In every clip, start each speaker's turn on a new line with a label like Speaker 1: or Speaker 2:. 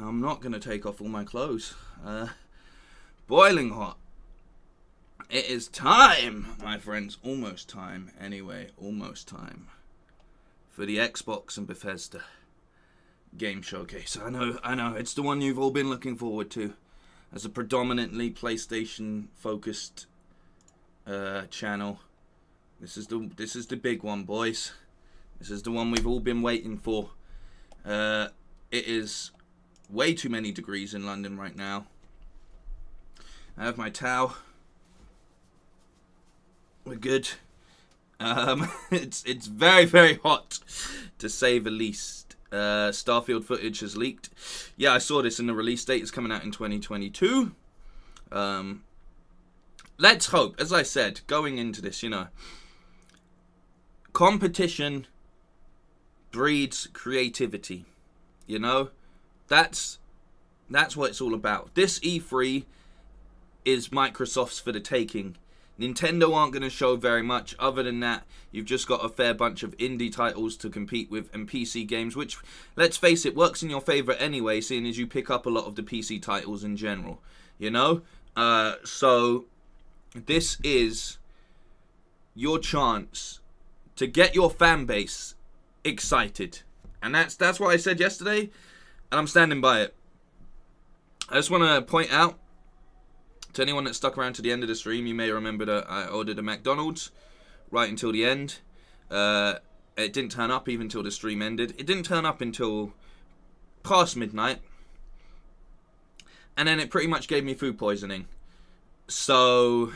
Speaker 1: I'm not going to take off all my clothes. Boiling hot. It is time, my friends. Almost time, anyway. Almost time for the Xbox and Bethesda game showcase. I know. It's the one you've all been looking forward to as a predominantly PlayStation-focused channel. This is the big one, boys. This is the one we've all been waiting for. It is way too many degrees in London right now. I have my towel. We're good. It's very, very hot, to say the least. Starfield footage has leaked. Yeah, I saw this in the release date. It's coming out in 2022. Let's hope, as I said, going into this, competition breeds creativity. That's what it's all about. This E3 is Microsoft's for the taking. Nintendo aren't going to show very much. Other than that, you've just got a fair bunch of indie titles to compete with and PC games, which, let's face it, works in your favor anyway, seeing as you pick up a lot of the PC titles in general. So this is your chance to get your fan base excited. And that's what I said yesterday, and I'm standing by it. I just want to point out, to anyone that stuck around to the end of the stream, you may remember that I ordered a McDonald's right until the end. It didn't turn up even until the stream ended. It didn't turn up until past midnight. And then it pretty much gave me food poisoning. So,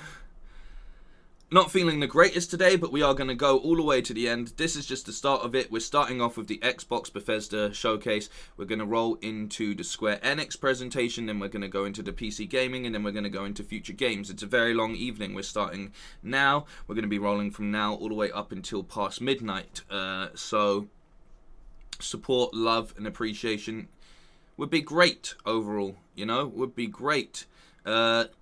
Speaker 1: not feeling the greatest today, but we are going to go all the way to the end. This is just the start of it. We're starting off with the Xbox Bethesda showcase. We're going to roll into the Square Enix presentation, then we're going to go into the PC gaming, and then we're going to go into future games. It's a very long evening. We're starting now. We're going to be rolling from now all the way up until past midnight. So, support, love, and appreciation would be great overall, would be great. But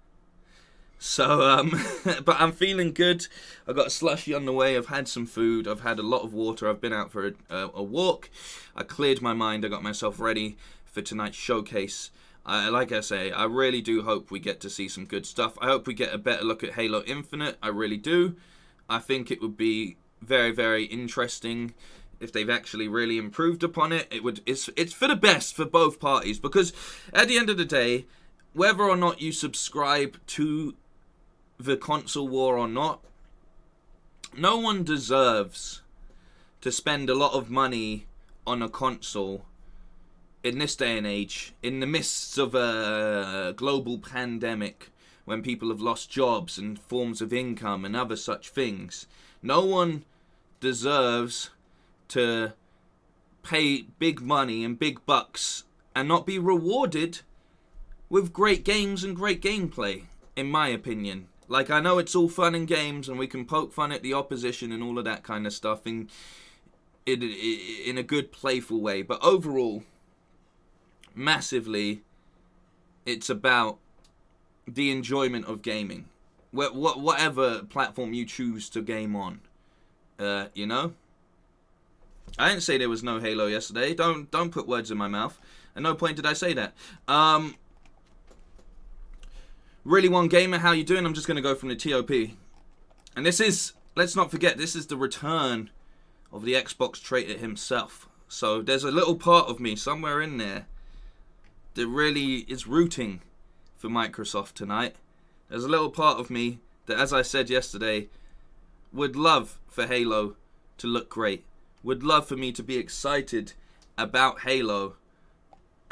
Speaker 1: I'm feeling good. I've got a slushie on the way. I've had some food. I've had a lot of water. I've been out for a walk. I cleared my mind. I got myself ready for tonight's showcase. Like I say, I really do hope we get to see some good stuff. I hope we get a better look at Halo Infinite. I really do. I think it would be very, very interesting if they've actually really improved upon it. It's for the best for both parties, because at the end of the day, whether or not you subscribe to the console war or not, no one deserves to spend a lot of money on a console in this day and age, in the midst of a global pandemic, when people have lost jobs and forms of income and other such things. No one deserves to pay big money and big bucks and not be rewarded with great games and great gameplay, in my opinion. Like, I know it's all fun and games, and we can poke fun at the opposition and all of that kind of stuff in a good, playful way. But overall, massively, it's about the enjoyment of gaming. Whatever platform you choose to game on, I didn't say there was no Halo yesterday. Don't put words in my mouth. At no point did I say that. Really One Gamer, how you doing? I'm just going to go from the TOP. And this is, let's not forget, this is the return of the Xbox traitor himself. So there's a little part of me somewhere in there that really is rooting for Microsoft tonight. There's a little part of me that, as I said yesterday, would love for Halo to look great. Would love for me to be excited about Halo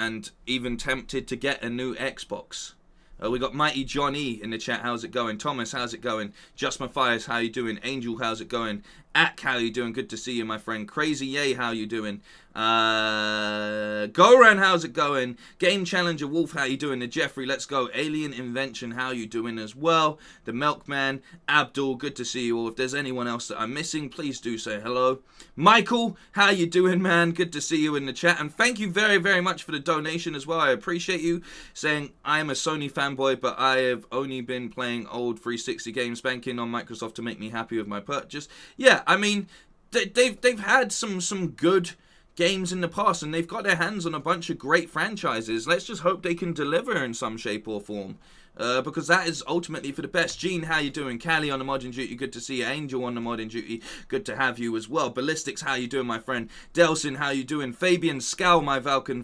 Speaker 1: and even tempted to get a new Xbox. We got Mighty Johnny in the chat. How's it going? Thomas, how's it going? Just Matthias, how you doing? Angel, how's it going? Ak, how you doing? Good to see you, my friend. Crazy Yay, how you doing? Goran, how's it going? Game Challenger Wolf, how you doing? The Jeffrey, let's go. Alien Invention, how you doing as well? The Milkman, Abdul, good to see you all. If there's anyone else that I'm missing, please do say hello. Michael, how you doing, man? Good to see you in the chat. And thank you very, very much for the donation as well. I appreciate you saying I am a Sony fanboy, but I have only been playing old 360 games, banking on Microsoft to make me happy with my purchase. Yeah, I mean, they've had some good games in the past, and they've got their hands on a bunch of great franchises. Let's just hope they can deliver in some shape or form, because that is ultimately for the best. Gene, how you doing? Callie on the Mod in Duty, good to see you. Angel on the Mod in Duty, good to have you as well. Ballistics, how you doing, my friend? Delson, how you doing? Fabian Scow, my Viking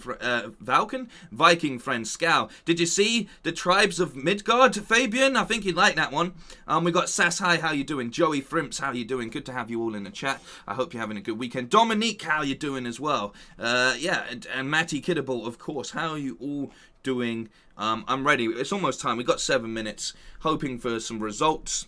Speaker 1: friend Scow. Did you see the Tribes of Midgard, Fabian? I think you'd like that one. We got Sashai, how you doing? Joey Frimps, how you doing? Good to have you all in the chat. I hope you're having a good weekend. Dominique, how you doing as well? Yeah, and Matty Kiddable, of course. How are you all doing? I'm ready. It's almost time. We got 7 minutes. Hoping for some results.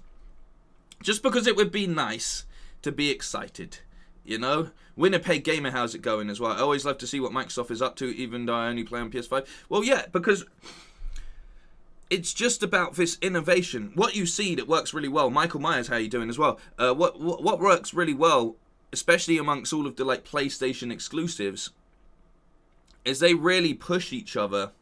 Speaker 1: Just because it would be nice to be excited. You know? Winnipeg Gamer, how's it going as well? I always love to see what Microsoft is up to, even though I only play on PS5. Well, yeah, because it's just about this innovation. What you see that works really well. Michael Myers, how you doing as well? What works really well, especially amongst all of the like PlayStation exclusives, is they really push each other.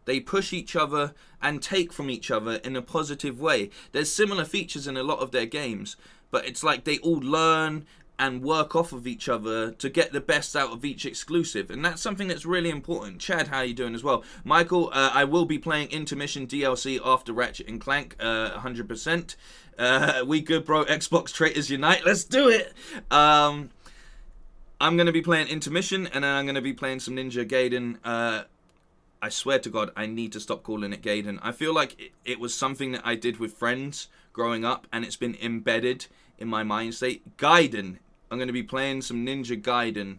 Speaker 1: They push each other and take from each other in a positive way. There's similar features in a lot of their games, but it's like they all learn and work off of each other to get the best out of each exclusive. And that's something that's really important. Chad, how you doing as well? Michael, I will be playing Intermission DLC after Ratchet and Clank, 100%. We good, bro. Xbox Traitors Unite. Let's do it. I'm going to be playing Intermission, and then I'm going to be playing some Ninja Gaiden. I swear to God, I need to stop calling it Gaiden. I feel like it was something that I did with friends growing up, and it's been embedded in my mind state. Gaiden. I'm going to be playing some Ninja Gaiden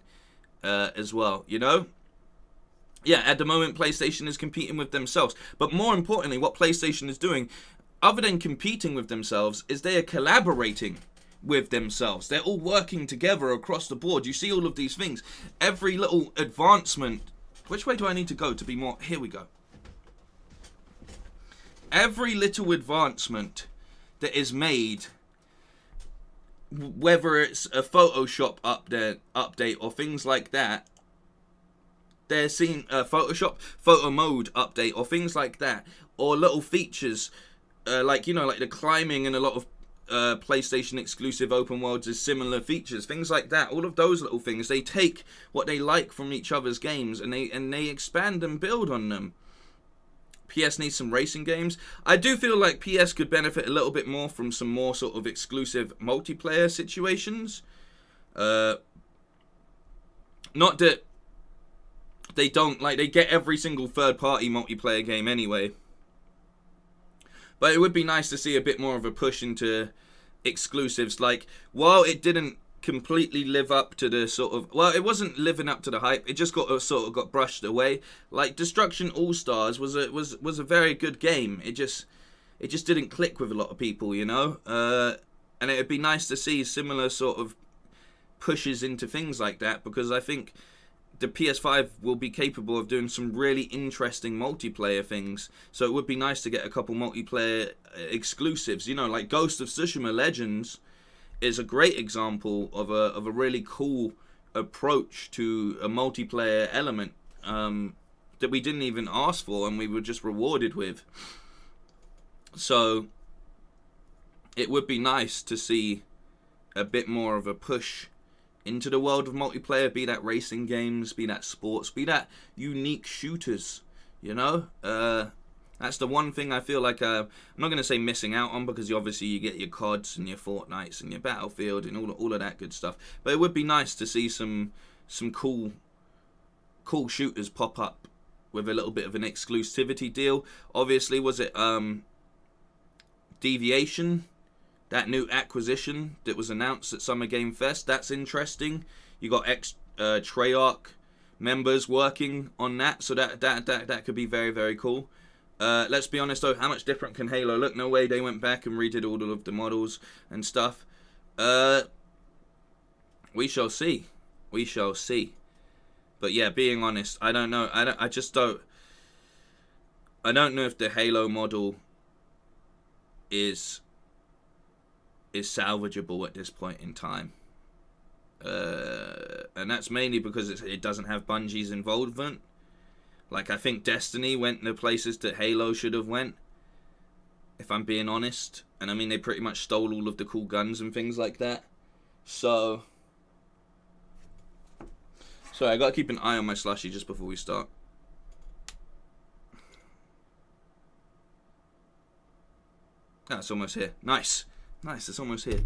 Speaker 1: as well, you know? Yeah, at the moment, PlayStation is competing with themselves. But more importantly, what PlayStation is doing, other than competing with themselves, is they are collaborating with themselves. They're all working together across the board. You see all of these things. Every little advancement. Which way do I need to go to be more? Here we go. Every little advancement that is made, whether it's a Photoshop update or things like that, they're seeing Photoshop photo mode update or things like that, or little features like, you know, like the climbing and a lot of PlayStation exclusive open worlds is similar features, things like that. All of those little things, they take what they like from each other's games and they expand and build on them. PS needs some racing games. I do feel like PS could benefit a little bit more from some more sort of exclusive multiplayer situations. Not that they don't, like, they get every single third-party multiplayer game anyway. But it would be nice to see a bit more of a push into exclusives. Like, while it didn't completely live up to the sort of, well, it wasn't living up to the hype. It just got brushed away. Like Destruction All Stars was a very good game. It just didn't click with a lot of people, you know. And it'd be nice to see similar sort of pushes into things like that, because I think the PS5 will be capable of doing some really interesting multiplayer things. So it would be nice to get a couple multiplayer exclusives. You know, like Ghost of Tsushima Legends is a great example of a really cool approach to a multiplayer element that we didn't even ask for and we were just rewarded with. So it would be nice to see a bit more of a push into the world of multiplayer, be that racing games, be that sports, be that unique shooters, you know? That's the one thing I feel like I'm not going to say missing out on, because obviously you get your CODs and your Fortnites and your Battlefield and all of that good stuff. But it would be nice to see some cool shooters pop up with a little bit of an exclusivity deal. Obviously, was it Deviation? That new acquisition that was announced at Summer Game Fest, that's interesting. You got Treyarch members working on that, so that could be very, very cool. Let's be honest though, how much different can Halo look? No way they went back and redid all of the models and stuff. We shall see. We shall see. But yeah, being honest, I don't know. I don't know if the Halo model is salvageable at this point in time. And that's mainly because it doesn't have Bungie's involvement. Like, I think Destiny went the places that Halo should have went, if I'm being honest. And I mean, they pretty much stole all of the cool guns and things like that. So Sorry, I gotta keep an eye on my slushy just before we start. Ah, it's almost here. Nice. Nice, it's almost here.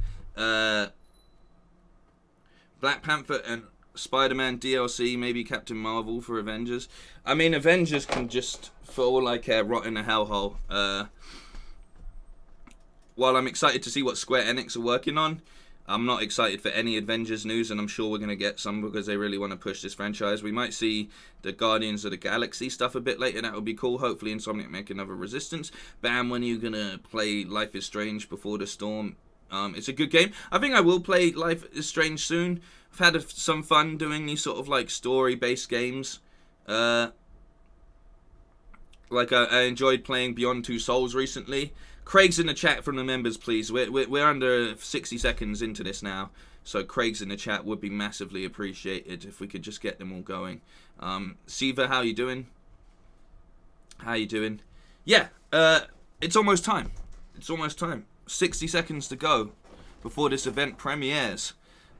Speaker 1: Black Panther and Spider-Man DLC, maybe Captain Marvel for Avengers. I mean, Avengers can just, for all I care, rot in a hellhole. While I'm excited to see what Square Enix are working on, I'm not excited for any Avengers news, and I'm sure we're going to get some because they really want to push this franchise. We might see the Guardians of the Galaxy stuff a bit later. That would be cool. Hopefully Insomniac make another Resistance. Bam, when are you going to play Life is Strange Before the Storm? It's a good game. I think I will play Life is Strange soon. I've had some fun doing these sort of like story-based games. I enjoyed playing Beyond Two Souls recently. Craig's in the chat from the members, please. We're under 60 seconds into this now, so Craig's in the chat would be massively appreciated if we could just get them all going. Siva, how you doing? How you doing? Yeah, it's almost time. It's almost time. 60 seconds to go before this event premieres.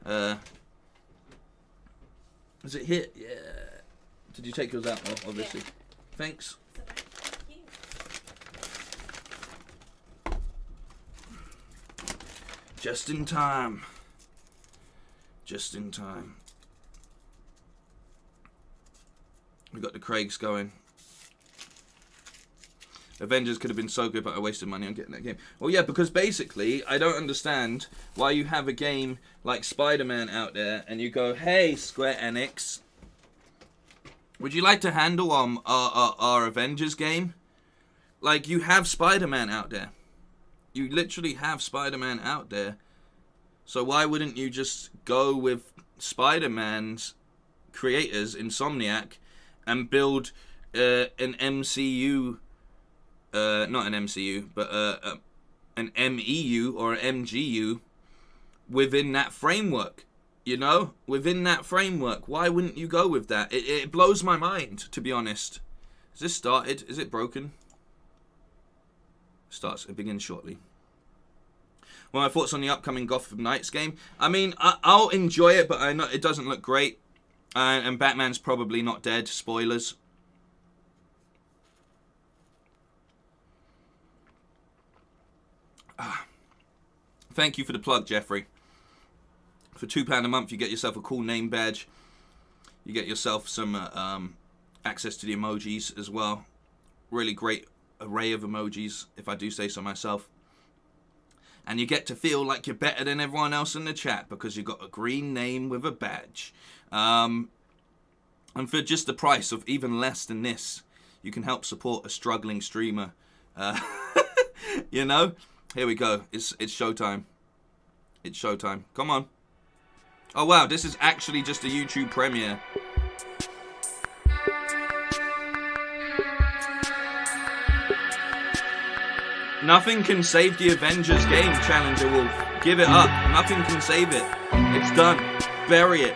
Speaker 1: Is it here? Yeah. Did you take yours out? Well, obviously. Yeah. Thanks. Just in time. Just in time. We got the Craigs going. Avengers could have been so good, but I wasted money on getting that game. Well, yeah, because basically, I don't understand why you have a game like Spider-Man out there, and you go, hey, Square Enix, would you like to handle our Avengers game? Like, you have Spider-Man out there. You literally have Spider-Man out there. So why wouldn't you just go with Spider-Man's creators, Insomniac, and build an MCU... not an MCU, but an MEU or an MGU within that framework, you know? Within that framework. Why wouldn't you go with that? It blows my mind, to be honest. Has this started? Is it broken? It begins shortly. Well, my thoughts on the upcoming Gotham Knights game. I mean, I'll enjoy it, but I know it doesn't look great. And Batman's probably not dead. Spoilers. Thank you for the plug, Jeffrey. For £2 a month, you get yourself a cool name badge. You get yourself some access to the emojis as well. Really great array of emojis, if I do say so myself. And you get to feel like you're better than everyone else in the chat because you've got a green name with a badge. And for just the price of even less than this, you can help support a struggling streamer. You know? Here we go. It's showtime. It's showtime. Come on. Oh, wow. This is actually just a YouTube premiere. Nothing can save the Avengers game, Challenger Wolf. Give it up. Nothing can save it. It's done. Bury it.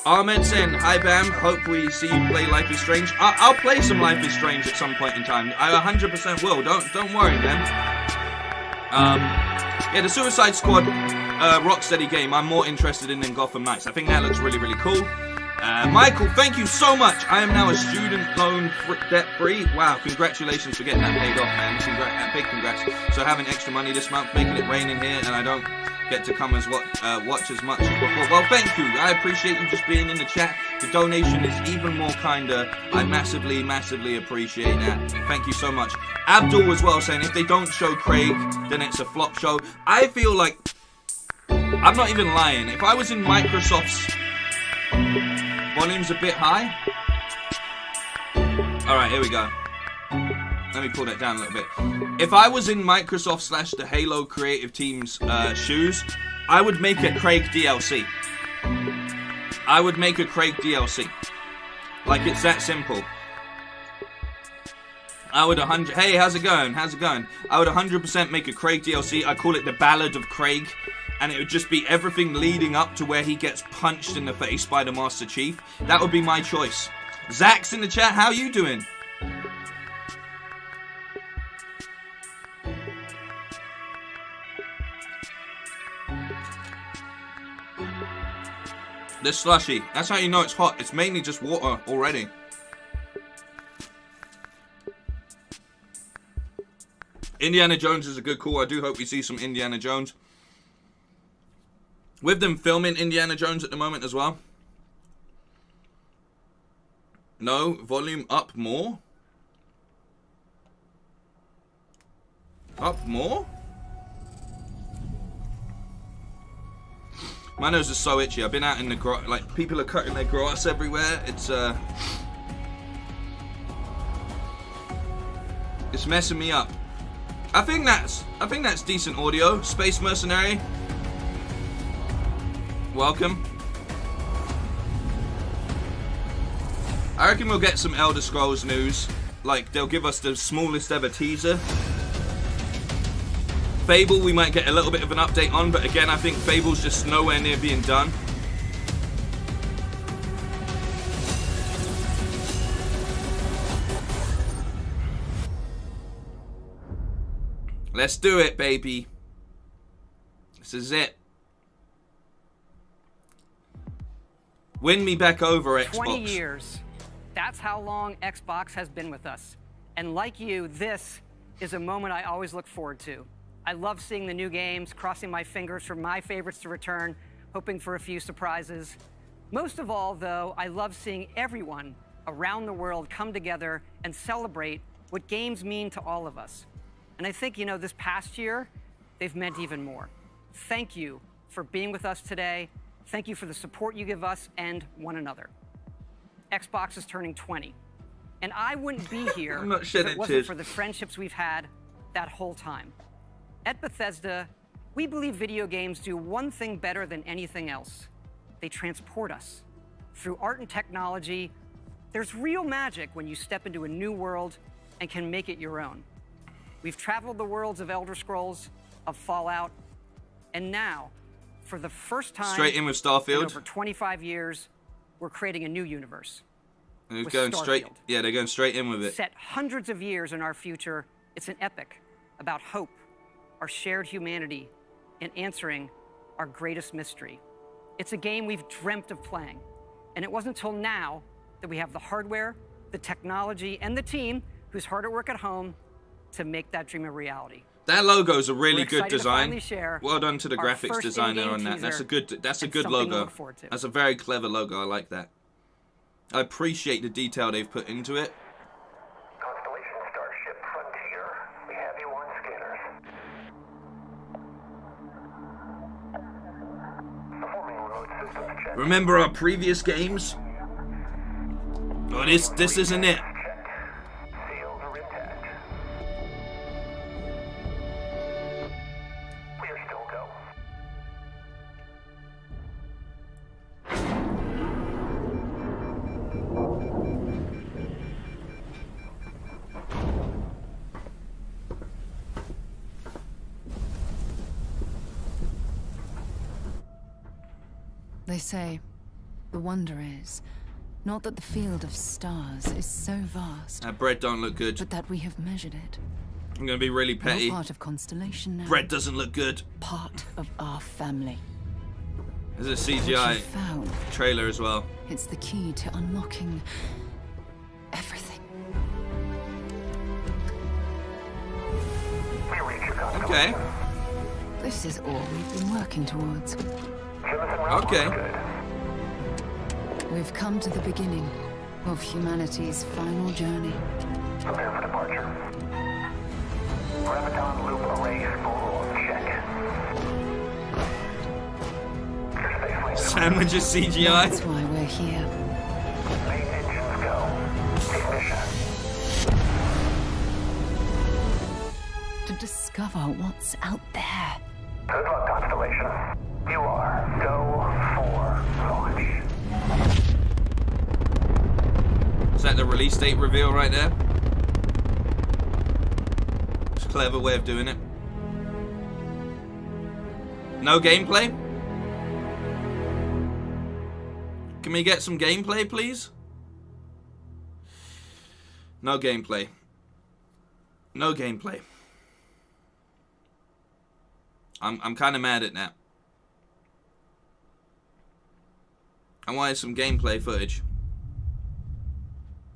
Speaker 1: Ahmed saying, hi Bam, hope we see you play Life is Strange. I'll play some Life is Strange at some point in time. I 100% will. Don't worry, man. Yeah, the Suicide Squad Rocksteady game I'm more interested in than Gotham Knights. I think that looks really, really cool. Michael, thank you so much. I am now a student loan debt-free. Wow, congratulations for getting that paid off, man. Big congrats. So having extra money this month, making it rain in here, and I don't get to come as watch as much as before. Well, thank you. I appreciate you just being in the chat. The donation is even more kinder. I massively, massively appreciate that. Thank you so much. Abdul as well saying, if they don't show Craig, then it's a flop show. I feel like, I'm not even lying. If I was in Microsoft's... Volume's a bit high. Alright, here we go. Let me pull that down a little bit. If I was in Microsoft / the Halo creative team's shoes, I would make a Craig DLC. I would make a Craig DLC. Like, it's that simple. I would 100... Hey, how's it going? How's it going? I would 100% make a Craig DLC. I call it the Ballad of Craig. And it would just be everything leading up to where he gets punched in the face by the Master Chief. That would be my choice. Zach's in the chat. How you doing? The slushy. That's how you know it's hot. It's mainly just water already. Indiana Jones is a good call. I do hope we see some Indiana Jones. With them filming Indiana Jones at the moment as well. No, volume up more. Up more? My nose is so itchy. I've been out in the grass. Like, people are cutting their grass everywhere. It's messing me up. I think that's decent audio. Space Mercenary. Welcome. I reckon we'll get some Elder Scrolls news. Like, they'll give us the smallest ever teaser. Fable, we might get a little bit of an update on, but again, I think Fable's just nowhere near being done. Let's do it, baby. This is it. Win me back over, Xbox.
Speaker 2: 20 years. That's how long Xbox has been with us. And like you, this is a moment I always look forward to. I love seeing the new games, crossing my fingers for my favorites to return, hoping for a few surprises. Most of all, though, I love seeing everyone around the world come together and celebrate what games mean to all of us. And I think, you know, this past year, they've meant even more. Thank you for being with us today. Thank you for the support you give us and one another. Xbox is turning 20. And I wouldn't be here if it wasn't for the friendships we've had that whole time. At Bethesda, we believe video games do one thing better than anything else. They transport us. Through art and technology, there's real magic when you step into a new world and can make it your own. We've traveled the worlds of Elder Scrolls, of Fallout, and now, for the first time
Speaker 1: straight in with Starfield.
Speaker 2: In over 25 years, we're creating a new universe.
Speaker 1: They're going straight. Yeah, they're going straight in with it.
Speaker 2: Set hundreds of years in our future, it's an epic about hope, our shared humanity, and answering our greatest mystery. It's a game we've dreamt of playing, and it wasn't until now that we have the hardware, the technology, and the team who's hard at work at home to make that dream a reality.
Speaker 1: That logo is a really good design. Well done to the graphics designer on that. That's a good logo. That's a very clever logo. I like that. I appreciate the detail they've put into it.
Speaker 3: Constellation Starship Frontier. We have you on scanners. Performing remote systems check.
Speaker 1: Remember our previous games? Oh, this isn't it.
Speaker 3: Seals are intact. We are still go.
Speaker 4: They say, the wonder is, not that the field of stars is so vast,
Speaker 1: That bread don't look good.
Speaker 4: but that we have measured it.
Speaker 1: I'm gonna be really petty.
Speaker 4: You're part of Constellation now.
Speaker 1: Bread doesn't look good.
Speaker 4: Part of our family.
Speaker 1: There's a
Speaker 4: What
Speaker 1: CGI
Speaker 4: you found,
Speaker 1: trailer as well.
Speaker 4: it's the key to unlocking everything.
Speaker 3: We reach your constellation.
Speaker 1: Okay.
Speaker 4: This is all we've been working towards.
Speaker 3: Jemison Round
Speaker 1: Okay.
Speaker 3: looks good.
Speaker 4: We've come to the beginning of humanity's final journey.
Speaker 3: Prepare for departure. Graviton loop array spool check. Your space lane.
Speaker 1: Sandwich is CGI.
Speaker 4: That's why we're here.
Speaker 3: Main engines go. Ignition.
Speaker 4: To discover what's out there.
Speaker 3: Good luck, Constellation. You are go for launch.
Speaker 1: Is that the release date reveal right there? It's a clever way of doing it. No gameplay? Can we get some gameplay, please? No gameplay. No gameplay. I'm kind of mad at that. And why is some gameplay footage?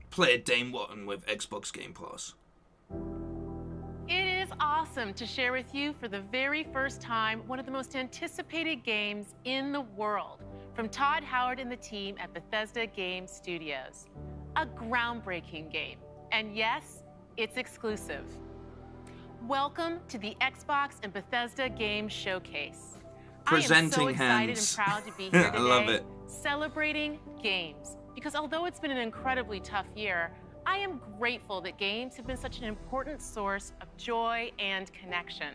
Speaker 1: Play it Dame Watton with Xbox Game Pass.
Speaker 5: It is awesome to share with you for the very first time one of the most anticipated games in the world from Todd Howard and the team at Bethesda Game Studios. A groundbreaking game. And yes, it's exclusive. Welcome to the Xbox and Bethesda Game Showcase.
Speaker 1: Presenting
Speaker 5: I am so excited
Speaker 1: hands.
Speaker 5: and proud to be here today,
Speaker 1: I love it.
Speaker 5: celebrating games. Because although it's been an incredibly tough year, I am grateful that games have been such an important source of joy and connection.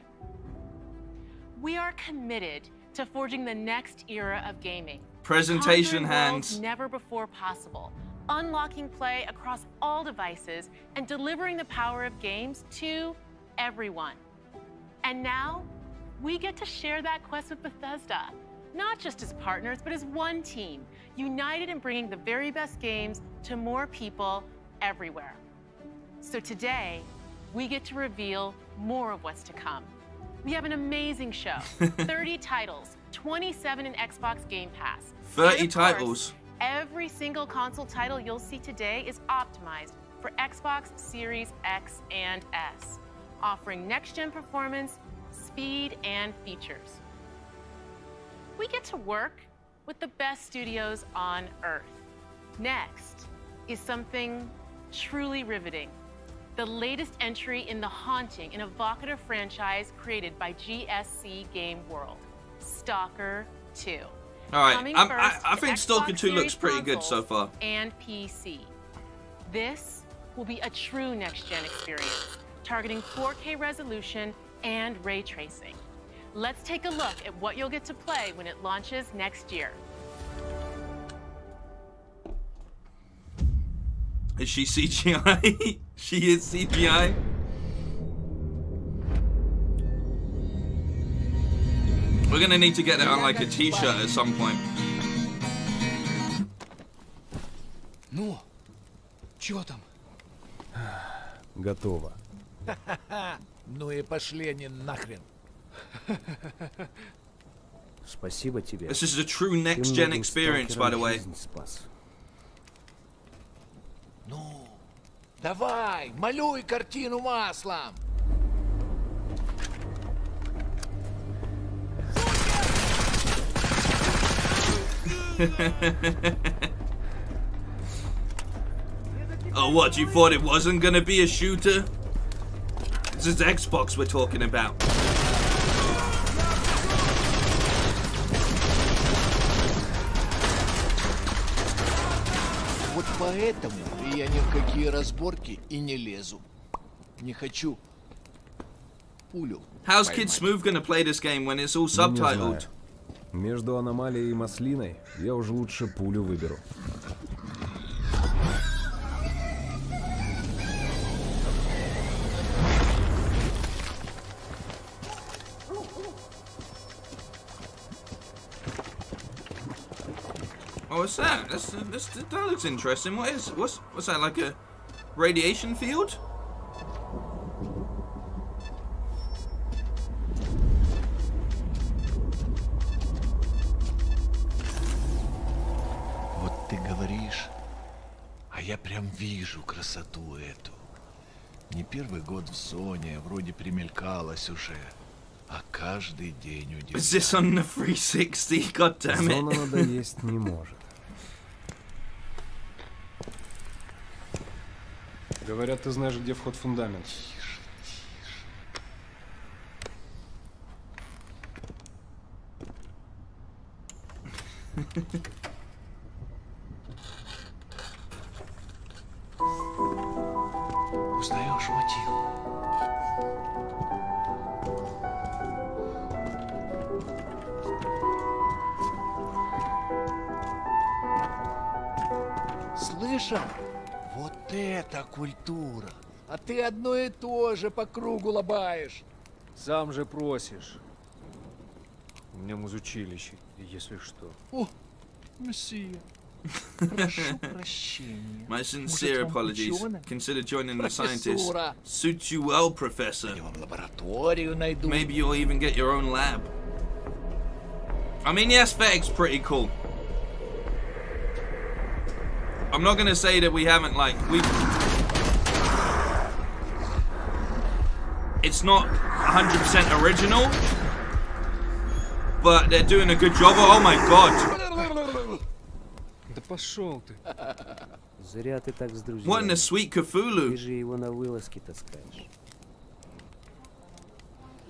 Speaker 5: We are committed to forging the next era of gaming.
Speaker 1: Presentation
Speaker 5: Conquering
Speaker 1: hands.
Speaker 5: worlds never before possible, unlocking play across all devices, and delivering the power of games to everyone. And now, we get to share that quest with Bethesda, not just as partners, but as one team, united in bringing the very best games to more people everywhere. So today, we get to reveal more of what's to come. We have an amazing show, 30 titles, 27 in Xbox Game Pass.
Speaker 1: 30
Speaker 5: And of course,
Speaker 1: titles.
Speaker 5: Every single console title you'll see today is optimized for Xbox Series X and S, offering next-gen performance, speed, and features. We get to work with the best studios on Earth. Next is something truly riveting. The latest entry in the haunting and evocative franchise created by GSC Game World, Stalker 2.
Speaker 1: All right,
Speaker 5: Coming
Speaker 1: I
Speaker 5: first
Speaker 1: think
Speaker 5: to
Speaker 1: Stalker
Speaker 5: Xbox
Speaker 1: 2 looks
Speaker 5: Series
Speaker 1: pretty good so
Speaker 5: consoles
Speaker 1: far.
Speaker 5: And PC. This will be a true next-gen experience, targeting 4K resolution and ray tracing. Let's take a look at what you'll get to play when it launches next year.
Speaker 1: Is she CGI? She is CGI? We're gonna need to get that on like a t-shirt at some point.
Speaker 6: Ну, чё там?
Speaker 7: Готово.
Speaker 6: Ну и пошли они нахрен.
Speaker 7: Спасибо тебе.
Speaker 1: This is a true
Speaker 7: Ты
Speaker 1: next-gen
Speaker 7: многим
Speaker 1: experience, by the
Speaker 7: сталкерам
Speaker 1: way.
Speaker 7: жизнь спас.
Speaker 6: Ну, давай, малюй картину маслом.
Speaker 1: Oh, what? You thought it wasn't gonna be a shooter? This is Xbox we're talking about.
Speaker 6: Вот поэтому я ни в какие разборки и не лезу. Не хочу пулю.
Speaker 1: How's
Speaker 6: поймать.
Speaker 1: Kid Smooth gonna play this game when it's all
Speaker 7: Не знаю.
Speaker 1: subtitled?
Speaker 7: Между аномалией и маслиной я уже лучше пулю выберу.
Speaker 1: Oh, what's that? That looks interesting. What's that, like a radiation field?
Speaker 6: Вот ты говоришь, а я прям вижу красоту эту. Не первый год в зоне, вроде примелькалась уже, а каждый день
Speaker 1: Is this on the 360? God damn
Speaker 7: Зона
Speaker 1: it.
Speaker 7: надоесть не может. Говорят, ты знаешь, где вход в фундамент.
Speaker 6: Узнаешь мотив? Слышал? Вот это культура! А ты одно и то же по кругу лобаешь.
Speaker 7: Сам же просишь. У меня музучилище, если что.
Speaker 6: О, мессия. Прошу прощения.
Speaker 1: My sincere
Speaker 6: Может, вам
Speaker 1: apologies.
Speaker 6: ученым?
Speaker 1: Consider joining the scientists.
Speaker 6: Профессура.
Speaker 1: Suits you well, Professor.
Speaker 6: Я вам лабораторию найду.
Speaker 1: Maybe you'll even get your own lab. I mean, the aesthetic's pretty cool. I'm not gonna say that we haven't, like, it's not 100% original, but they're doing a good job. Oh my god.
Speaker 7: Да пошел ты. Зря ты так с друзьями.
Speaker 1: What in the sweet Cthulhu?
Speaker 7: Ты же его на вылазки таскаешь.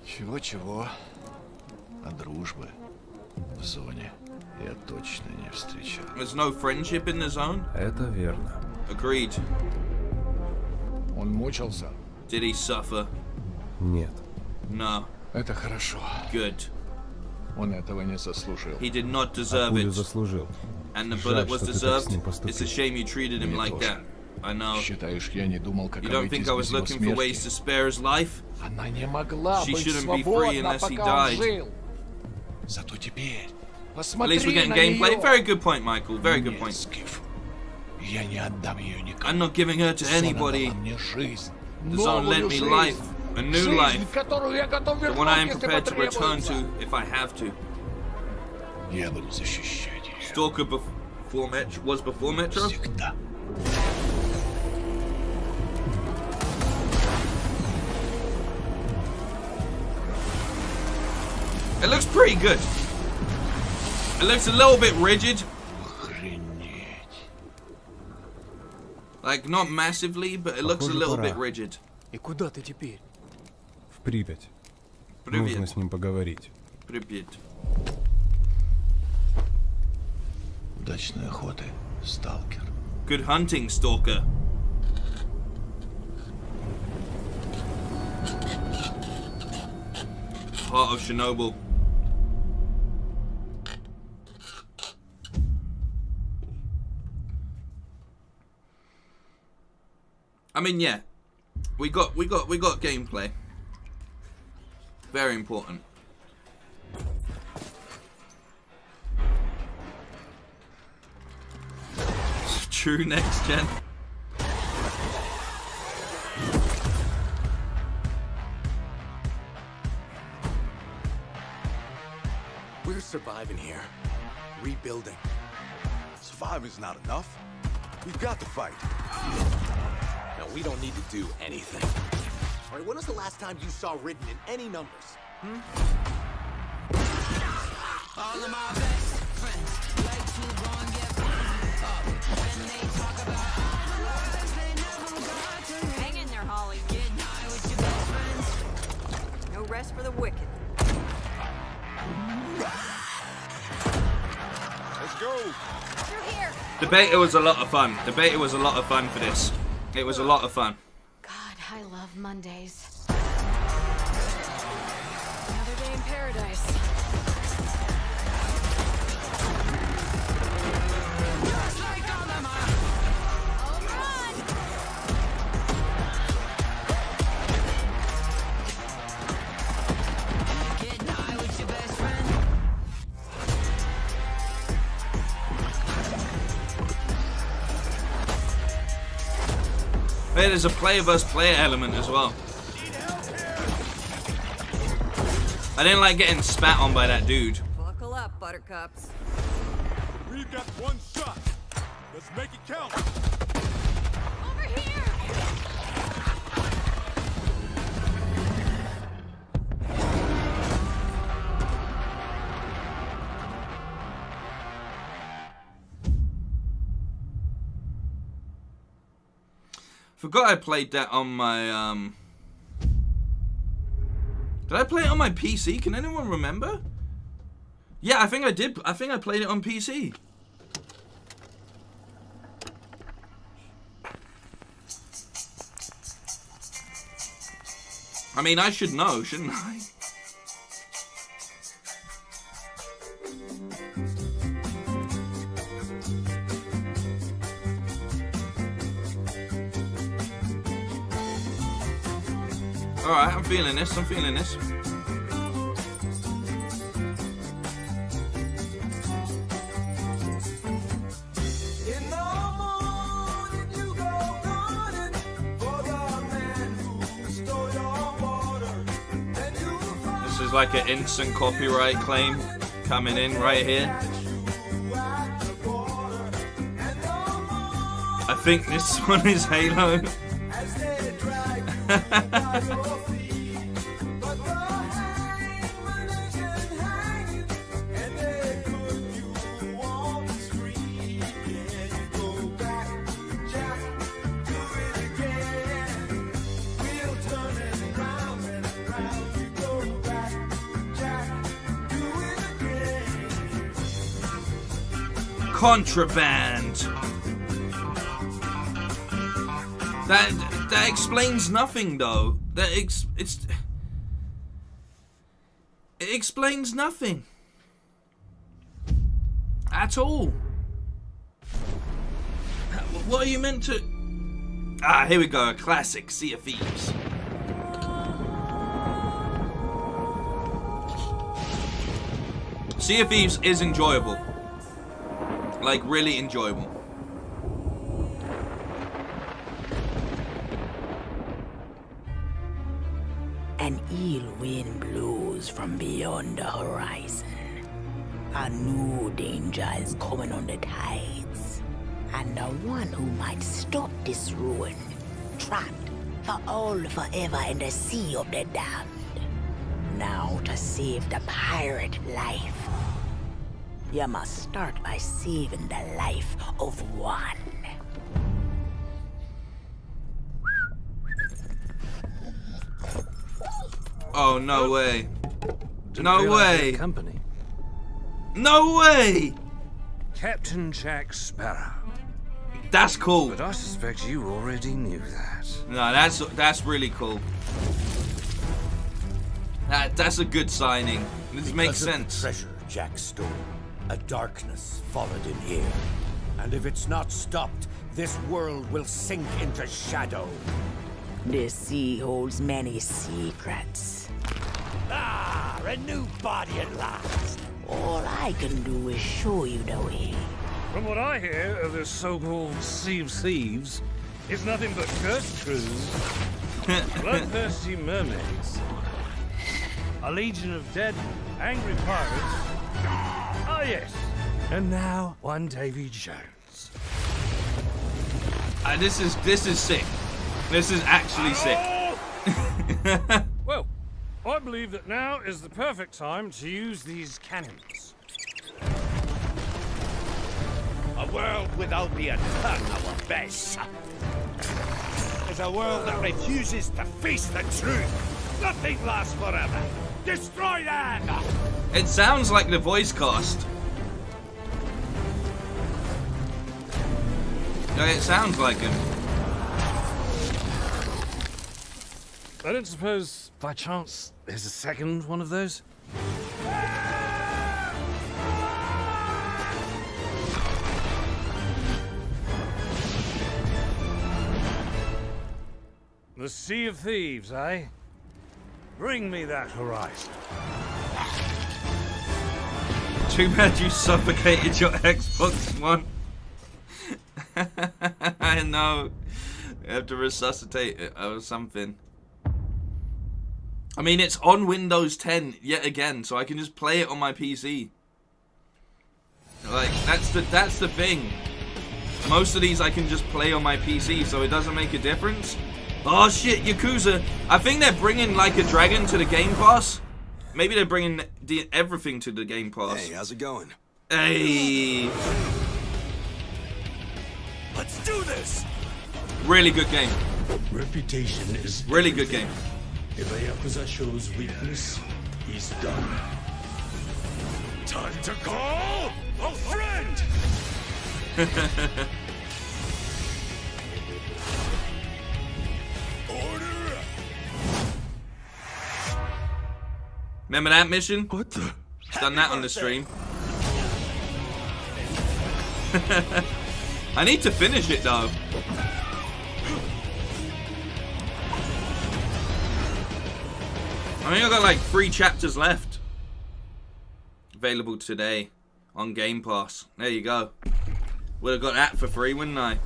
Speaker 6: Чего-чего, а дружбы в зоне я точно не встречал.
Speaker 1: There's no friendship in the zone?
Speaker 8: Это верно.
Speaker 1: Agreed.
Speaker 6: Он мучился?
Speaker 1: Did he suffer?
Speaker 8: Нет.
Speaker 1: No.
Speaker 6: Это хорошо.
Speaker 1: Good.
Speaker 6: Он этого не заслужил.
Speaker 1: He did not
Speaker 8: А
Speaker 1: deserve
Speaker 8: пулю
Speaker 1: it.
Speaker 8: заслужил.
Speaker 1: And the
Speaker 8: Жаль,
Speaker 1: bullet was
Speaker 8: что ты так с
Speaker 1: deserved.
Speaker 8: ним
Speaker 1: It's a
Speaker 8: поступил.
Speaker 1: shame you treated him
Speaker 6: Мне
Speaker 1: like
Speaker 6: тоже.
Speaker 1: that. I know.
Speaker 6: Считаешь, я не думал, как
Speaker 1: You don't
Speaker 6: обойтись
Speaker 1: think I was
Speaker 6: без его
Speaker 1: looking for ways to
Speaker 6: смерти?
Speaker 1: spare his life?
Speaker 6: Она не могла
Speaker 1: She
Speaker 6: быть
Speaker 1: shouldn't be free
Speaker 6: свободна,
Speaker 1: unless he
Speaker 6: пока он
Speaker 1: died.
Speaker 6: жил. Зато теперь
Speaker 1: At
Speaker 6: посмотри
Speaker 1: least we're getting
Speaker 6: на
Speaker 1: gameplay.
Speaker 6: нее.
Speaker 1: Very good point, Michael. Very good
Speaker 6: Нет,
Speaker 1: point.
Speaker 6: Скиф. Я не отдам ее никому.
Speaker 1: I'm not giving her to
Speaker 6: Зона
Speaker 1: anybody.
Speaker 6: дала мне жизнь.
Speaker 1: The zone
Speaker 6: Новую
Speaker 1: lent me
Speaker 6: жизнь.
Speaker 1: life. A new
Speaker 6: Жизнь,
Speaker 1: life.
Speaker 6: которую я готов
Speaker 1: The one I am
Speaker 6: вернуть, если
Speaker 1: prepared to return
Speaker 6: потребуется.
Speaker 1: to if I have to.
Speaker 6: Я буду защищать ее.
Speaker 1: Stalker before Metro was before Metro?
Speaker 6: Всегда.
Speaker 1: It looks pretty good. It looks a little bit rigid.
Speaker 6: Охренеть.
Speaker 1: Like, not massively, but it looks a
Speaker 8: Похоже,
Speaker 1: little
Speaker 8: пора.
Speaker 1: bit rigid.
Speaker 7: И куда ты теперь?
Speaker 8: В Припять. Нужно
Speaker 1: Привет.
Speaker 8: с ним поговорить.
Speaker 1: Привет.
Speaker 6: Удачной охоты, сталкер.
Speaker 1: Good hunting, Stalker. Heart of Chernobyl. I mean, yeah, we got gameplay. Very important. True next gen.
Speaker 9: We're surviving here. Rebuilding. Surviving's not enough. We've got to fight. No, we don't need to do anything. All right, when was the last time you saw written in any numbers?
Speaker 10: All of my best friends like to go and get up. When they talk about others, they never got to hang in there, Holly. Get high with your best friends. No rest for the wicked.
Speaker 9: Let's go.
Speaker 10: Through here.
Speaker 1: The beta was a lot of fun. The beta was a lot of fun for this. It was a lot of fun.
Speaker 10: God, I love Mondays. Another day in paradise. Just like all of my home run. Getting high with your best friend.
Speaker 1: Hey, there's a player versus player element as well. I didn't like getting spat on by that dude.
Speaker 10: Buckle up, buttercups.
Speaker 9: We've got one shot. Let's make it count.
Speaker 10: Over here!
Speaker 1: Forgot I played that on my Did I play it on my PC? Can anyone remember? Yeah, I think I did. I think I played it on PC. I mean, I should know, shouldn't I? Alright, I'm feeling this, I'm feeling this. This is like an instant copyright claim coming in right here. think this one is Halo. Contraband. That explains nothing, though. It explains nothing at all. What are you meant to? Ah, here we go. A classic Sea of Thieves. Sea of Thieves is enjoyable. Like, really enjoyable.
Speaker 11: An ill wind blows from beyond the horizon. A new danger is coming on the tides. And the one who might stop this ruin, trapped for all forever in the sea of the damned. Now to save the pirate life, you must start by saving the life of one.
Speaker 1: Oh, no way.
Speaker 7: Didn't
Speaker 1: No
Speaker 7: realize you had
Speaker 1: way.
Speaker 7: Company.
Speaker 1: No way!
Speaker 7: Captain Jack Sparrow.
Speaker 1: That's cool.
Speaker 7: But I suspect you already knew that.
Speaker 1: No, that's really cool. That's a good signing. This makes sense.
Speaker 12: Treasure Jack stole. A darkness followed him here. And if it's not stopped, this world will sink into shadow.
Speaker 11: This sea holds many secrets.
Speaker 12: Ah, a new body at last.
Speaker 11: All I can do is show you the way.
Speaker 7: From what I hear of this so-called Sea of Thieves, it's nothing but cursed crews, bloodthirsty mermaids, a legion of dead, angry pirates. Ah, yes. And now, one Davy Jones.
Speaker 1: This is sick. This is actually sick.
Speaker 7: Well, I believe that now is the perfect time to use these cannons.
Speaker 12: A world without the attack our base. Is a world that refuses to face the truth. Nothing lasts forever. Destroy that!
Speaker 1: It sounds like the voice cast. It sounds like him.
Speaker 7: I don't suppose, by chance, there's a second one of those? The Sea of Thieves, eh? Bring me that horizon.
Speaker 1: Too bad you suffocated your Xbox One. I know. You have to resuscitate it or something. I mean, it's on Windows 10 yet again, so I can just play it on my PC. Like, that's the thing. Most of these I can just play on my PC, so it doesn't make a difference. Oh shit, Yakuza. I think they're bringing Like a Dragon to the Game Pass. Maybe they're bringing everything to the Game Pass.
Speaker 9: Hey, how's it going?
Speaker 1: Hey.
Speaker 12: Let's do this!
Speaker 1: Really good game.
Speaker 13: Reputation is
Speaker 1: really good game.
Speaker 13: If a Yakuza shows weakness, he's done.
Speaker 12: Time to call a friend! Order!
Speaker 1: Remember that mission?
Speaker 13: What the?
Speaker 1: Done that on the stream. I need to finish it though. I think I've got like 3 chapters left. Available today on Game Pass. There you go. Would have got that for free, wouldn't I?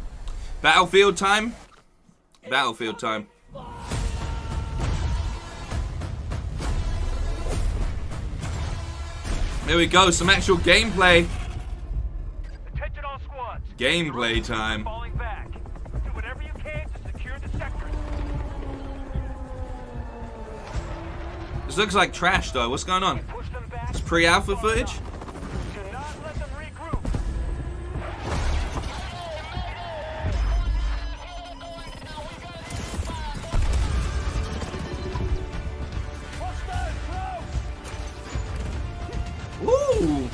Speaker 1: Battlefield time. Battlefield time. There we go. Some actual gameplay.
Speaker 3: Attention all squads.
Speaker 1: Gameplay time.
Speaker 3: Falling back.
Speaker 1: This looks like trash, though. What's going on? It's pre-alpha footage? Ooh.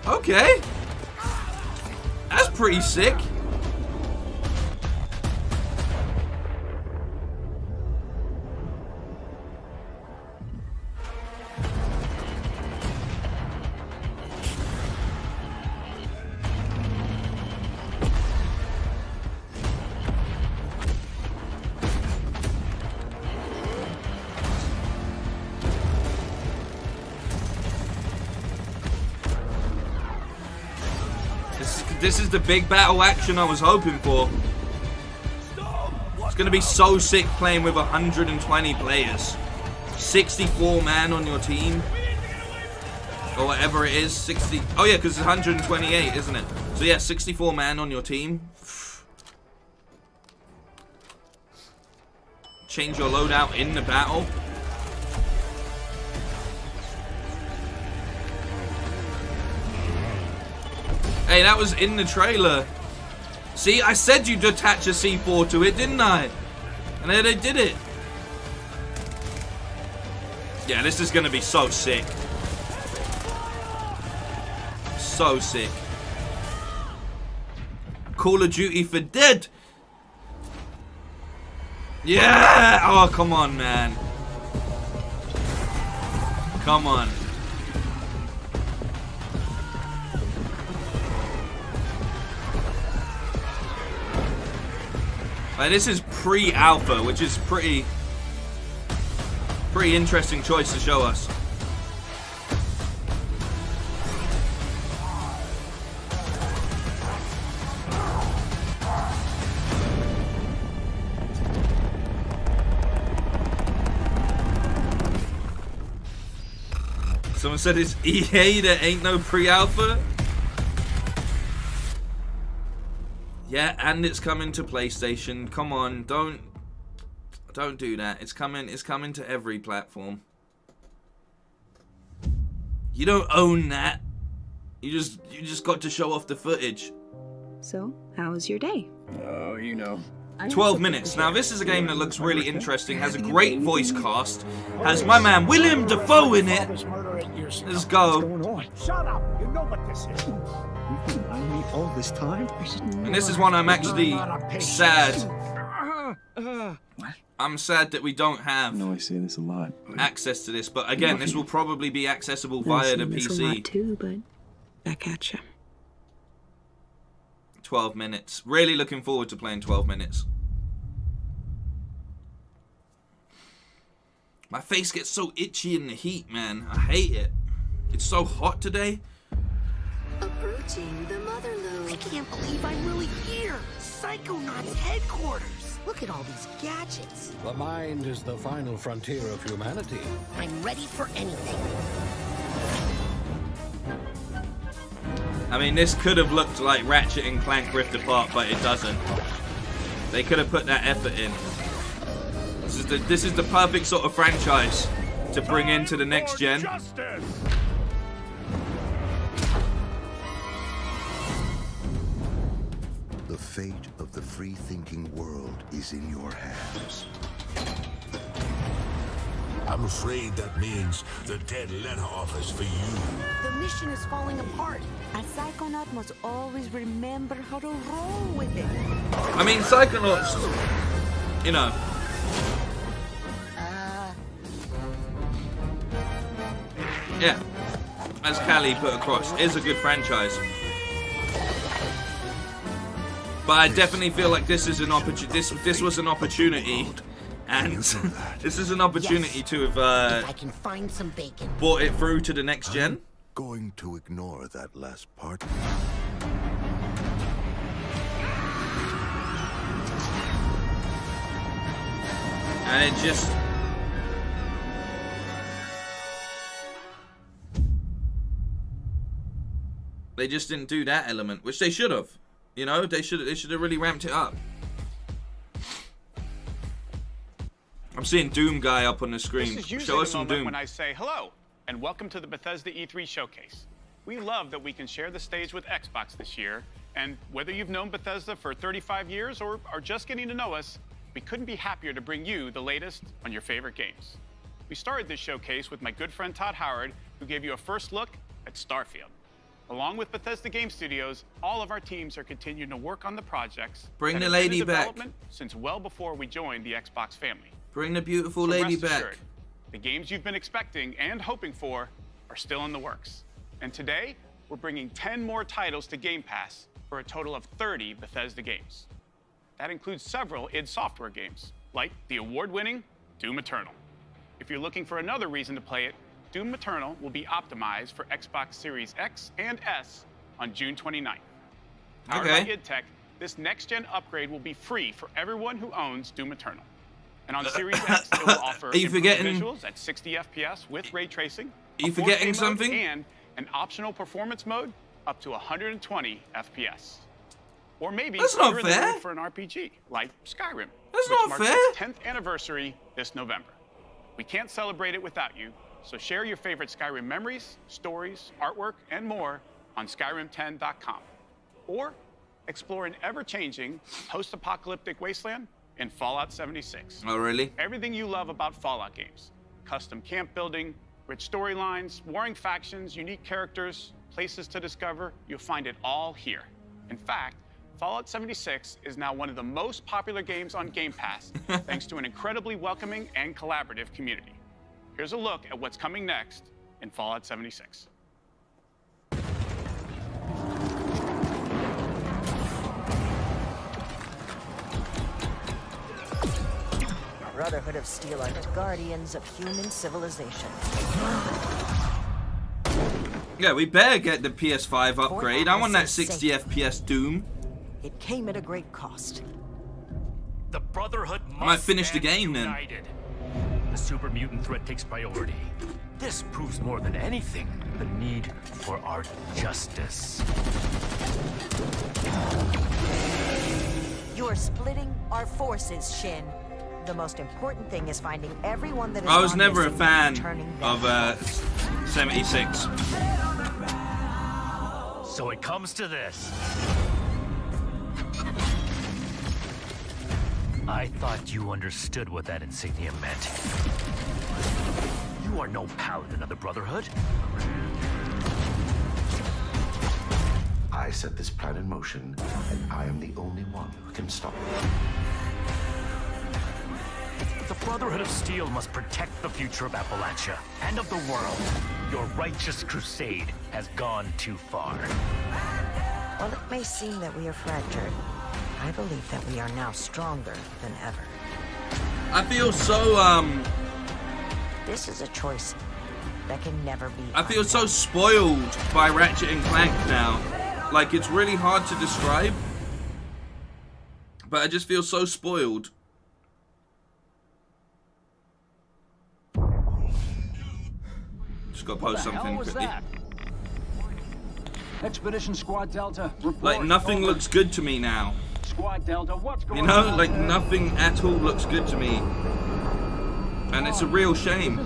Speaker 1: Okay. That's pretty sick. This is the big battle action I was hoping for. It's going to be so sick playing with 120 players. 64 man on your team. Or whatever it is. 60. Oh yeah, because it's 128, isn't it? So yeah, 64 man on your team. Change your loadout in the battle. Hey, that was in the trailer. See, I said you'd attach a C4 to it, didn't I? And then they did it. Yeah, this is going to be so sick. So sick. Call of Duty for Dead. Yeah! Oh, come on, man. Come on. This is pre-alpha, which is pretty interesting choice to show us. Someone said it's EA, there ain't no pre-alpha. Yeah, and it's coming to PlayStation. Come on, don't do that. It's coming to every platform. You don't own that. You just got to show off the footage.
Speaker 14: So, how was your day?
Speaker 13: Oh, you know.
Speaker 1: 12 minutes. Now, this is a game that looks really interesting, has a great voice cast, has my man Willem Dafoe in it. Let's go.
Speaker 12: Shut up! You know what this is. You've been lying to me all this time?
Speaker 1: And this is one I'm actually sad. I'm sad that we don't have
Speaker 15: I say this a lot.
Speaker 1: access to this, but again, this will probably be accessible via the
Speaker 14: This a lot
Speaker 1: PC.
Speaker 14: too, but back at ya.
Speaker 1: 12 minutes. Really looking forward to playing 12 minutes. My face gets so itchy in the heat, man. I hate it. It's so hot today.
Speaker 11: Approaching the Motherlode. I can't believe I'm really here. Psychonauts headquarters. Look at all these gadgets.
Speaker 13: The mind is the final frontier of humanity.
Speaker 11: I'm ready for anything.
Speaker 1: I mean, this could have looked like Ratchet and Clank Rift Apart, but it doesn't. They could have put that effort in. This is the perfect sort of franchise to bring into the next gen.
Speaker 16: The fate of the free-thinking world is in your hands.
Speaker 17: I'm afraid that means the dead letter office for you.
Speaker 11: The mission is falling apart. A Psychonaut must always remember how to roll with it.
Speaker 1: I mean, Psychonauts, you know. Yeah, as Callie put across, is a good franchise. But I definitely feel like this is an opportunity. This was an opportunity, and this is an opportunity to have
Speaker 11: If I can find some bacon.
Speaker 1: brought it through to the next gen.
Speaker 16: Going to ignore that last part.
Speaker 1: And it just... They just didn't do that element, which they should have. You know, they should have really ramped it up. I'm seeing Doom guy up on the screen.
Speaker 15: This is usually
Speaker 1: Show us
Speaker 15: the
Speaker 1: some
Speaker 15: moment
Speaker 1: Doom.
Speaker 15: when I say hello and welcome to the Bethesda E3 showcase. We love that we can share the stage with Xbox this year, and whether you've known Bethesda for 35 years or are just getting to know us, we couldn't be happier to bring you the latest on your favorite games. We started this showcase with my good friend Todd Howard, who gave you a first look at Starfield. Along with Bethesda Game Studios, all of our teams are continuing to work on the projects
Speaker 1: Bring
Speaker 15: that
Speaker 1: the
Speaker 15: have been in
Speaker 1: lady back.
Speaker 15: development since well before we joined the Xbox family.
Speaker 1: Bring the beautiful
Speaker 15: So
Speaker 1: lady
Speaker 15: rest
Speaker 1: back.
Speaker 15: assured, the games you've been expecting and hoping for are still in the works. And today, we're bringing 10 more titles to Game Pass for a total of 30 Bethesda games. That includes several id Software games, like the award-winning Doom Eternal. If you're looking for another reason to play it, Doom Eternal will be optimized for Xbox Series X and S on June 29th. Powered by id Tech, this next-gen upgrade will be free for everyone who owns Doom Eternal. And on Series X, it will offer
Speaker 1: Are you forgetting?
Speaker 15: visuals at 60 FPS with ray tracing.
Speaker 1: Are you
Speaker 15: a 4K
Speaker 1: forgetting
Speaker 15: mode,
Speaker 1: something?
Speaker 15: And an optional performance mode up to 120 FPS. Or maybe
Speaker 1: That's not
Speaker 15: you're in the
Speaker 1: fair.
Speaker 15: mood for an RPG, like Skyrim,
Speaker 1: That's
Speaker 15: which
Speaker 1: not
Speaker 15: marks
Speaker 1: fair.
Speaker 15: its 10th anniversary this November. We can't celebrate it without you, so share your favorite Skyrim memories, stories, artwork, and more on Skyrim10.com. Or explore an ever-changing, post-apocalyptic wasteland in Fallout 76.
Speaker 1: Oh, really?
Speaker 15: Everything you love about Fallout games. Custom camp building, rich storylines, warring factions, unique characters, places to discover, you'll find it all here. In fact, Fallout 76 is now one of the most popular games on Game Pass, thanks to an incredibly welcoming and collaborative community. Here's a look at what's coming next in Fallout 76.
Speaker 18: Brotherhood of Steel are the guardians of human civilization.
Speaker 1: Yeah, we better get the PS5 upgrade. I want that 60 FPS Doom.
Speaker 18: It came at a great cost.
Speaker 19: The Brotherhood
Speaker 1: I might finish the game then.
Speaker 19: united. The super mutant threat takes priority. This proves more than anything the need for our justice.
Speaker 18: You're splitting our forces, Shin. The most important thing is finding everyone that is
Speaker 1: I was
Speaker 18: gone
Speaker 1: never a
Speaker 18: missing
Speaker 1: fan
Speaker 18: and turning them
Speaker 1: of 76.
Speaker 19: So it comes to this. I thought you understood what that insignia meant. You are no paladin of the Brotherhood.
Speaker 20: I set this plan in motion, and I am the only one who can stop it.
Speaker 19: The Brotherhood of Steel must protect the future of Appalachia and of the world. Your righteous crusade has gone too far.
Speaker 18: While it may seem that we are fractured, I believe that we are now stronger than ever.
Speaker 1: I feel so,
Speaker 18: This is a choice that can never be
Speaker 1: I feel so spoiled by Ratchet and Clank now. Like, it's really hard to describe. But I just feel so spoiled. Just gotta post something quickly.
Speaker 21: Expedition Squad Delta, report.
Speaker 1: Like, nothing looks good to me now.
Speaker 21: Squad Delta, what's going
Speaker 1: You know,
Speaker 21: on?
Speaker 1: like, nothing at all looks good to me. And it's a real shame.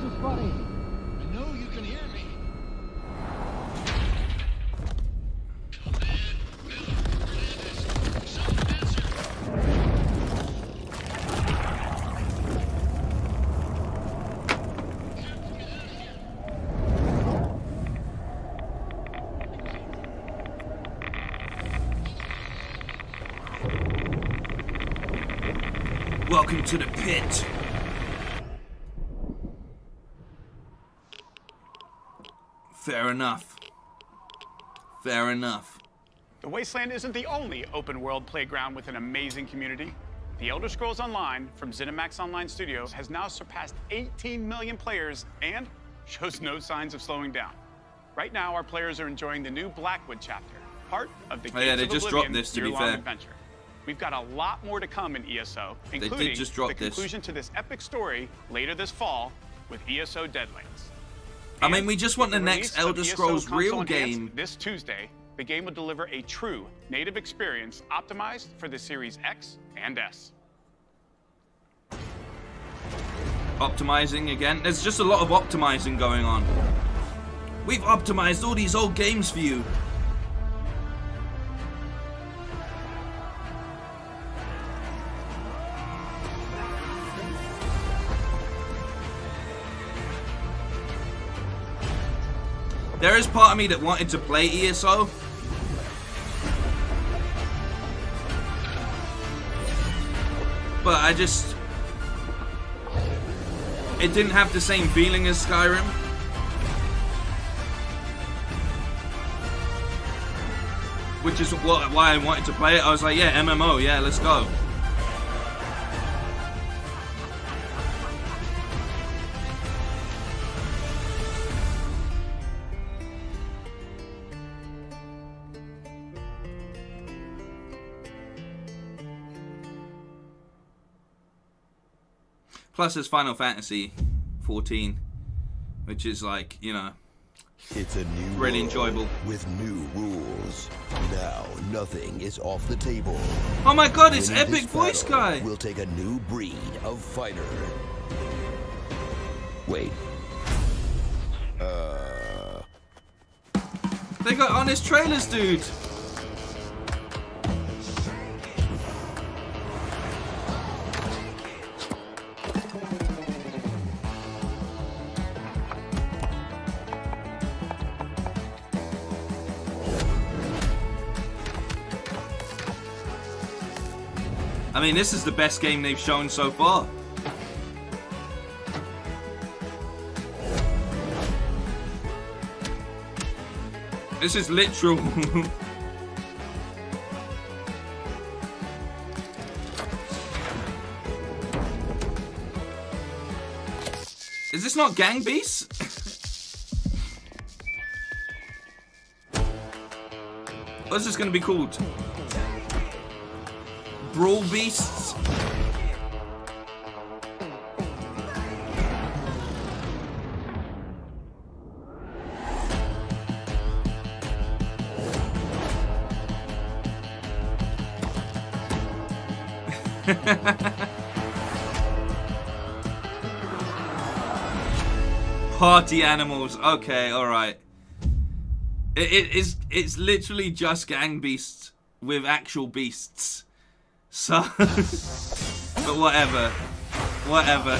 Speaker 1: Welcome to the pit. Fair enough. Fair enough.
Speaker 15: The Wasteland isn't the only open-world playground with an amazing community. The Elder Scrolls Online from ZeniMax Online Studios has now surpassed 18 million players and shows no signs of slowing down. Right now, our players are enjoying the new Blackwood chapter, part of the
Speaker 1: Oh yeah,
Speaker 15: Gates
Speaker 1: they
Speaker 15: of
Speaker 1: just
Speaker 15: Oblivion
Speaker 1: dropped this, to be
Speaker 15: year-long
Speaker 1: fair.
Speaker 15: adventure. We've got a lot more to come in ESO,
Speaker 1: did
Speaker 15: including
Speaker 1: just drop
Speaker 15: the
Speaker 1: this.
Speaker 15: conclusion to this epic story later this fall with ESO Deadlands.
Speaker 1: I mean, we just want the
Speaker 15: With
Speaker 1: next
Speaker 15: release of
Speaker 1: Elder
Speaker 15: ESO
Speaker 1: Scrolls
Speaker 15: Console
Speaker 1: real
Speaker 15: Enhanced
Speaker 1: game.
Speaker 15: This Tuesday, the game will deliver a true native experience optimized for the Series X and S.
Speaker 1: Optimizing again. There's just a lot of optimizing going on. We've optimized all these old games for you. There is part of me that wanted to play ESO. But I just... It didn't have the same feeling as Skyrim. Which is why I wanted to play it. I was like, yeah, MMO, yeah, let's go. Plus, there's Final Fantasy 14, which is like, you know,
Speaker 2: it's a new
Speaker 1: really enjoyable
Speaker 2: with new rules. Now nothing is off the table.
Speaker 1: Oh my god, it's
Speaker 2: Winning
Speaker 1: Epic
Speaker 2: this
Speaker 1: Voice
Speaker 2: battle
Speaker 1: Guy.
Speaker 2: We'll take a new breed of fighter. Wait.
Speaker 1: They got honest trailers, dude. I mean, this is the best game they've shown so far. This is literal. Is this not Gang Beasts? What's this going to be called? Brawl Beasts? Party animals. Okay, alright. It's literally just Gang Beasts with actual beasts. So, but whatever. Whatever.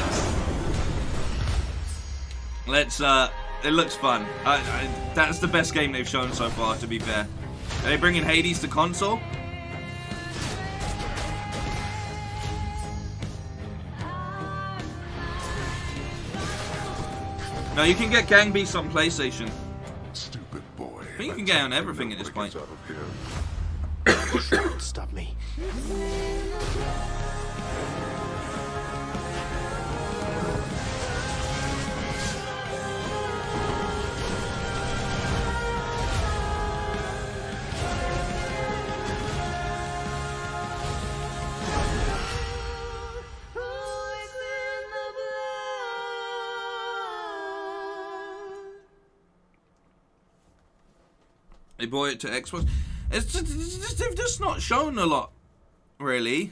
Speaker 1: Let's, it looks fun. That's the best game they've shown so far, to be fair. Are they bringing Hades to console? No, you can get Gang Beasts on PlayStation.
Speaker 16: Stupid boy.
Speaker 1: I think you can get it on everything at this point.
Speaker 2: Stop me.
Speaker 1: They brought it to Xbox. They've just not shown a lot, really.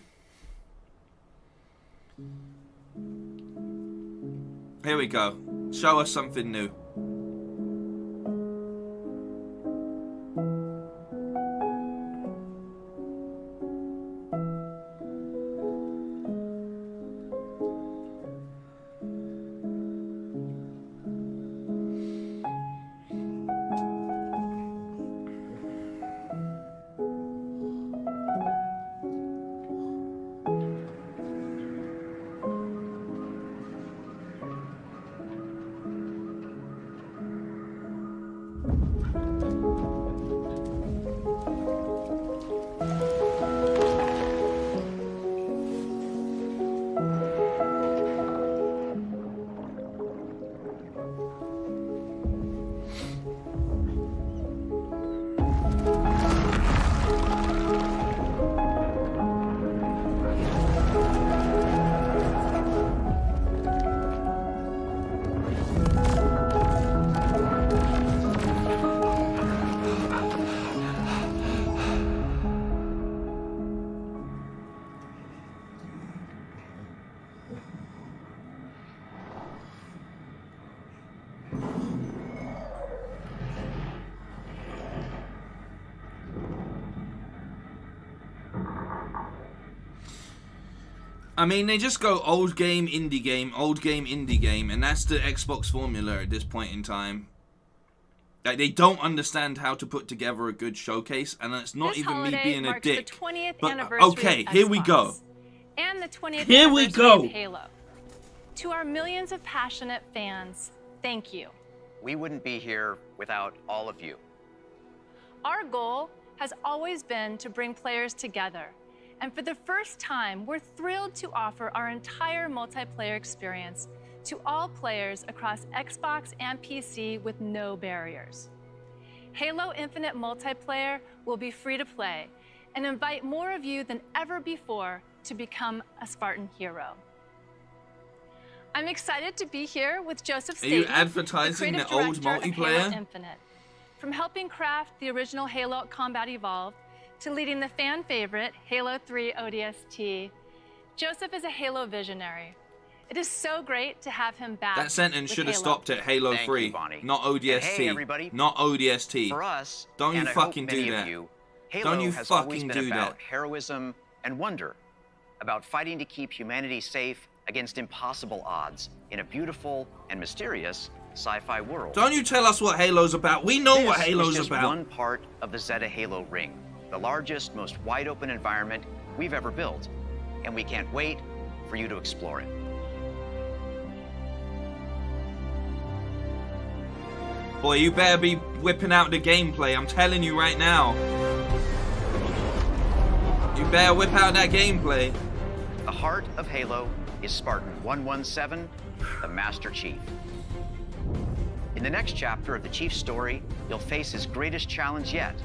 Speaker 1: Here we go. Show us something new. I mean, they just go old game, indie game, old game, indie game, and that's the Xbox formula at this point in time. Like, they don't understand how to put together a good showcase, and it's not even me being a dick.
Speaker 5: The 20th
Speaker 1: But
Speaker 5: anniversary
Speaker 1: okay,
Speaker 5: of
Speaker 1: here we
Speaker 5: Xbox.
Speaker 1: go.
Speaker 5: And the 20th
Speaker 1: Here we
Speaker 5: anniversary
Speaker 1: go.
Speaker 5: of Halo. To our millions of passionate fans, thank you.
Speaker 4: We wouldn't be here without all of you.
Speaker 5: Our goal has always been to bring players together. And for the first time, we're thrilled to offer our entire multiplayer experience to all players across Xbox and PC with no barriers. Halo Infinite Multiplayer will be free to play and invite more of you than ever before to become a Spartan hero. I'm excited to be here with Joseph
Speaker 1: Are you
Speaker 5: Staten,
Speaker 1: advertising
Speaker 5: the
Speaker 1: the
Speaker 5: creative
Speaker 1: old
Speaker 5: director of
Speaker 1: multiplayer?
Speaker 5: Halo Infinite. From helping craft the original Halo Combat Evolved to leading the fan favorite Halo 3 ODST, Joseph is a Halo visionary. It is so great to have him back.
Speaker 1: That sentence
Speaker 5: with
Speaker 1: should have
Speaker 5: Halo.
Speaker 1: stopped at Halo
Speaker 4: Thank
Speaker 1: 3,
Speaker 4: you, Bonnie.
Speaker 1: not ODST.
Speaker 4: And hey, everybody.
Speaker 1: Not ODST.
Speaker 4: For us,
Speaker 1: Don't you
Speaker 4: and I hope
Speaker 1: fucking
Speaker 4: many
Speaker 1: do
Speaker 4: of
Speaker 1: that.
Speaker 4: you, Halo
Speaker 1: Don't you
Speaker 4: has always
Speaker 1: fucking
Speaker 4: been
Speaker 1: do
Speaker 4: about
Speaker 1: that.
Speaker 4: heroism and wonder, about fighting to keep humanity safe against impossible odds in a beautiful and mysterious sci-fi world.
Speaker 1: Don't you tell us what Halo's about. We know what
Speaker 4: This
Speaker 1: Halo's
Speaker 4: is just
Speaker 1: about.
Speaker 4: one part of the Zeta Halo ring, the largest, most wide-open environment we've ever built, and we can't wait for you to explore it.
Speaker 1: Boy, you better be whipping out the gameplay. I'm telling you right now. You better whip out that gameplay.
Speaker 4: The heart of Halo is Spartan 117, the Master Chief. In the next chapter of the Chief's story, you'll face his greatest challenge yet.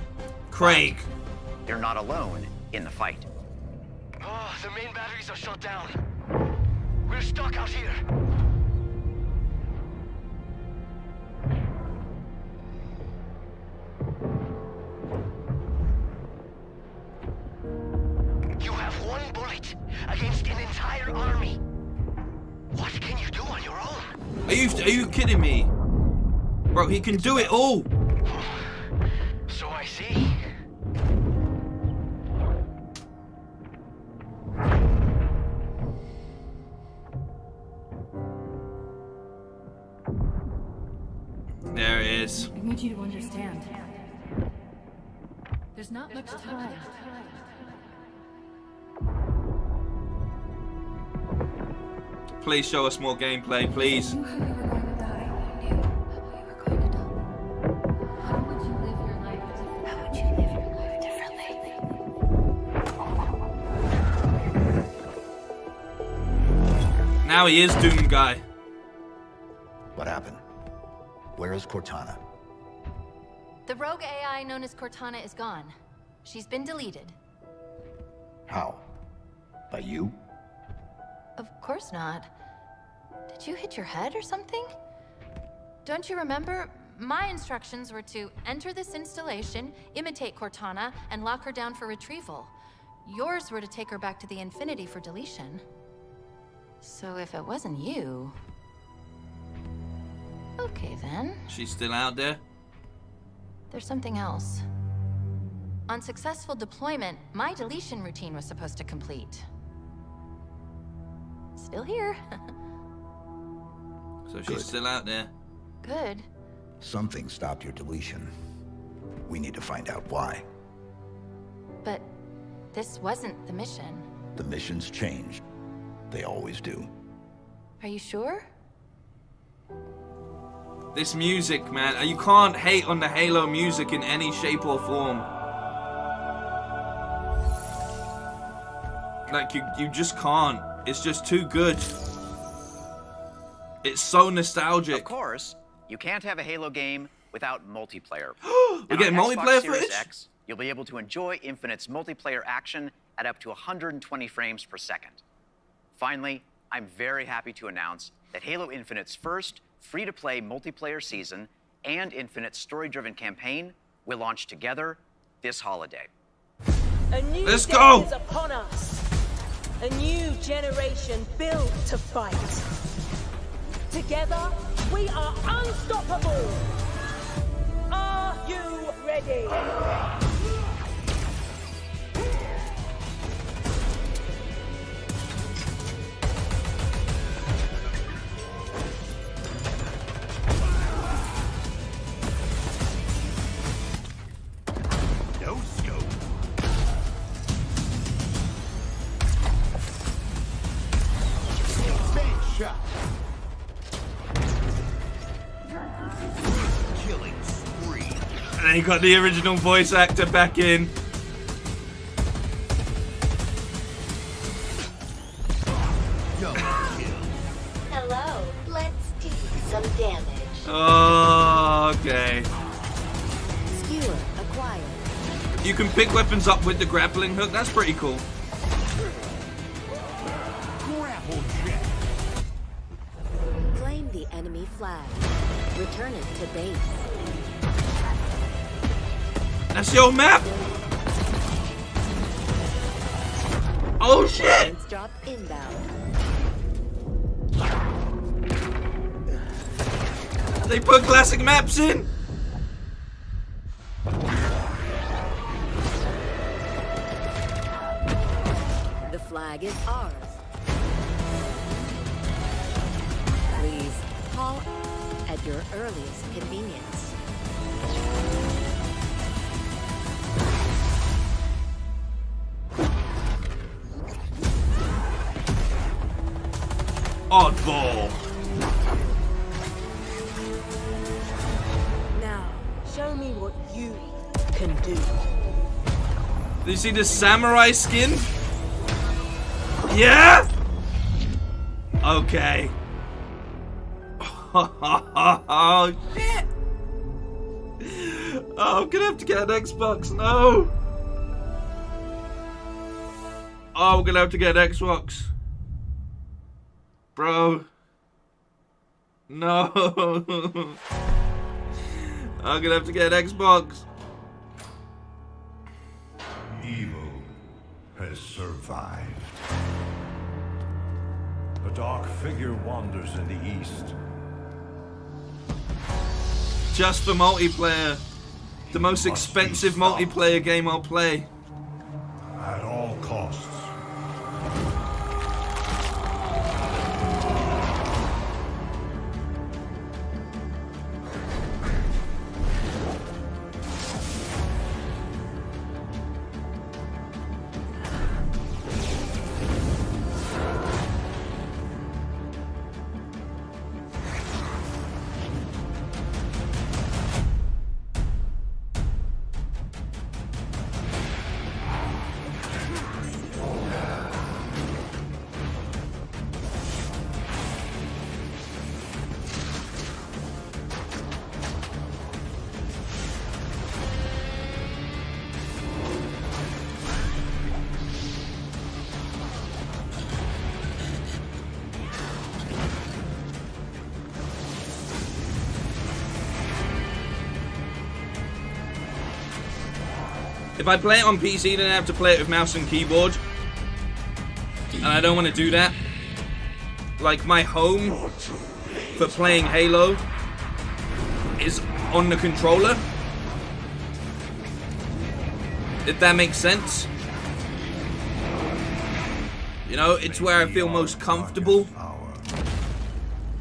Speaker 1: Craig.
Speaker 4: But you're not alone in the fight.
Speaker 12: Oh, the main batteries are shut down. We're stuck out here. You have one bullet against an entire army. What can you do on your own?
Speaker 1: Are you kidding me? Bro, he can do it all.
Speaker 12: So I see.
Speaker 1: There it is.
Speaker 22: I need you to understand. There's not much time.
Speaker 1: Please show us more gameplay, please. Now he is Doom Guy.
Speaker 23: What happened? Where is Cortana?
Speaker 24: The rogue AI known as Cortana is gone. She's been deleted.
Speaker 23: How? By you?
Speaker 24: Of course not. Did you hit your head or something? Don't you remember? My instructions were to enter this installation, imitate Cortana, and lock her down for retrieval. Yours were to take her back to the Infinity for deletion. So if it wasn't you... Okay then.
Speaker 1: She's still out there?
Speaker 24: There's something else. On successful deployment, my deletion routine was supposed to complete. Still here.
Speaker 1: So she's
Speaker 23: Good.
Speaker 1: still out there.
Speaker 24: Good.
Speaker 23: Something stopped your deletion. We need to find out why.
Speaker 24: But this wasn't the mission.
Speaker 23: The missions changed. They always do.
Speaker 24: Are you sure?
Speaker 1: This music, man. You can't hate on the Halo music in any shape or form. Like, you just can't. It's just too good. It's so nostalgic.
Speaker 4: Of course, you can't have a Halo game without multiplayer.
Speaker 1: We're getting
Speaker 4: on
Speaker 1: multiplayer
Speaker 4: Xbox Series
Speaker 1: footage?
Speaker 4: X, you'll be able to enjoy Infinite's multiplayer action at up to 120 frames per second. Finally, I'm very happy to announce that Halo Infinite's first free-to-play multiplayer season and Infinite's story-driven campaign will launch together this holiday.
Speaker 25: A new
Speaker 1: Let's
Speaker 25: day
Speaker 1: go!
Speaker 25: is upon us. A new generation built to fight. Together, we are unstoppable. Are you ready?
Speaker 2: shot. Killing spree.
Speaker 1: And then you got the original voice actor back in.
Speaker 6: Hello, let's do some damage.
Speaker 1: Oh, okay.
Speaker 6: Skewer acquired.
Speaker 1: You can pick weapons up with the grappling hook. That's pretty cool.
Speaker 2: Grapple check.
Speaker 6: Claim the enemy flag. Return it to base.
Speaker 1: That's your map. Oh shit!
Speaker 6: Drop inbound.
Speaker 1: They put classic maps in.
Speaker 6: The flag is ours. Please call at your earliest convenience.
Speaker 1: Oddball.
Speaker 25: Now, show me what you can do.
Speaker 1: Do you see the samurai skin? Yeah? Okay. Oh shit! Oh, I'm gonna have to get an Xbox. No. Oh, we're gonna have to get an Xbox. Bro. No. I'm gonna have to get an Xbox.
Speaker 17: Evil has survived. A dark figure wanders in the east.
Speaker 1: Just for multiplayer. The most expensive multiplayer game I'll play.
Speaker 17: At all costs.
Speaker 1: If I play it on PC, then I have to play it with mouse and keyboard. And I don't want to do that. Like, my home for playing Halo is on the controller. If that makes sense. You know, it's where I feel most comfortable.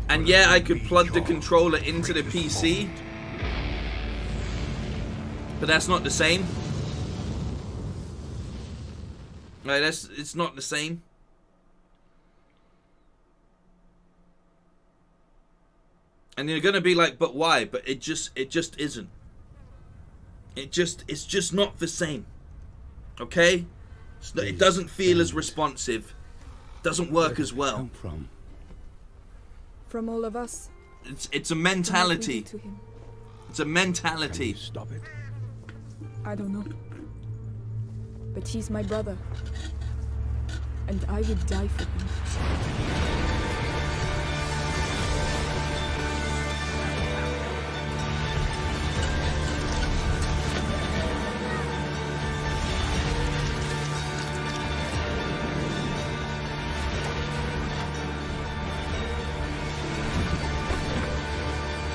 Speaker 1: And yeah, I could plug the controller into the PC. But that's not the same. Right, it's not the same. And you're gonna be like, but why? But it just isn't. It's just not the same. Okay? It doesn't feel as responsive. Doesn't work as well.
Speaker 7: From all of us.
Speaker 1: It's a mentality. It's a mentality.
Speaker 7: Stop it. I don't know. But he's my brother. And I would die for him.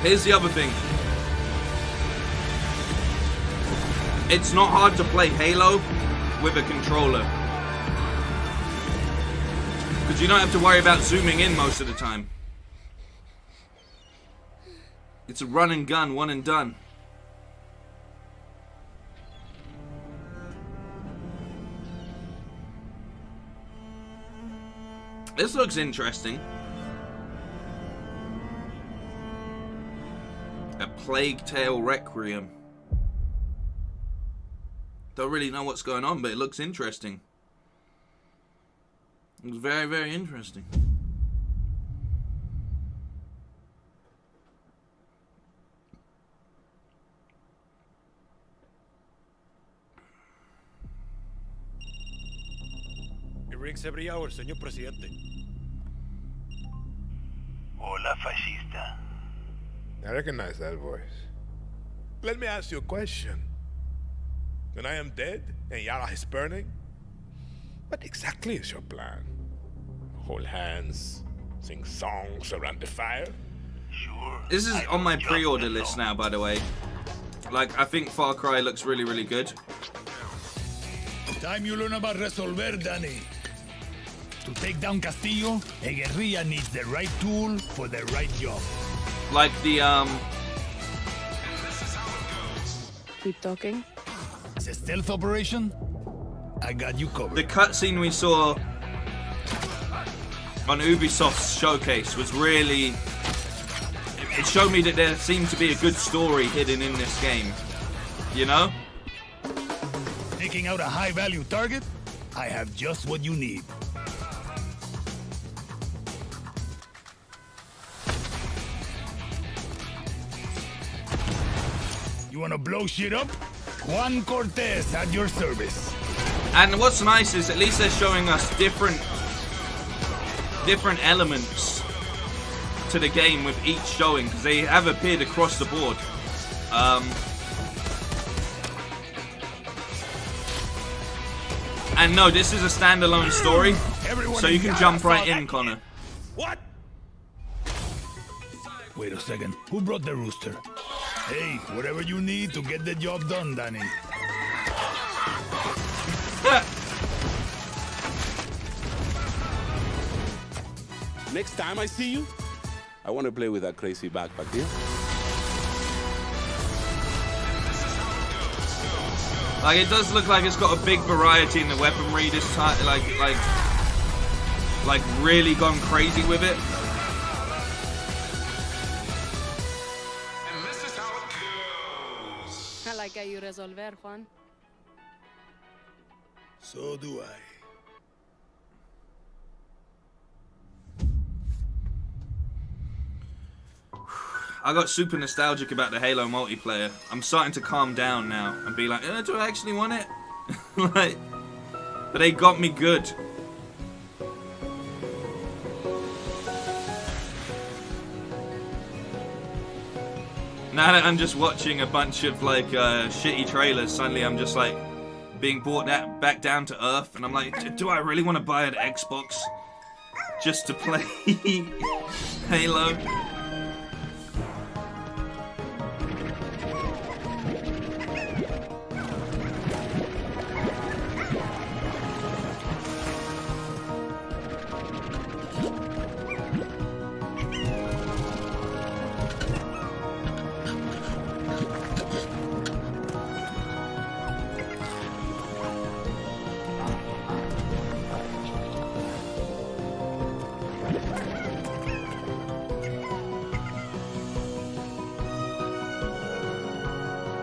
Speaker 1: Here's the other thing. It's not hard to play Halo with a controller. Because you don't have to worry about zooming in most of the time. It's a run and gun, one and done. This looks interesting. Plague Tale Requiem. Don't really know what's going on, but it looks interesting. It was very, very interesting.
Speaker 3: It rings every hour, señor presidente.
Speaker 8: Hola, fascista.
Speaker 3: I recognize that voice. Let me ask you a question. When I am dead and Yara is burning, what exactly is your plan? Hold hands, sing songs around the fire?
Speaker 8: Sure.
Speaker 1: This is on my pre-order list now, by the way. Like, I think Far Cry looks really, really good.
Speaker 9: Time you learn about resolver, Danny. To take down Castillo, a guerrilla needs the right tool for the right job.
Speaker 1: Like the
Speaker 7: Keep talking.
Speaker 9: It's a stealth operation. I got you covered.
Speaker 1: The cutscene we saw on Ubisoft's showcase was really... It showed me that there seemed to be a good story hidden in this game. You know?
Speaker 9: Taking out a high-value target? I have just what you need. You wanna blow shit up? Juan Cortez at your service.
Speaker 1: And what's nice is at least they're showing us different elements to the game with each showing, because they have appeared across the board. And no, this is a standalone story, so you can jump right in, Connor.
Speaker 9: What? Wait a second. Who brought the rooster? Hey, whatever you need to get the job done, Danny.
Speaker 10: Next time I see you, I want to play with that crazy backpack here.
Speaker 1: Like, it does look like it's got a big variety in the weaponry this time, like really gone crazy with it.
Speaker 22: I like how you resolver, Juan.
Speaker 9: So do I.
Speaker 1: I got super nostalgic about the Halo multiplayer. I'm starting to calm down now and be like, do I actually want it? Like, but they got me good. Now that I'm just watching a bunch of like shitty trailers, suddenly I'm just like being brought back down to earth, and I'm like, do I really want to buy an Xbox just to play Halo?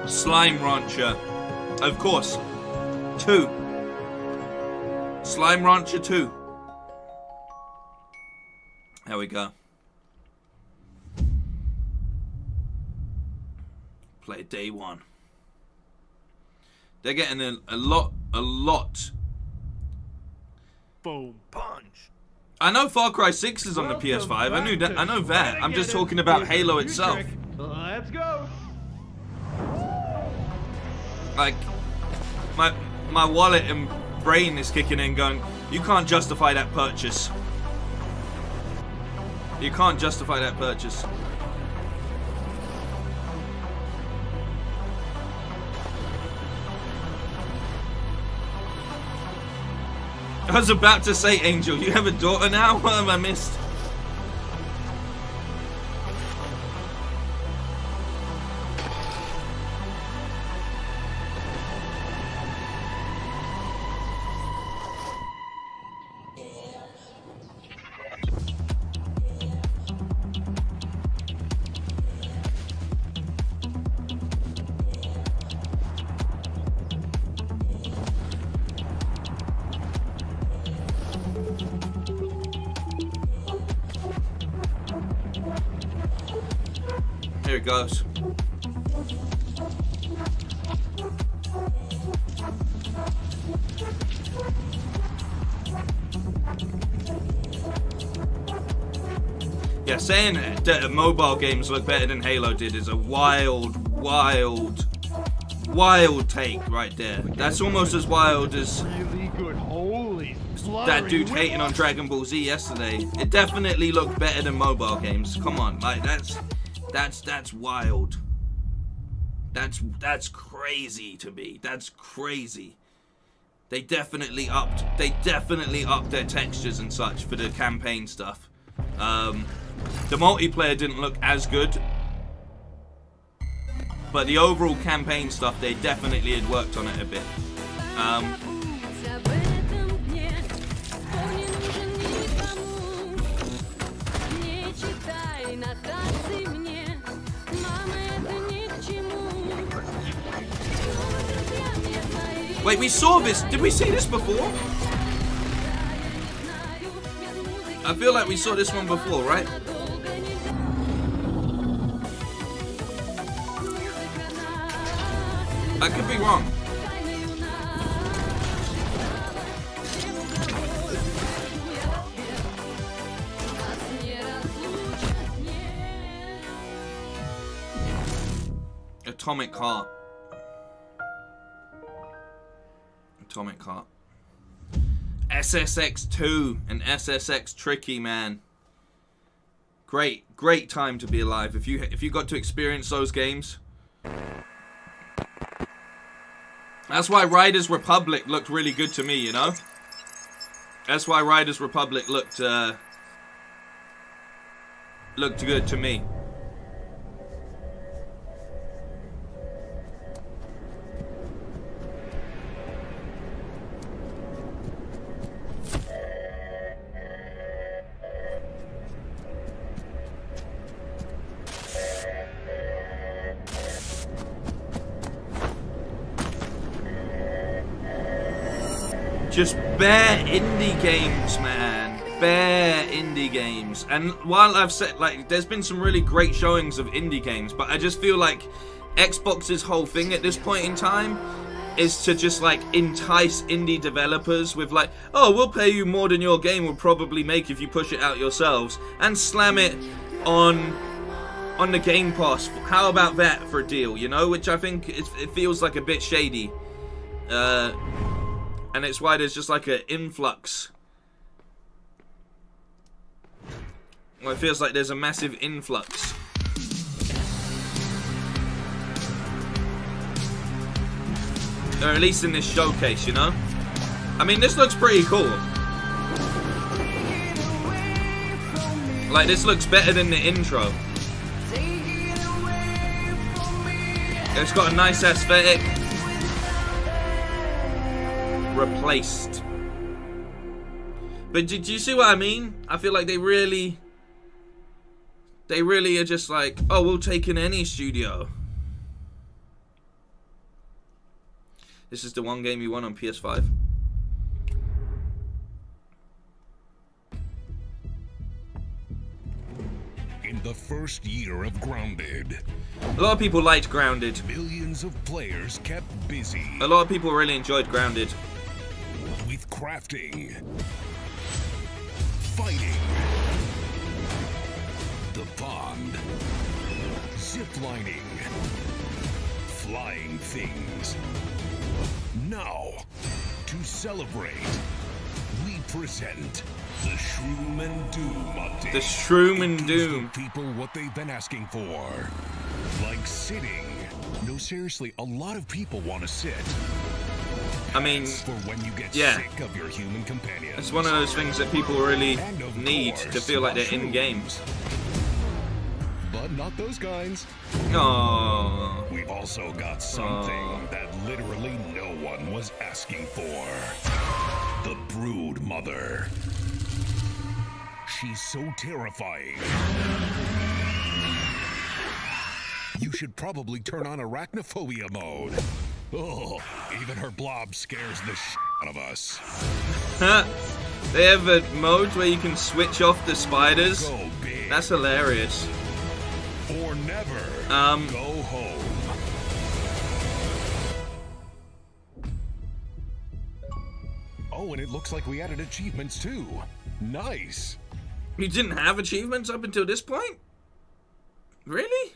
Speaker 1: Slime Rancher. Of course. 2. Slime Rancher 2. There we go. Play day 1. They're getting a lot.
Speaker 21: Boom. Punch.
Speaker 1: I know Far Cry 6 is on the PS5. I know that. I'm just talking about Halo itself.
Speaker 21: Let's go.
Speaker 1: Like, my wallet and brain is kicking in going, you can't justify that purchase. You can't justify that purchase. I was about to say, Angel, you have a daughter now? What have I missed? Here it goes. Yeah, saying that mobile games look better than Halo did is a wild take right there. That's almost as wild as that dude hating on Dragon Ball Z yesterday. It definitely looked better than mobile games. Come on, like that's wild. That's crazy to me. That's crazy. They definitely upped their textures and such for the campaign stuff. The multiplayer didn't look as good, but the overall campaign stuff, they definitely had worked on it a bit. Wait, we saw this. Did we see this before? I feel like we saw this one before, right? I could be wrong. Atomic Heart. Atomic Heart. SSX2 and SSX Tricky, man. Great time to be alive. If you got to experience those games. That's why Riders Republic looked really good to me, you know? That's why Riders Republic looked good to me. Just bare indie games, man. Bare indie games. And while I've said, like, there's been some really great showings of indie games, but I just feel like Xbox's whole thing at this point in time is to just, like, entice indie developers with, like, oh, we'll pay you more than your game will probably make if you push it out yourselves, and slam it on the Game Pass. How about that for a deal, you know? Which I think it feels like a bit shady. And it's why there's just like an influx. Well, it feels like there's a massive influx. Or at least in this showcase, you know? I mean, this looks pretty cool. Like, this looks better than the intro. It's got a nice aesthetic. Replaced. But did you see what I mean? I feel like they really are just like, oh, we'll take in any studio. This is the one game you won on PS5.
Speaker 17: In the first year of Grounded,
Speaker 1: a lot of people liked Grounded.
Speaker 17: Millions of players kept busy.
Speaker 1: A lot of people really enjoyed Grounded.
Speaker 17: With crafting, fighting, the pond, ziplining, flying things. Now, to celebrate, we present the Shroom and Doom update.
Speaker 1: The Shroom and Doom.
Speaker 17: Give the people what they've been asking for. Like sitting. No, seriously, a lot of people want to sit.
Speaker 1: I mean,
Speaker 17: for when you get
Speaker 1: yeah,
Speaker 17: sick of your human companions.
Speaker 1: It's one of those things that people really need to feel like they're in games.
Speaker 17: But not those kinds.
Speaker 1: Oh.
Speaker 17: We've also got something that literally no one was asking for. The Brood Mother. She's so terrifying. You should probably turn on arachnophobia mode. Oh, even her blob scares the shit out of us.
Speaker 1: They have a mode where you can switch off the spiders. That's hilarious.
Speaker 17: or never go home. Oh, and it looks like we added achievements too. Nice.
Speaker 1: You didn't have achievements up until this point? Really?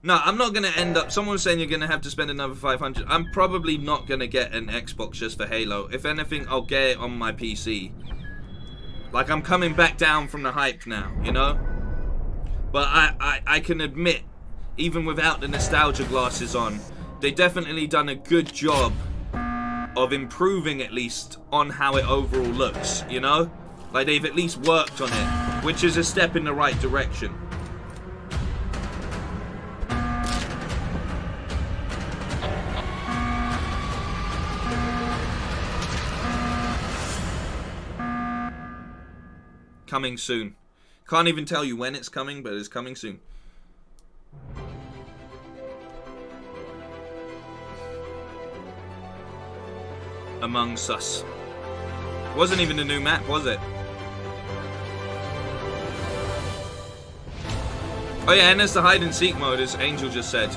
Speaker 1: No, I'm not going to end up... Someone was saying you're going to have to spend another 500. I'm probably not going to get an Xbox just for Halo. If anything, I'll get it on my PC. Like, I'm coming back down from the hype now, you know? But I can admit, even without the nostalgia glasses on, they definitely done a good job of improving, at least, on how it overall looks, you know? Like, they've at least worked on it, which is a step in the right direction. Coming soon. Can't even tell you when it's coming, but it's coming soon. Among Us. Wasn't even a new map, was it? Oh yeah, and there's the hide and seek mode, as Angel just said.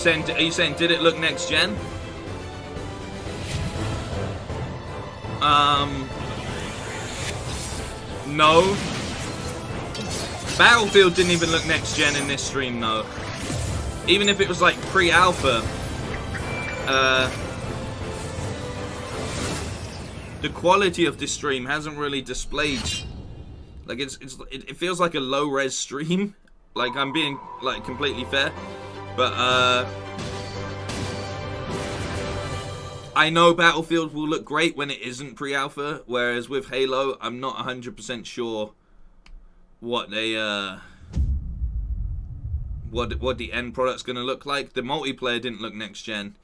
Speaker 1: Are you saying did it look next gen? No. Battlefield didn't even look next gen in this stream, though. Even if it was like pre-alpha, the quality of this stream hasn't really displayed. Like it feels like a low-res stream. Like I'm being like completely fair. But, I know Battlefield will look great when it isn't pre-alpha, whereas with Halo, I'm not 100% sure what they, what the end product's gonna look like. The multiplayer didn't look next gen.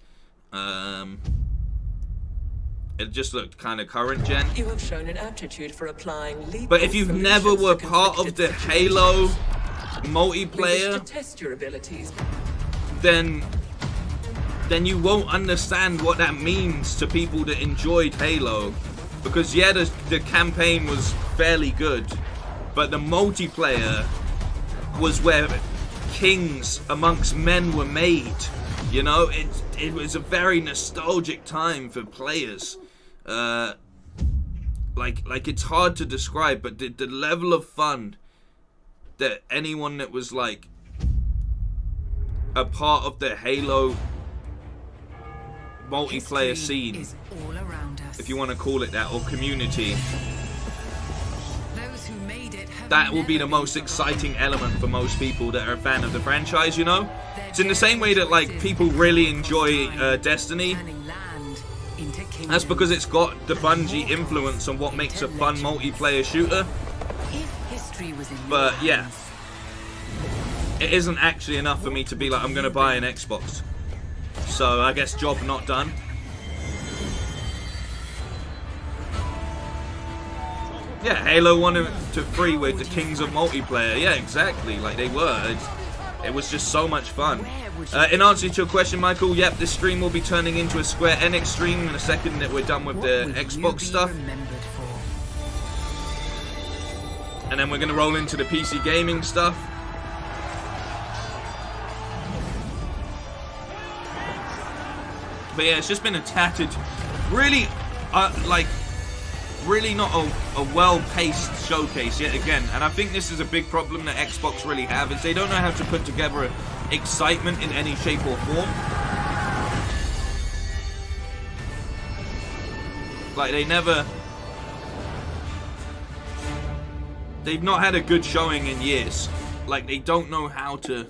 Speaker 1: It just looked kind of current gen.
Speaker 11: You have shown an aptitude for applying legal
Speaker 1: but if you've never were part of the Halo multiplayer,
Speaker 11: to test your abilities.
Speaker 1: then you won't understand what that means to people that enjoyed Halo. Because yeah, the campaign was fairly good, but the multiplayer was where kings amongst men were made. You know, it was a very nostalgic time for players. Like it's hard to describe, but the level of fun that anyone that was like a part of the Halo multiplayer scene, if you want to call it that, or community, that will be the most exciting element for most people that are a fan of the franchise, you know? It's in the same way that like people really enjoy Destiny. That's because it's got the Bungie influence on what makes a fun multiplayer shooter. But yeah, it isn't actually enough for me to be like, I'm gonna buy an Xbox. So I guess job not done. Yeah, Halo 1 to 3 with the kings of multiplayer. Yeah, exactly, like they were. It was just so much fun. In answer to your question, Michael, yep, this stream will be turning into a Square Enix stream in the second that we're done with the Xbox stuff. And then we're going to roll into the PC gaming stuff. But yeah, it's just been a tattered, really, really not a well-paced showcase yet again. And I think this is a big problem that Xbox really have, is they don't know how to put together excitement in any shape or form. Like they've not had a good showing in years. Like they don't know how to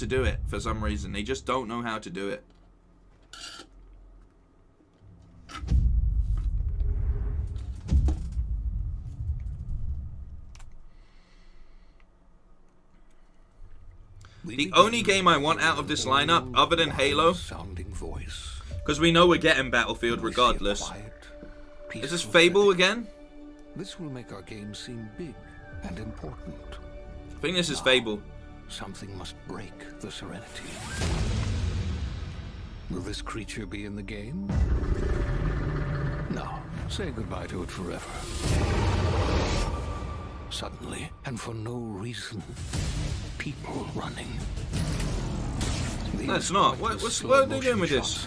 Speaker 1: do it for some reason. They just don't know how to do it. The only game I want out of this lineup, other than Halo, because we know we're getting Battlefield regardless. Is this Fable again?
Speaker 13: This will make our game seem big and important.
Speaker 1: I think this is Fable.
Speaker 13: Something must break the serenity. Will this creature be in the game? No. Say goodbye to it forever. Suddenly, and for no reason, people running.
Speaker 1: That's not. What are they doing with this?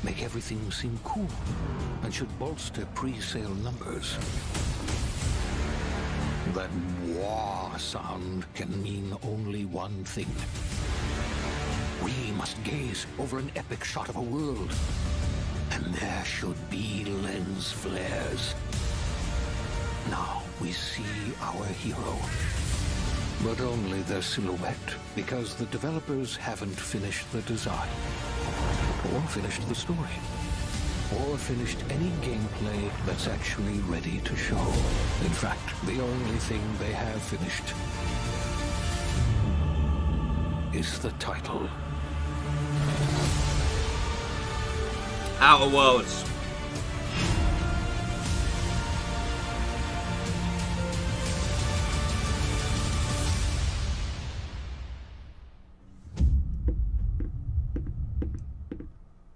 Speaker 13: Make everything seem cool and should bolster pre-sale numbers. That wah sound can mean only one thing. We must gaze over an epic shot of a world, and there should be lens flares. Now we see our hero, but only their silhouette, because the developers haven't finished the design, or finished the story, or finished any gameplay that's actually ready to show. In fact, the only thing they have finished is the title.
Speaker 1: Outer Worlds.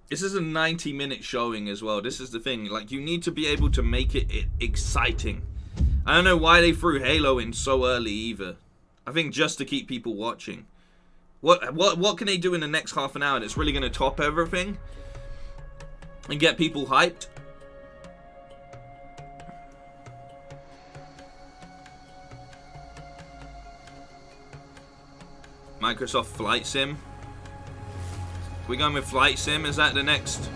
Speaker 1: This is a 90-minute showing as well. This is the thing. Like, you need to be able to make it exciting. I don't know why they threw Halo in so early either. I think just to keep people watching. What can they do in the next half an hour that's really going to top everything and get people hyped? Microsoft Flight Sim. We're going with Flight Sim. Is that the next?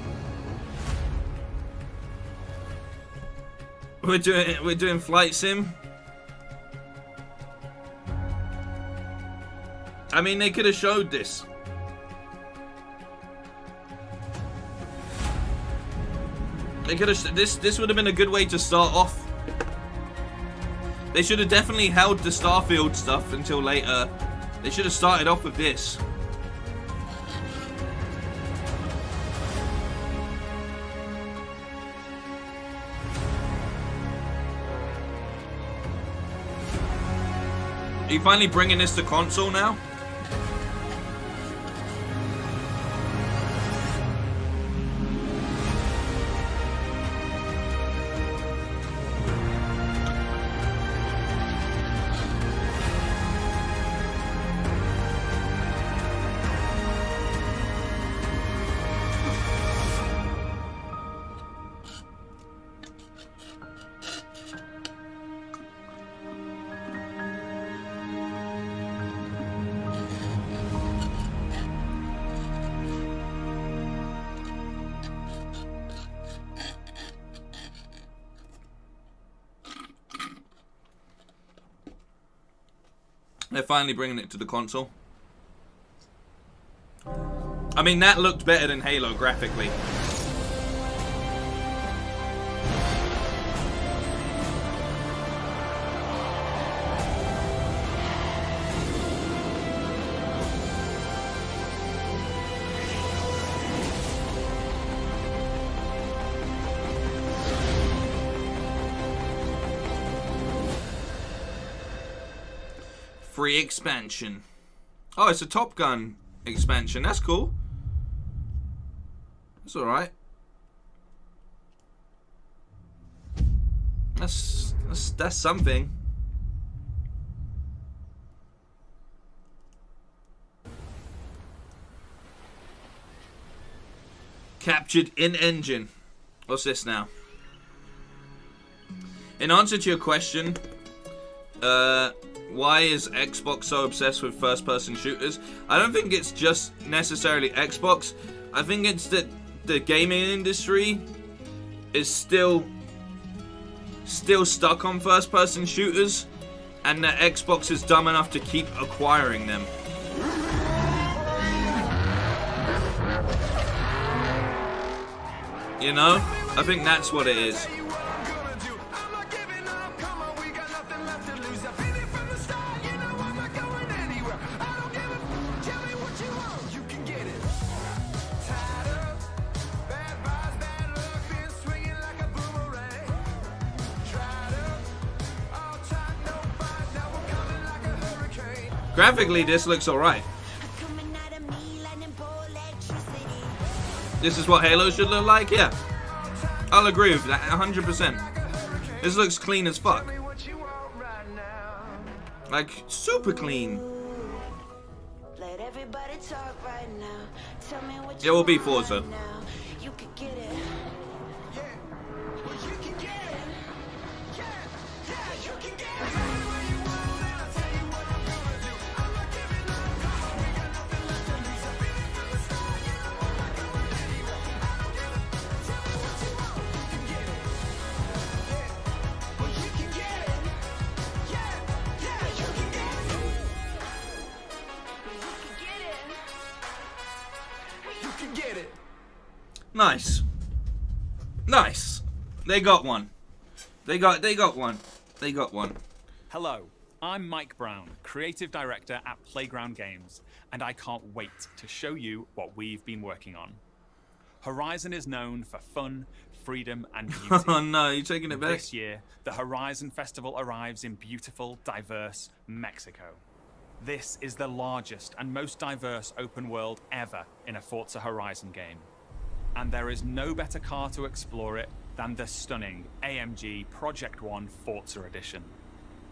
Speaker 1: We're doing Flight Sim. I mean, they could have showed this. They could have. This would have been a good way to start off. They should have definitely held the Starfield stuff until later. They should have started off with this. Are you finally bringing this to console now? They're finally bringing it to the console. I mean, that looked better than Halo graphically. Free expansion. Oh, it's a Top Gun expansion. That's cool. That's alright. That's something. Captured in engine. What's this now? In answer to your question, why is Xbox so obsessed with first-person shooters? I don't think it's just necessarily Xbox. I think it's that the gaming industry is still stuck on first-person shooters, and that Xbox is dumb enough to keep acquiring them. You know? I think that's what it is. Graphically, this looks alright. This is what Halo should look like, yeah. I'll agree with that 100%. This looks clean as fuck. Like, super clean. It will be Forza. Nice. Nice. They got one. They got one. They got one.
Speaker 14: Hello, I'm Mike Brown, Creative Director at Playground Games, and I can't wait to show you what we've been working on. Horizon is known for fun, freedom, and beauty.
Speaker 1: Oh no, you're taking it back.
Speaker 14: This year, the Horizon Festival arrives in beautiful, diverse Mexico. This is the largest and most diverse open world ever in a Forza Horizon game. And there is no better car to explore it than the stunning AMG Project One Forza Edition.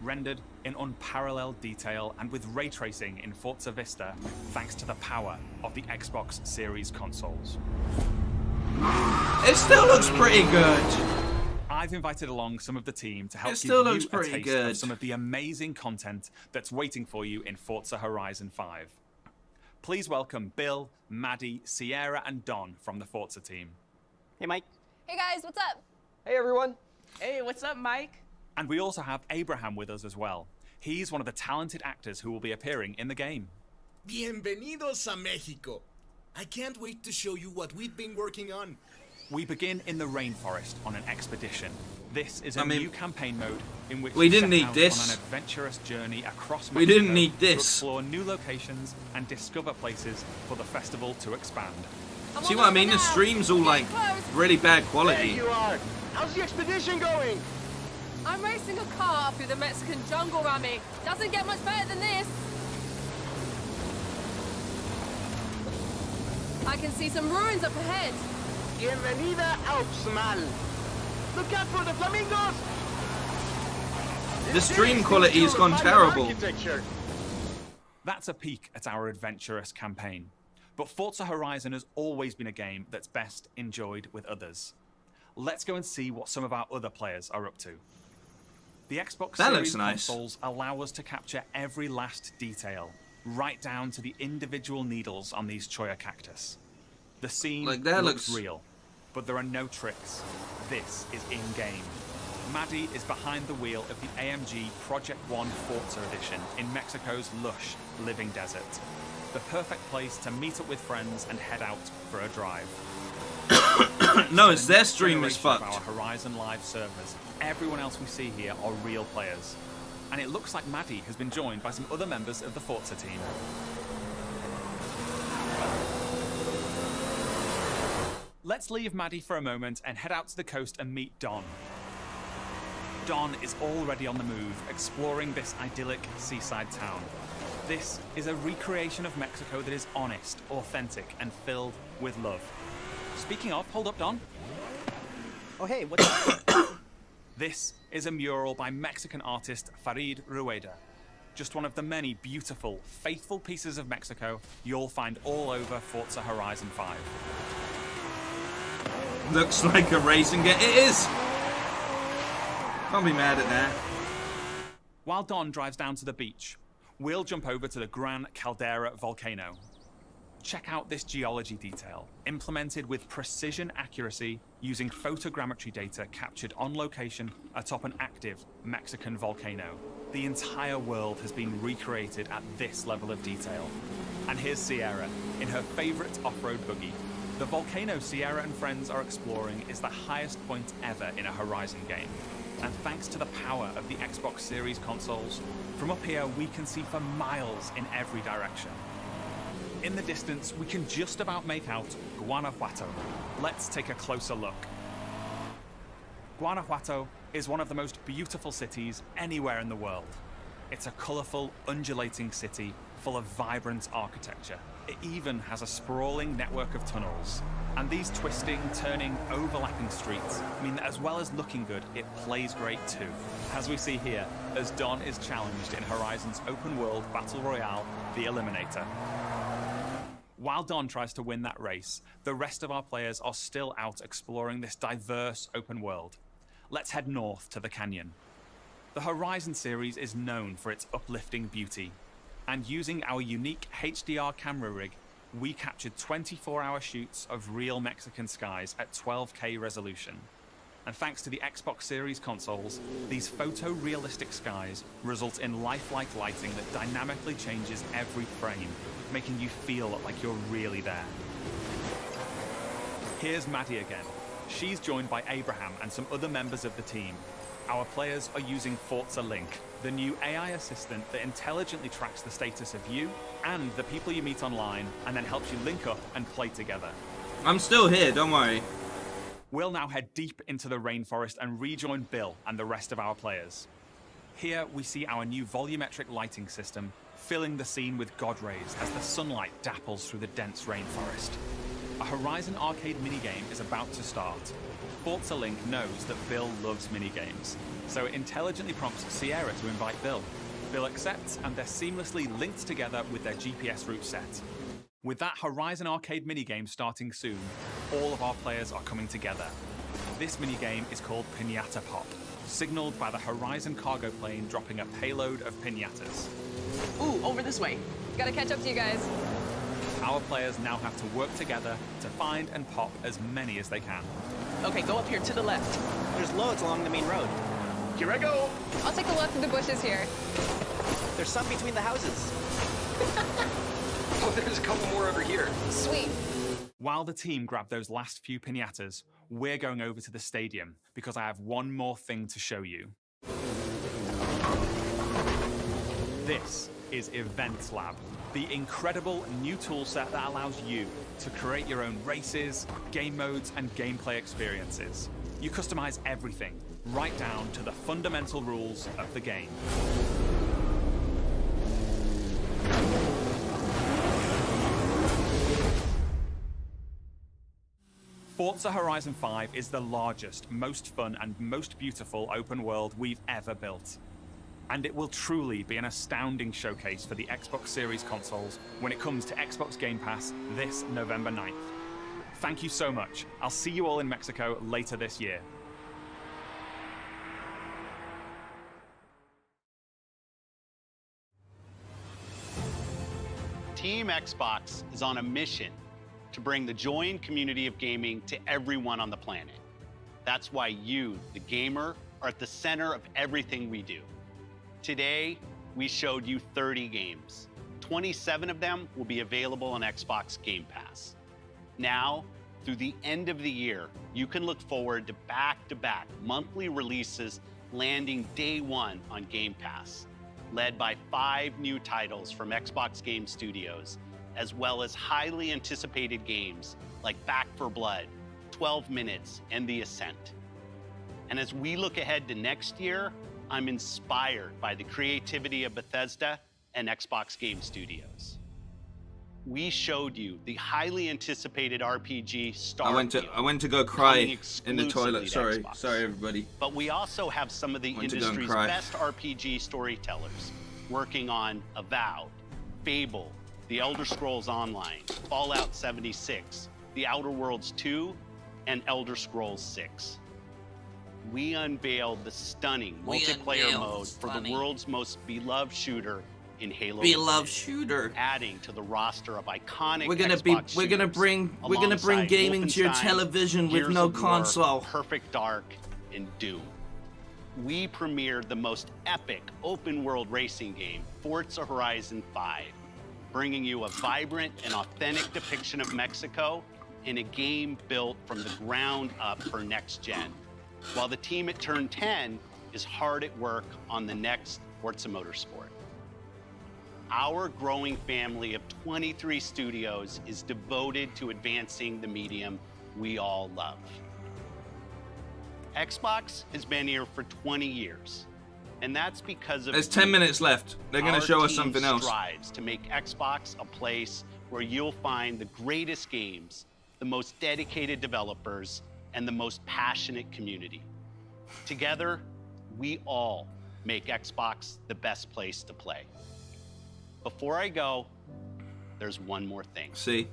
Speaker 14: Rendered in unparalleled detail and with ray tracing in Forza Vista, thanks to the power of the Xbox Series consoles.
Speaker 1: It still looks pretty good.
Speaker 14: I've invited along some of the team to help give
Speaker 1: still
Speaker 14: you
Speaker 1: looks
Speaker 14: a
Speaker 1: pretty
Speaker 14: taste
Speaker 1: good.
Speaker 14: of some of the amazing content that's waiting for you in Forza Horizon 5. Please welcome Bill, Maddie, Sierra, and Don from the Forza team.
Speaker 15: Hey, Mike.
Speaker 18: Hey guys, what's up?
Speaker 15: Hey, everyone.
Speaker 18: Hey, what's up, Mike?
Speaker 14: And we also have Abraham with us as well. He's one of the talented actors who will be appearing in the game.
Speaker 19: Bienvenidos a Mexico. I can't wait to show you what we've been working on.
Speaker 14: We begin in the rainforest on an expedition. This is a new campaign mode in which
Speaker 1: we didn't
Speaker 14: set
Speaker 1: need
Speaker 14: out
Speaker 1: this.
Speaker 14: on an adventurous journey across Mexico
Speaker 1: We didn't need
Speaker 14: to
Speaker 1: this.
Speaker 14: explore new locations and discover places for the festival to expand.
Speaker 1: See what I mean? The stream's all like really bad quality.
Speaker 15: There you are. How's the expedition going?
Speaker 18: I'm racing a car through the Mexican jungle, Rami. Doesn't get much better than this. I can see some ruins up ahead.
Speaker 15: Bienvenida Alpsmal. Look out for the flamingos!
Speaker 1: The stream quality has gone terrible.
Speaker 14: That's a peek at our adventurous campaign. But Forza Horizon has always been a game that's best enjoyed with others. Let's go and see what some of our other players are up to. The Xbox Series consoles allow us to capture every last detail, right down to the individual needles on these cholla cactus. The scene looks real, but there are no tricks. This is in-game. Maddie is behind the wheel of the AMG Project One Forza Edition in Mexico's lush living desert. The perfect place to meet up with friends and head out for a drive.
Speaker 1: No, it's their stream is fucked.
Speaker 14: Our Horizon Live servers. Everyone else we see here are real players. And it looks like Maddie has been joined by some other members of the Forza team. Let's leave Maddie for a moment and head out to the coast and meet Don. Don is already on the move, exploring this idyllic seaside town. This is a recreation of Mexico that is honest, authentic, and filled with love. Speaking of, hold up, Don.
Speaker 15: Oh, hey, what's up?
Speaker 14: This is a mural by Mexican artist Farid Rueda. Just one of the many beautiful, faithful pieces of Mexico you'll find all over Forza Horizon 5.
Speaker 1: Looks like a racing game. It is! Can't be mad at that.
Speaker 14: While Don drives down to the beach, we'll jump over to the Gran Caldera volcano. Check out this geology detail, implemented with precision accuracy using photogrammetry data captured on location atop an active Mexican volcano. The entire world has been recreated at this level of detail. And here's Sierra in her favorite off-road buggy. The volcano Sierra and friends are exploring is the highest point ever in a Horizon game. And thanks to the power of the Xbox Series consoles, from up here we can see for miles in every direction. In the distance, we can just about make out Guanajuato. Let's take a closer look. Guanajuato is one of the most beautiful cities anywhere in the world. It's a colourful, undulating city full of vibrant architecture. It even has a sprawling network of tunnels. And these twisting, turning, overlapping streets mean that as well as looking good, it plays great too. As we see here, as Don is challenged in Horizon's open-world battle royale, The Eliminator. While Don tries to win that race, the rest of our players are still out exploring this diverse open world. Let's head north to the canyon. The Horizon series is known for its uplifting beauty, and using our unique HDR camera rig, we captured 24-hour shoots of real Mexican skies at 12K resolution. And thanks to the Xbox Series consoles, these photorealistic skies result in lifelike lighting that dynamically changes every frame, making you feel like you're really there. Here's Maddie again. She's joined by Abraham and some other members of the team. Our players are using Forza Link, the new AI assistant that intelligently tracks the status of you and the people you meet online, and then helps you link up and play together.
Speaker 1: I'm still here, don't worry.
Speaker 14: We'll now head deep into the rainforest and rejoin Bill and the rest of our players. Here we see our new volumetric lighting system filling the scene with god rays as the sunlight dapples through the dense rainforest. A Horizon arcade minigame is about to start. Forza Link knows that Bill loves minigames, so it intelligently prompts Sierra to invite Bill. Bill accepts, and they're seamlessly linked together with their GPS route set. With that Horizon arcade minigame starting soon, all of our players are coming together. This minigame is called Piñata Pop, signaled by the Horizon cargo plane dropping a payload of piñatas.
Speaker 18: Ooh, over this way. Gotta catch up to you guys.
Speaker 14: Our players now have to work together to find and pop as many as they can.
Speaker 18: Okay, go up here to the left.
Speaker 5: There's loads along the main road.
Speaker 21: Here I go.
Speaker 18: I'll take a look through the bushes here.
Speaker 5: There's some between the houses.
Speaker 21: Oh, there's a couple more over here.
Speaker 18: Sweet.
Speaker 14: While the team grab those last few piñatas, we're going over to the stadium because I have one more thing to show you. This is Event Lab, the incredible new toolset that allows you to create your own races, game modes, and gameplay experiences. You customize everything, right down to the fundamental rules of the game. Forza Horizon 5 is the largest, most fun, and most beautiful open world we've ever built. And it will truly be an astounding showcase for the Xbox Series consoles when it comes to Xbox Game Pass this November 9th. Thank you so much. I'll see you all in Mexico later this year.
Speaker 12: Team Xbox is on a mission to bring the joy and community of gaming to everyone on the planet. That's why you, the gamer, are at the center of everything we do. Today, we showed you 30 games. 27 of them will be available on Xbox Game Pass. Now, through the end of the year, you can look forward to back-to-back monthly releases landing day one on Game Pass, led by 5 new titles from Xbox Game Studios, as well as highly anticipated games like Back 4 Blood, 12 Minutes, and The Ascent. And as we look ahead to next year, I'm inspired by the creativity of Bethesda and Xbox Game Studios. We showed you the highly anticipated RPG Starfield.
Speaker 1: I went to go cry in the toilet. Sorry, everybody.
Speaker 12: But we also have some of the industry's best RPG storytellers working on Avowed, Fable, The Elder Scrolls Online, Fallout 76, The Outer Worlds 2, and Elder Scrolls 6. We unveiled the stunning multiplayer mode for the world's most beloved shooter in Halo.
Speaker 1: Shooter.
Speaker 12: Adding to the roster of iconic
Speaker 1: We're gonna bring gaming to your television with no console.
Speaker 12: Perfect Dark, and Doom. We premiered the most epic open-world racing game, Forza Horizon 5, bringing you a vibrant and authentic depiction of Mexico in a game built from the ground up for next gen. While the team at Turn 10 is hard at work on the next Forza Motorsport. Our growing family of 23 studios is devoted to advancing the medium we all love. Xbox has been here for 20 years, And that's because of
Speaker 1: There's 10 minutes left. They're going to show us something else.
Speaker 12: Strives to make Xbox a place where you'll find the greatest games, the most dedicated developers, and the most passionate community. Together, we all make Xbox the best place to play. Before I go, there's one more thing.
Speaker 1: See?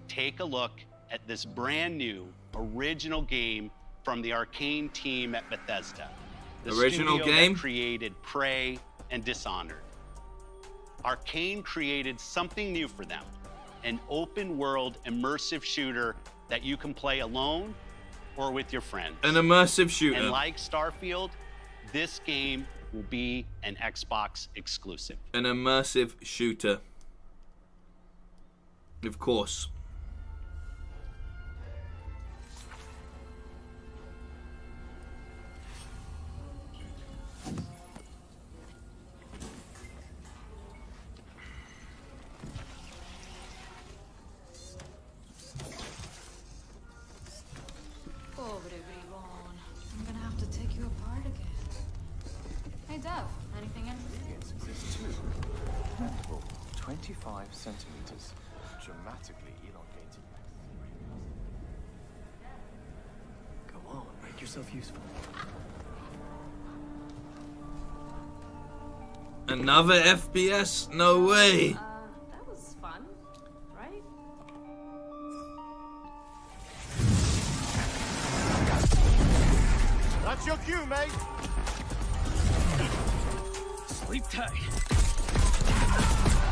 Speaker 12: Take a look at this brand new original game from the Arcane team at Bethesda. The
Speaker 1: original
Speaker 12: studio
Speaker 1: game
Speaker 12: that created Prey and Dishonored. Arcane created something new for them, an open world immersive shooter that you can play alone or with your friends.
Speaker 1: An immersive shooter.
Speaker 12: And like Starfield, this game will be an Xbox exclusive.
Speaker 1: An immersive shooter. Of course.
Speaker 4: I'm gonna have to take you apart again. Hey, Dev, anything interesting?
Speaker 16: Yes, this too. 25 centimeters, dramatically elongated.
Speaker 20: Go on, make yourself useful.
Speaker 1: Another FPS? No way.
Speaker 4: That was fun, right?
Speaker 15: That's your cue, mate.
Speaker 20: Sleep tight.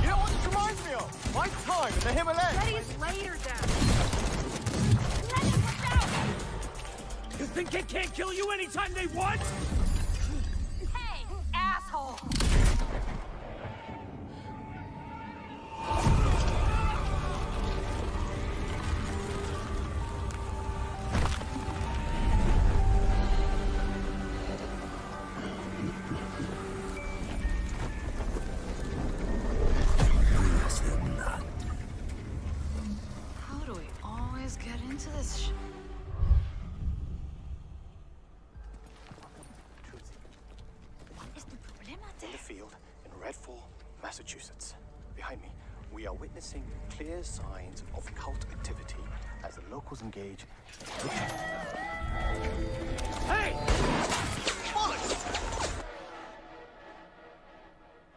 Speaker 15: You know what this reminds me of? My time in the Himalayas.
Speaker 18: Letty's later, Dad.
Speaker 20: You think they can't kill you anytime they want?
Speaker 18: Hey, asshole!
Speaker 4: How do we always get into this sh...
Speaker 16: In the field in Redfall, Massachusetts. Behind me, we are witnessing clear signs of cult activity as the locals engage.
Speaker 15: Hey!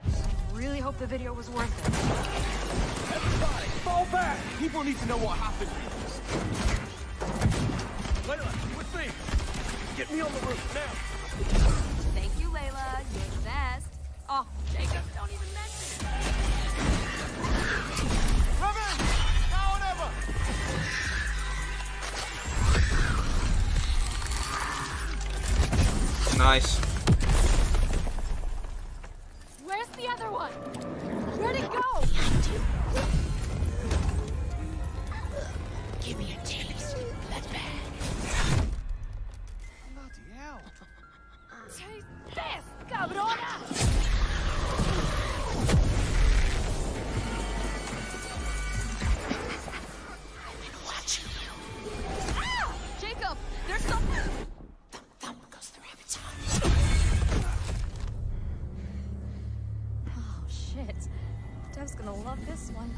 Speaker 4: I really hope the video was worth it.
Speaker 15: Everybody, fall back! People need to know what happened. Layla, with me. Get me on the roof now.
Speaker 18: Thank you, Layla. You're the best. Oh, Jacob, don't even mention it.
Speaker 15: Rivet! Now or never!
Speaker 1: Nice.
Speaker 18: Where's the other one? Where'd it go?
Speaker 13: Give me a taste. That's bad.
Speaker 15: Bloody hell.
Speaker 18: Taste this, cabrona! Ah! Jacob, there's something!
Speaker 13: Thump goes the rabbit's eye.
Speaker 4: Oh, shit. Dev's gonna love this one.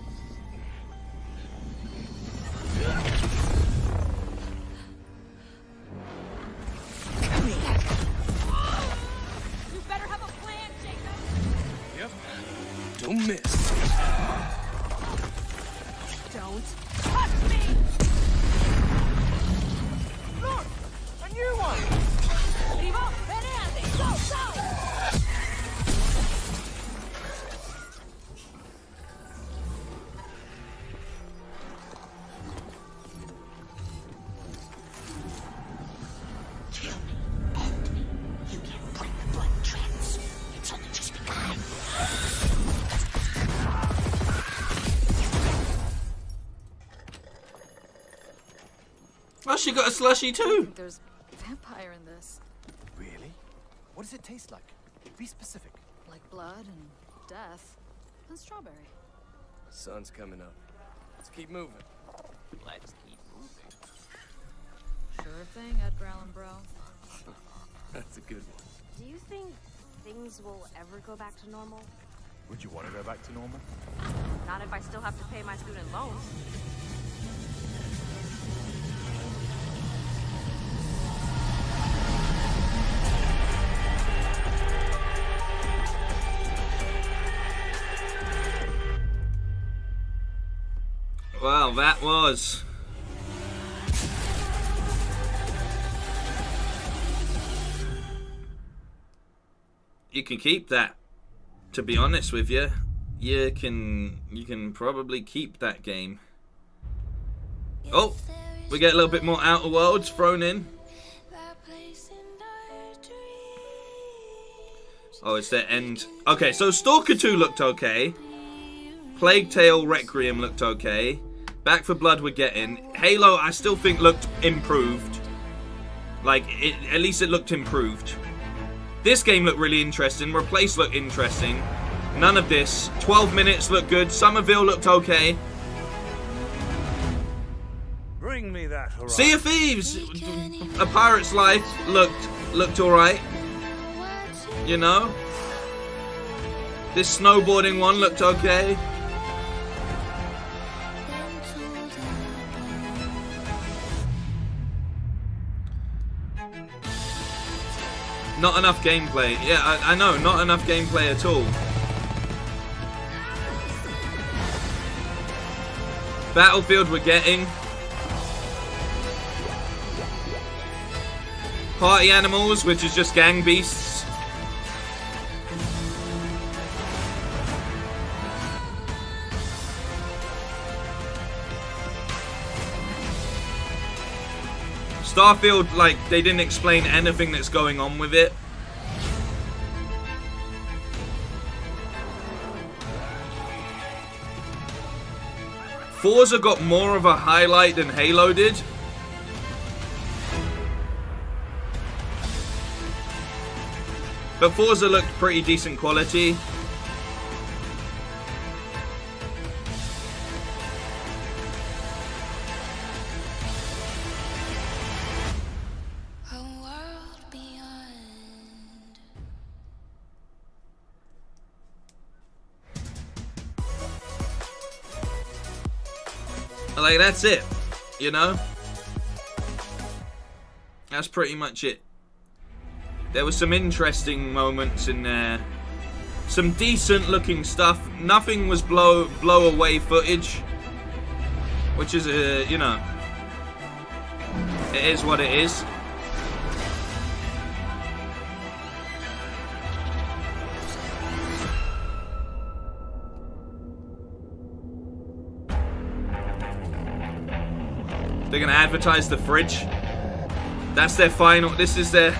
Speaker 18: You better have a plan, Jacob!
Speaker 20: Yep. Don't miss.
Speaker 18: Don't touch me!
Speaker 15: Look! A new one!
Speaker 18: Vivo, venate! Go, go!
Speaker 13: Kill me. End me. You can't bring the blood trends. It's only just begun.
Speaker 1: Oh, she got a slushy too.
Speaker 4: There's vampire in this.
Speaker 16: Really? What does it taste like? Be specific.
Speaker 4: Like blood and death. And strawberry.
Speaker 20: Sun's coming up. Let's keep moving.
Speaker 13: Let's keep moving.
Speaker 4: Sure thing, Edgar Allan Bro.
Speaker 20: That's a good one.
Speaker 18: Do you think things will ever go back to normal.
Speaker 2: Would you want to go back to normal?
Speaker 18: Not if I still have to pay my student loans.
Speaker 1: Wow, that was... You can keep that. To be honest with you, you can probably keep that game. Oh, we get a little bit more Outer Worlds thrown in. Oh, it's the end. Okay, so Stalker 2 looked okay. Plague Tale Requiem looked okay. Back 4 Blood we're getting. Halo, I still think looked improved. Like, at least it looked improved. This game looked really interesting. Replace looked interesting. None of this. 12 minutes looked good. Somerville looked okay.
Speaker 2: Bring me that horizon.
Speaker 1: Sea of Thieves! A Pirate's Life looked alright. You know? This snowboarding one looked okay. Not enough gameplay. Yeah, I know, not enough gameplay at all. Battlefield we're getting. Party Animals, which is just gang beasts. Starfield, like, they didn't explain anything that's going on with it. Forza got more of a highlight than Halo did. But Forza looked pretty decent quality. Like, that's it, you know? That's pretty much it. There were some interesting moments in there. Some decent looking stuff. Nothing was blow away footage. Which is, you know, it is what it is. They're gonna advertise the fridge. That's their final. This is their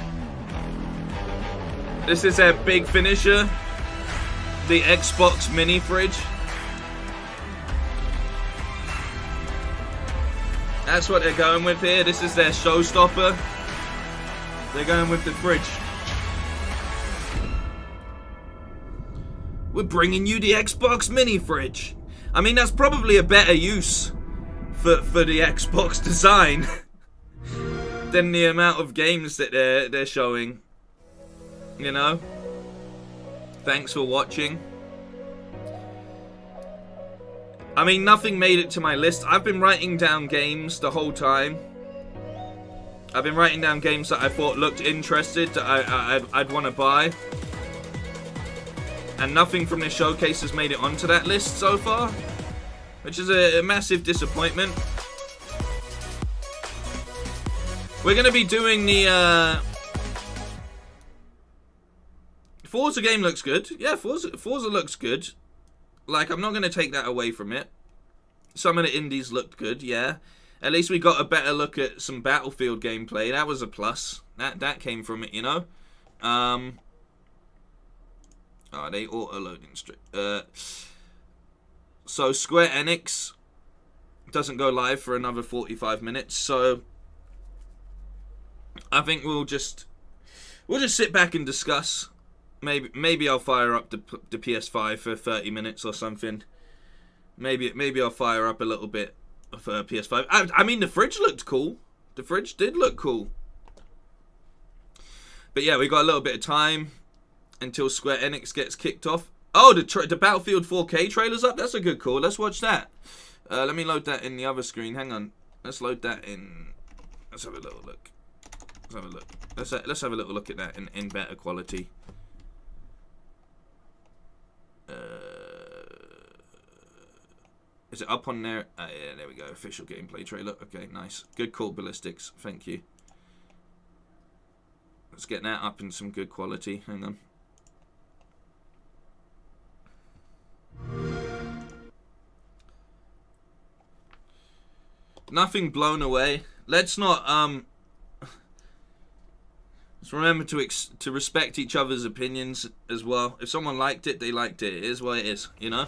Speaker 1: big finisher. The Xbox mini fridge. That's what they're going with here. This is their showstopper. They're going with the fridge. We're bringing you the Xbox mini fridge. I mean, that's probably a better use for the Xbox design than the amount of games that they're showing. You know? Thanks for watching. I mean, nothing made it to my list. I've been writing down games the whole time. I've been writing down games that I thought looked interested, that I'd want to buy. And nothing from this showcase has made it onto that list so far, which is a massive disappointment. We're going to be doing the... Forza game looks good. Yeah, Forza looks good. Like, I'm not going to take that away from it. Some of the indies looked good, yeah. At least we got a better look at some Battlefield gameplay. That was a plus. That came from it, you know. Oh, they auto-loading straight. So Square Enix doesn't go live for another 45 minutes, so I think we'll just sit back and discuss. Maybe I'll fire up the PS5 for 30 minutes or something. Maybe I'll fire up a little bit for PS5. I mean, the fridge looked cool. The fridge did look cool. But yeah, we got a little bit of time. until Square Enix gets kicked off. Oh, the Battlefield 4K trailer's up. That's a good call. Let's watch that. Let me load that in the other screen. Hang on. Let's load that in. Let's have a little look. Let's have a look. Let's have a little look at that in better quality. Is it up on there? Yeah, there we go. Official gameplay trailer. Okay, nice. Good call, Ballistics. Thank you. Let's get that up in some good quality. Hang on. Nothing blown away. Let's not let's remember to respect each other's opinions as well. If someone liked it, they liked it. It is what it is, you know.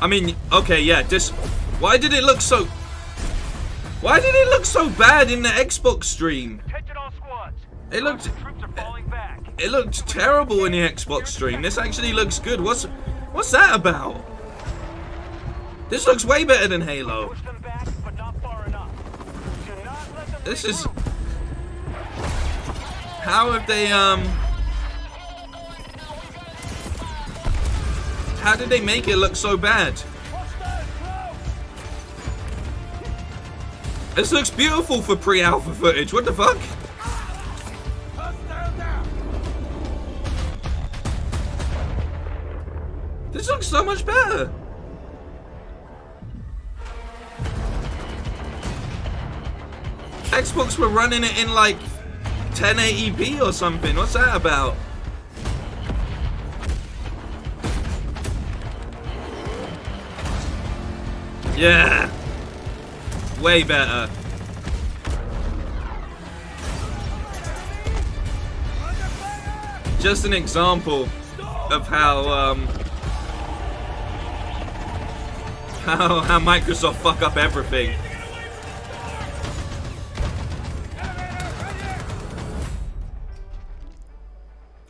Speaker 1: I mean, okay, yeah. Why did it look so bad in the Xbox stream? It looked terrible in the Xbox stream. This actually looks good. What's that about? This looks way better than Halo. This is... How have they, how did they make it look so bad? This looks beautiful for pre-alpha footage. What the fuck? This looks so much better. Xbox were running it in like 1080p or something. What's that about? Yeah. Way better. Just an example of how Microsoft fuck up everything.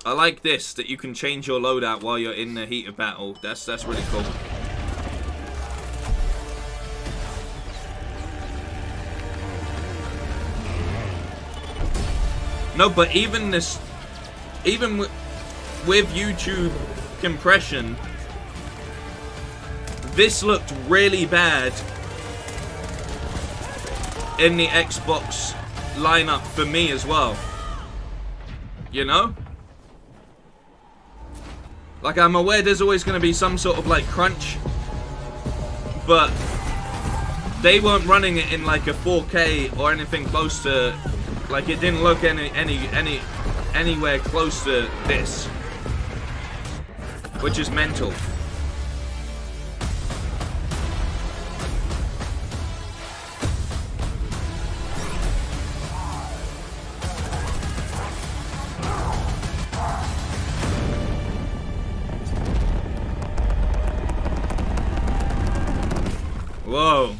Speaker 1: I like this, that you can change your loadout while you're in the heat of battle. That's really cool. No, but even this, even with YouTube compression, this looked really bad in the Xbox lineup for me as well. You know? Like, I'm aware there's always going to be some sort of like crunch, but they weren't running it in like a 4K or anything close to, like, it didn't look anywhere close to this, which is mental. Whoa.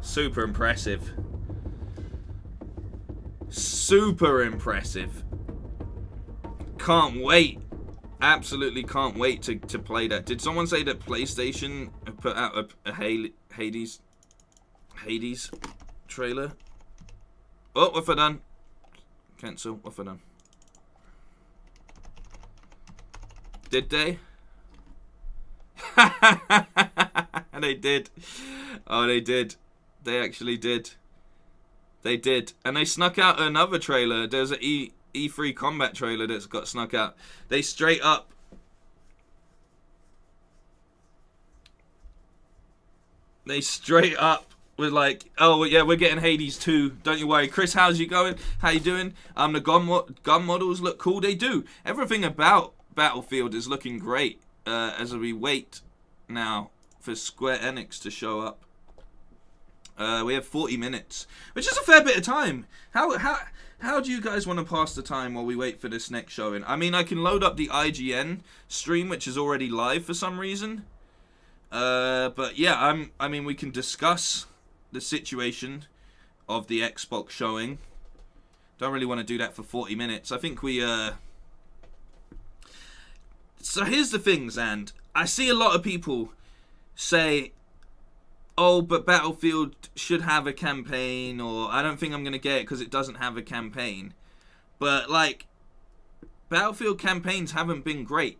Speaker 1: Super impressive. Super impressive. Can't wait. Absolutely can't wait to play that. Did someone say that PlayStation put out a Hades trailer? Oh, what have I done? Cancel. What have I done? Did they? They did. Oh, they did. They actually did. They did. And they snuck out another trailer. There's an E3 combat trailer that's got snuck out. They straight up... They straight up were like, oh, yeah, we're getting Hades 2. Don't you worry. Chris, how's you going? How you doing? The gun models look cool. They do. Everything about Battlefield is looking great as we wait now for Square Enix to show up. We have 40 minutes, which is a fair bit of time. How do you guys want to pass the time while we wait for this next showing? I mean, I can load up the IGN stream, which is already live for some reason. But yeah, I mean, we can discuss the situation of the Xbox showing. Don't really want to do that for 40 minutes. I think we So here's the thing, Zand. I see a lot of people say, oh, but Battlefield should have a campaign, or I don't think I'm going to get it because it doesn't have a campaign. But, like, Battlefield campaigns haven't been great.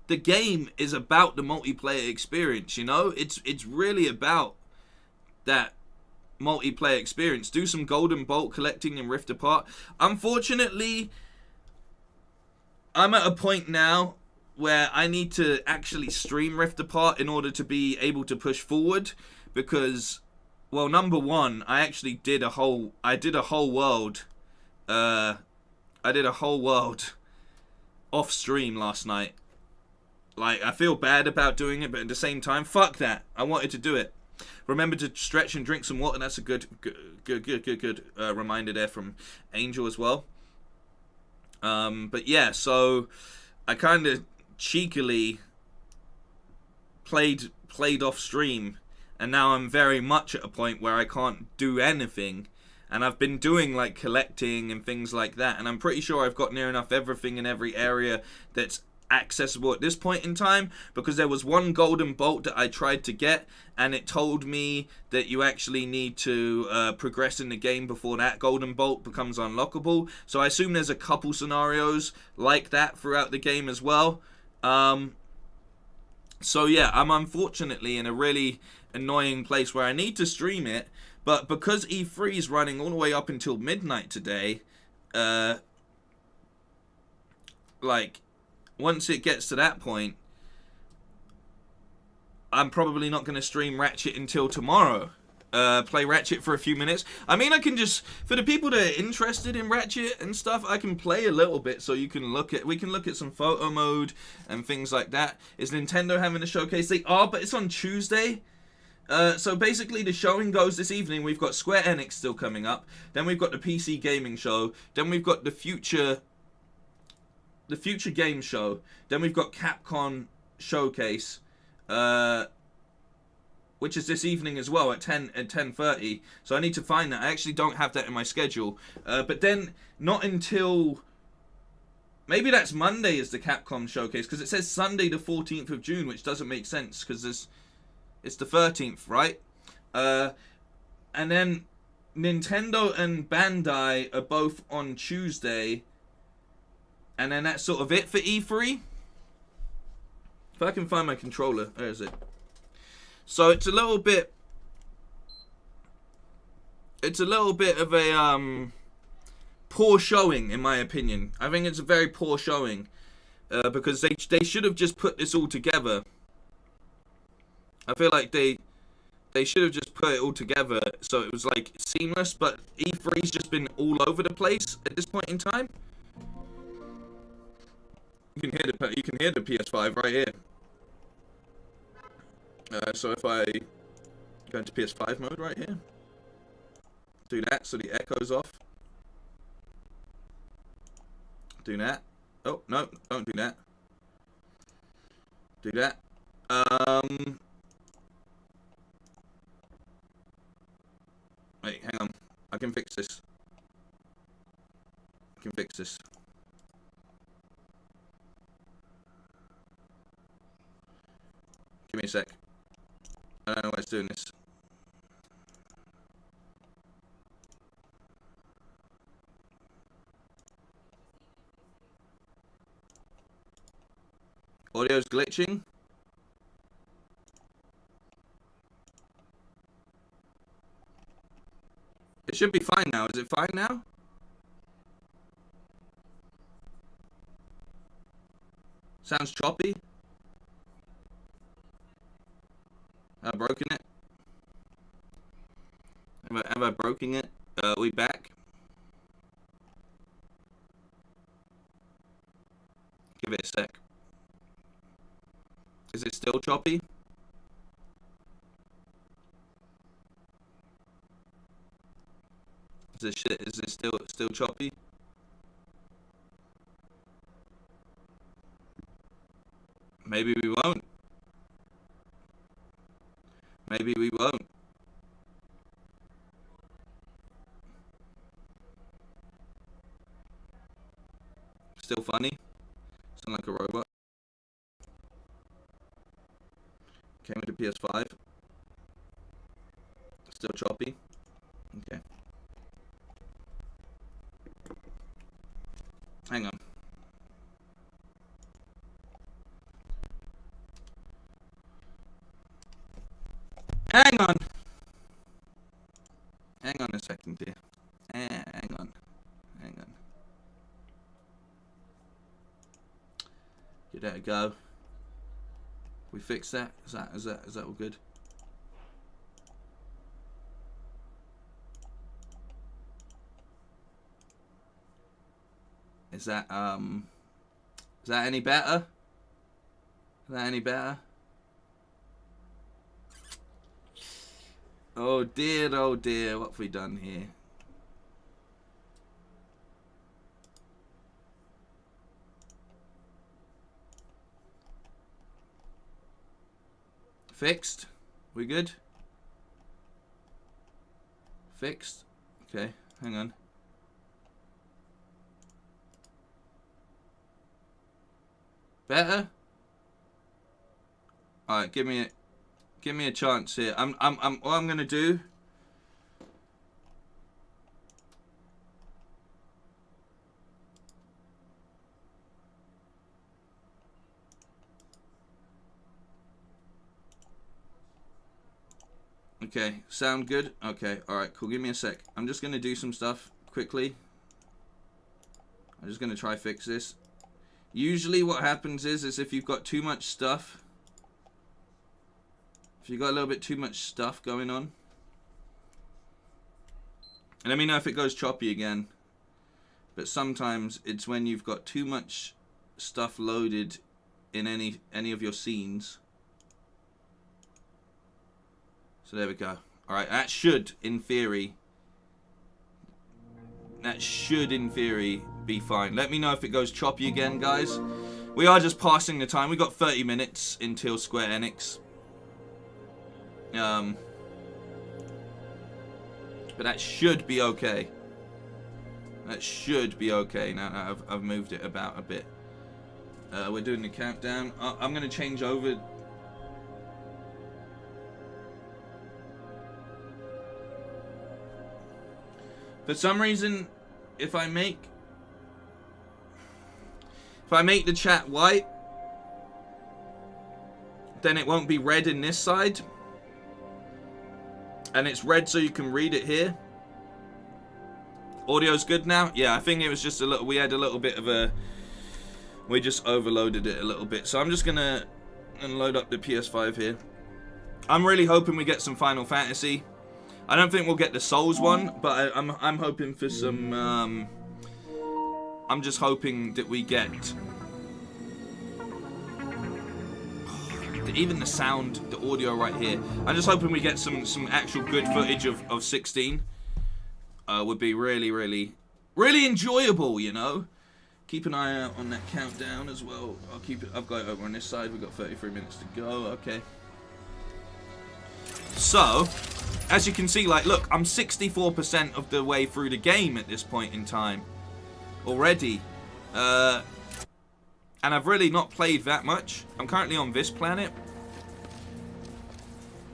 Speaker 1: The game is about the multiplayer experience, you know? It's really about that multiplayer experience. Do some Golden Bolt collecting in Rift Apart. Unfortunately, I'm at a point now where I need to actually stream Rift Apart in order to be able to push forward, because, well, number one, I did a whole world off stream last night. Like, I feel bad about doing it, but at the same time, fuck that. I wanted to do it. Remember to stretch and drink some water. That's a good reminder there from Angel as well. But yeah, so I kind of cheekily played off stream, and now I'm very much at a point where I can't do anything. And I've been doing, like, collecting and things like that, and I'm pretty sure I've got near enough everything in every area that's accessible at this point in time, because there was one Golden Bolt that I tried to get, and it told me that you actually need to progress in the game before that Golden Bolt becomes unlockable. So I assume there's a couple scenarios like that throughout the game as well. So yeah, I'm unfortunately in a really annoying place where I need to stream it, but because E3 is running all the way up until midnight today, like, once it gets to that point, I'm probably not going to stream Ratchet until tomorrow. Play Ratchet for a few minutes. I mean, I can just, for the people that are interested in Ratchet and stuff, I can play a little bit so we can look at some photo mode and things like that. Is Nintendo having a showcase? They are, but it's on Tuesday. So basically the showing goes this evening. We've got Square Enix still coming up. Then we've got the PC gaming show. Then we've got the future game show. Then we've got Capcom showcase, which is this evening as well at 10:30. So I need to find that. I actually don't have that in my schedule. But then not until maybe that's Monday is the Capcom showcase, because it says Sunday the 14th of June, which doesn't make sense because it's the 13th, right? And then Nintendo and Bandai are both on Tuesday. And then that's sort of it for E3. If I can find my controller, where is it? So it's a little bit of a poor showing, in my opinion. I think it's a very poor showing, because they should have just put this all together. I feel like they should have just put it all together so it was like seamless. But E3's just been all over the place at this point in time. You can hear the PS5 right here. So if I go into PS5 mode right here, do that so the echo's off. Do that. Oh no, don't do that. Do that. Wait, hang on. I can fix this. Give me a sec. I don't know why it's doing this. Audio's glitching. It should be fine now. Is it fine now? Sounds choppy. Have I broken it? Have I broken it? Are we back? Give it a sec. Is it still choppy? Is this still choppy? Maybe we won't. Maybe we won't. Still funny? Sound like a robot? Came with the PS5. Still choppy. Okay. Hang on. Hang on. Hang on a second here. Hang on. Hang on. Give that a go. We fixed that? Is that all good? Is that any better? Is that any better? Oh dear, what have we done here? Fixed? We good? Fixed? Okay, hang on. Better? All right, give me a chance here. What I'm gonna do. Okay, sound good? Okay, all right, cool. Give me a sec. I'm just gonna do some stuff quickly. I'm just gonna try fix this. Usually what happens is if you've got too much stuff, if you've got a little bit too much stuff going on, and let me know if it goes choppy again, but sometimes it's when you've got too much stuff loaded in any of your scenes. So there we go. Alright, that should, in theory, be fine. Let me know if it goes choppy again, guys. We are just passing the time. We got 30 minutes until Square Enix. But that should be okay. That should be okay. Now I've moved it about a bit. We're doing the countdown. I'm going to change over. For some reason, if I make the chat white, then it won't be red in this side. And it's red so you can read it here. Audio's good now? Yeah, I think it was just a little, we had a little bit of a, we just overloaded it a little bit. So I'm just gonna load up the PS5 here. I'm really hoping we get some Final Fantasy. I don't think we'll get the Souls one, but I'm hoping for some, I'm just hoping that we get even the sound, the audio right here. I'm just hoping we get some actual good footage of 16. Would be really enjoyable, you know. Keep an eye out on that countdown as well. I'll keep it. I've got it over on this side. We've got 33 minutes to go. Okay. So, as you can see, like, look, I'm 64% of the way through the game at this point in time already. And I've really not played that much. I'm currently on this planet.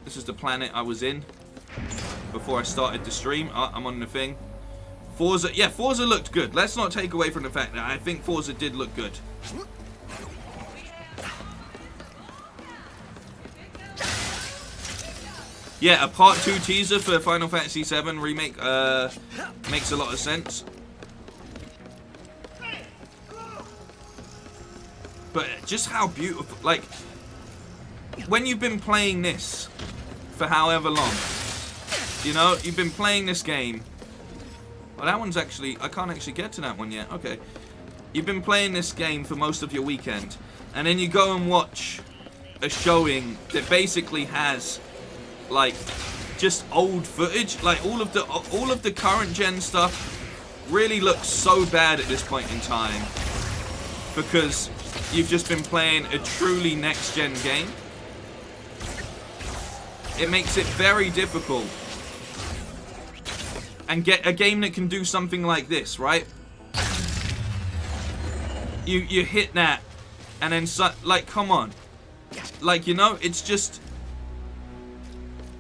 Speaker 1: This is the planet I was in before I started the stream. I'm on the thing. Forza, yeah, Forza looked good. Let's not take away from the fact that I think Forza did look good. Yeah, a part 2 teaser for Final Fantasy VII Remake makes a lot of sense. But just how beautiful, like, when you've been playing this for however long, you know, you've been playing this game. Well, that one's actually, I can't actually get to that one yet. Okay. You've been playing this game for most of your weekend, and then you go and watch a showing that basically has, like, just old footage. Like, all of the current gen stuff really looks so bad at this point in time because you've just been playing a truly next gen game. It makes it very difficult. And get a game that can do something like this, right? You hit that, and then like, come on, like, you know, it's just,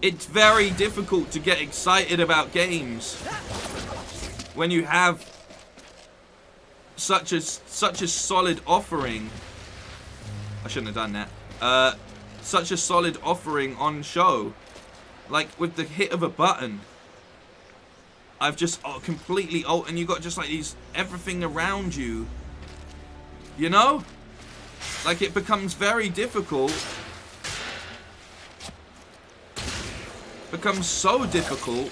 Speaker 1: It's very difficult to get excited about games when you have such a solid offering. I shouldn't have done that. Such a solid offering on show. Like, with the hit of a button, I've just completely and you got just like these everything around you. You know? Like, it becomes very difficult. Becomes so difficult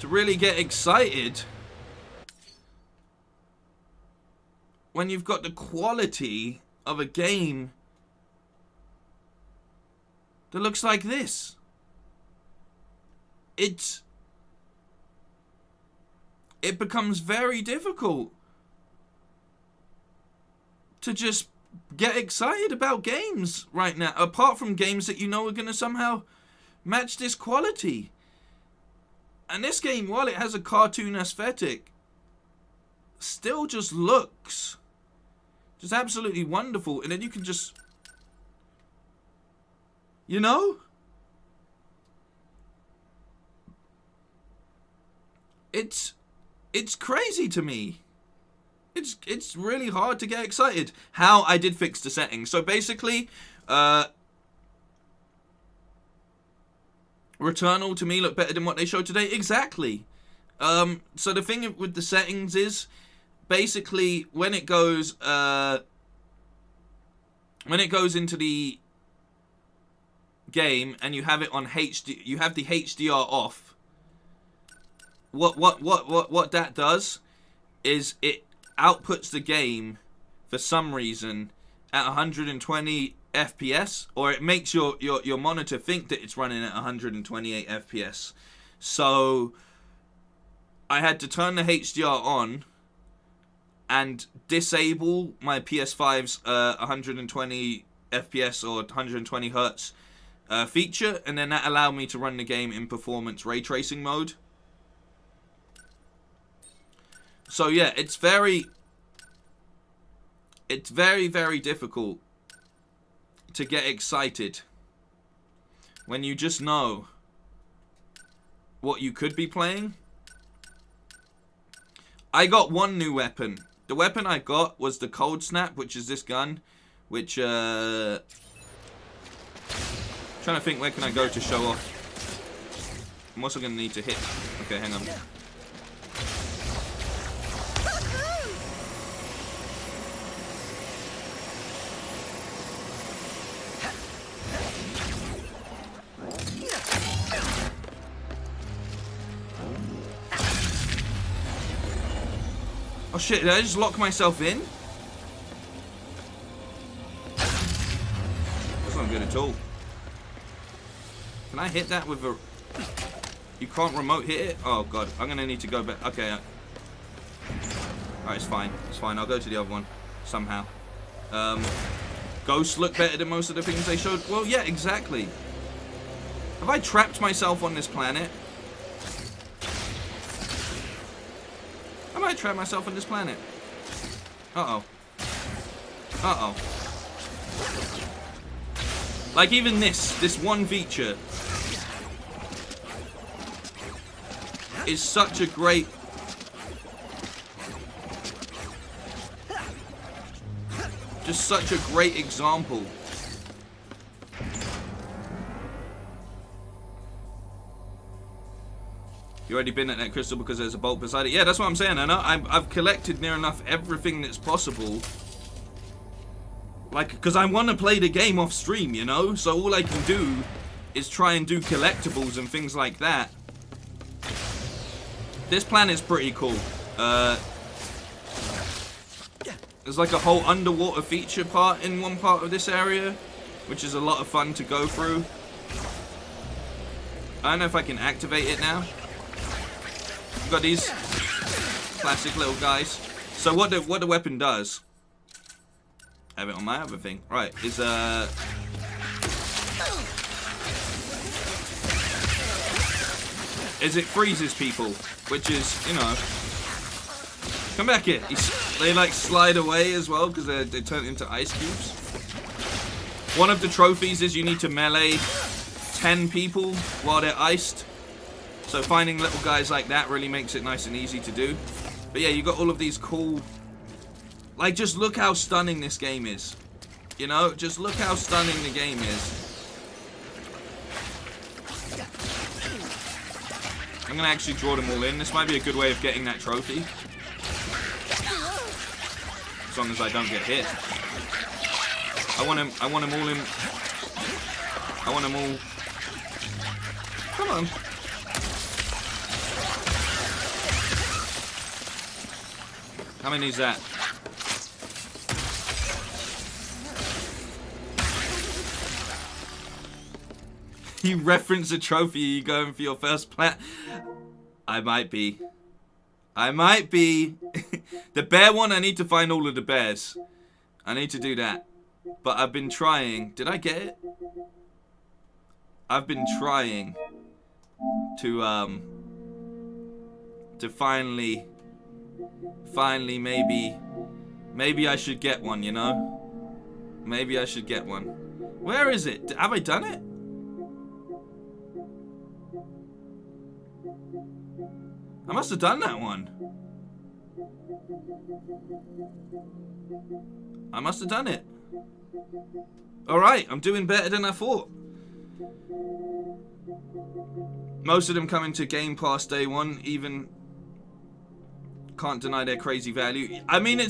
Speaker 1: to really get excited when you've got the quality of a game that looks like this. It becomes very difficult to just get excited about games right now, apart from games that you know are going to somehow match this quality. And this game, while it has a cartoon aesthetic, still just looks just absolutely wonderful. And then you can just, you know, it's crazy to me. It's really hard to get excited. How I did fix the settings. So basically, Returnal to me looked better than what they showed today. Exactly. So the thing with the settings is, basically, when it goes into the game and you have it on HD, you have the HDR off. What that does is it outputs the game for some reason at 120 FPS, or it makes your monitor think that it's running at 128 FPS. So I had to turn the HDR on and disable my PS5's 120 FPS or 120 Hertz feature, and then that allowed me to run the game in performance ray tracing mode. So yeah, it's very, very difficult to get excited when you just know what you could be playing. I got one new weapon. The weapon I got was the Cold Snap, which is this gun, which, trying to think where can I go to show off. I'm also going to need to hit. Okay, hang on. Oh shit, did I just lock myself in? That's not good at all. Can I hit that with a... You can't remote hit it? Oh god, I'm gonna need to go back. Okay. Alright, it's fine. It's fine. I'll go to the other one. Somehow. Ghosts look better than most of the things they showed. Well, yeah, exactly. Have I trapped myself on this planet? I might trap myself on this planet. Uh-oh. Uh-oh. Like, even this one feature is such a great... Just such a great example. You already been at that crystal because there's a bolt beside it. Yeah, that's what I'm saying. I know I've collected near enough everything that's possible. Like, because I want to play the game off stream, you know? So all I can do is try and do collectibles and things like that. This planet's pretty cool. There's like a whole underwater feature part in one part of this area, which is a lot of fun to go through. I don't know if I can activate it now. Got these classic little guys. So what the weapon does, I have it on my other thing, right, is it freezes people, which is, you know, come back here. They like slide away as well because they turn into ice cubes. One of the trophies is you need to melee 10 people while they're iced. So finding little guys like that really makes it nice and easy to do. But yeah, you got all of these cool... Like, just look how stunning this game is. You know, just look how stunning the game is. I'm gonna actually draw them all in. This might be a good way of getting that trophy. As long as I don't get hit. I want them all in. I want them all. Come on. How many is that? You reference a trophy, you going for your first plat? I might be. I might be. The bear one, I need to find all of the bears. I need to do that. But I've been trying. Did I get it? I've been trying to finally maybe I should get one, you know? Maybe I should get one. Where is it? Have I done it? I must have done that one. I must have done it. Alright, I'm doing better than I thought. Most of them coming to Game Pass day one, even can't deny their crazy value. I mean,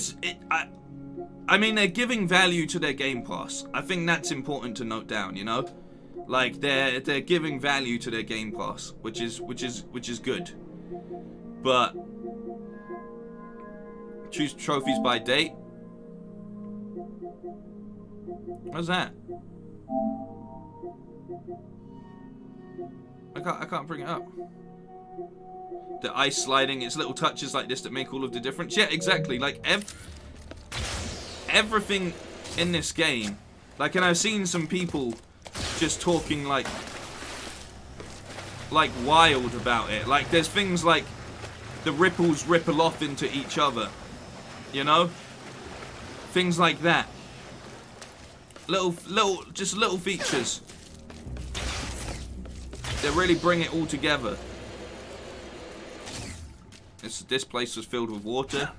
Speaker 1: I mean, they're giving value to their Game Pass. I think that's important to note down, you know? Like, they're giving value to their Game Pass, which is good. But choose trophies by date. What's that? I can't bring it up. The ice sliding, it's little touches like this that make all of the difference. Yeah, exactly. Like everything in this game. Like, and I've seen some people just talking like wild about it. Like, there's things like the ripples ripple off into each other, you know? Things like that. Little features that really bring it all together. This place was filled with water.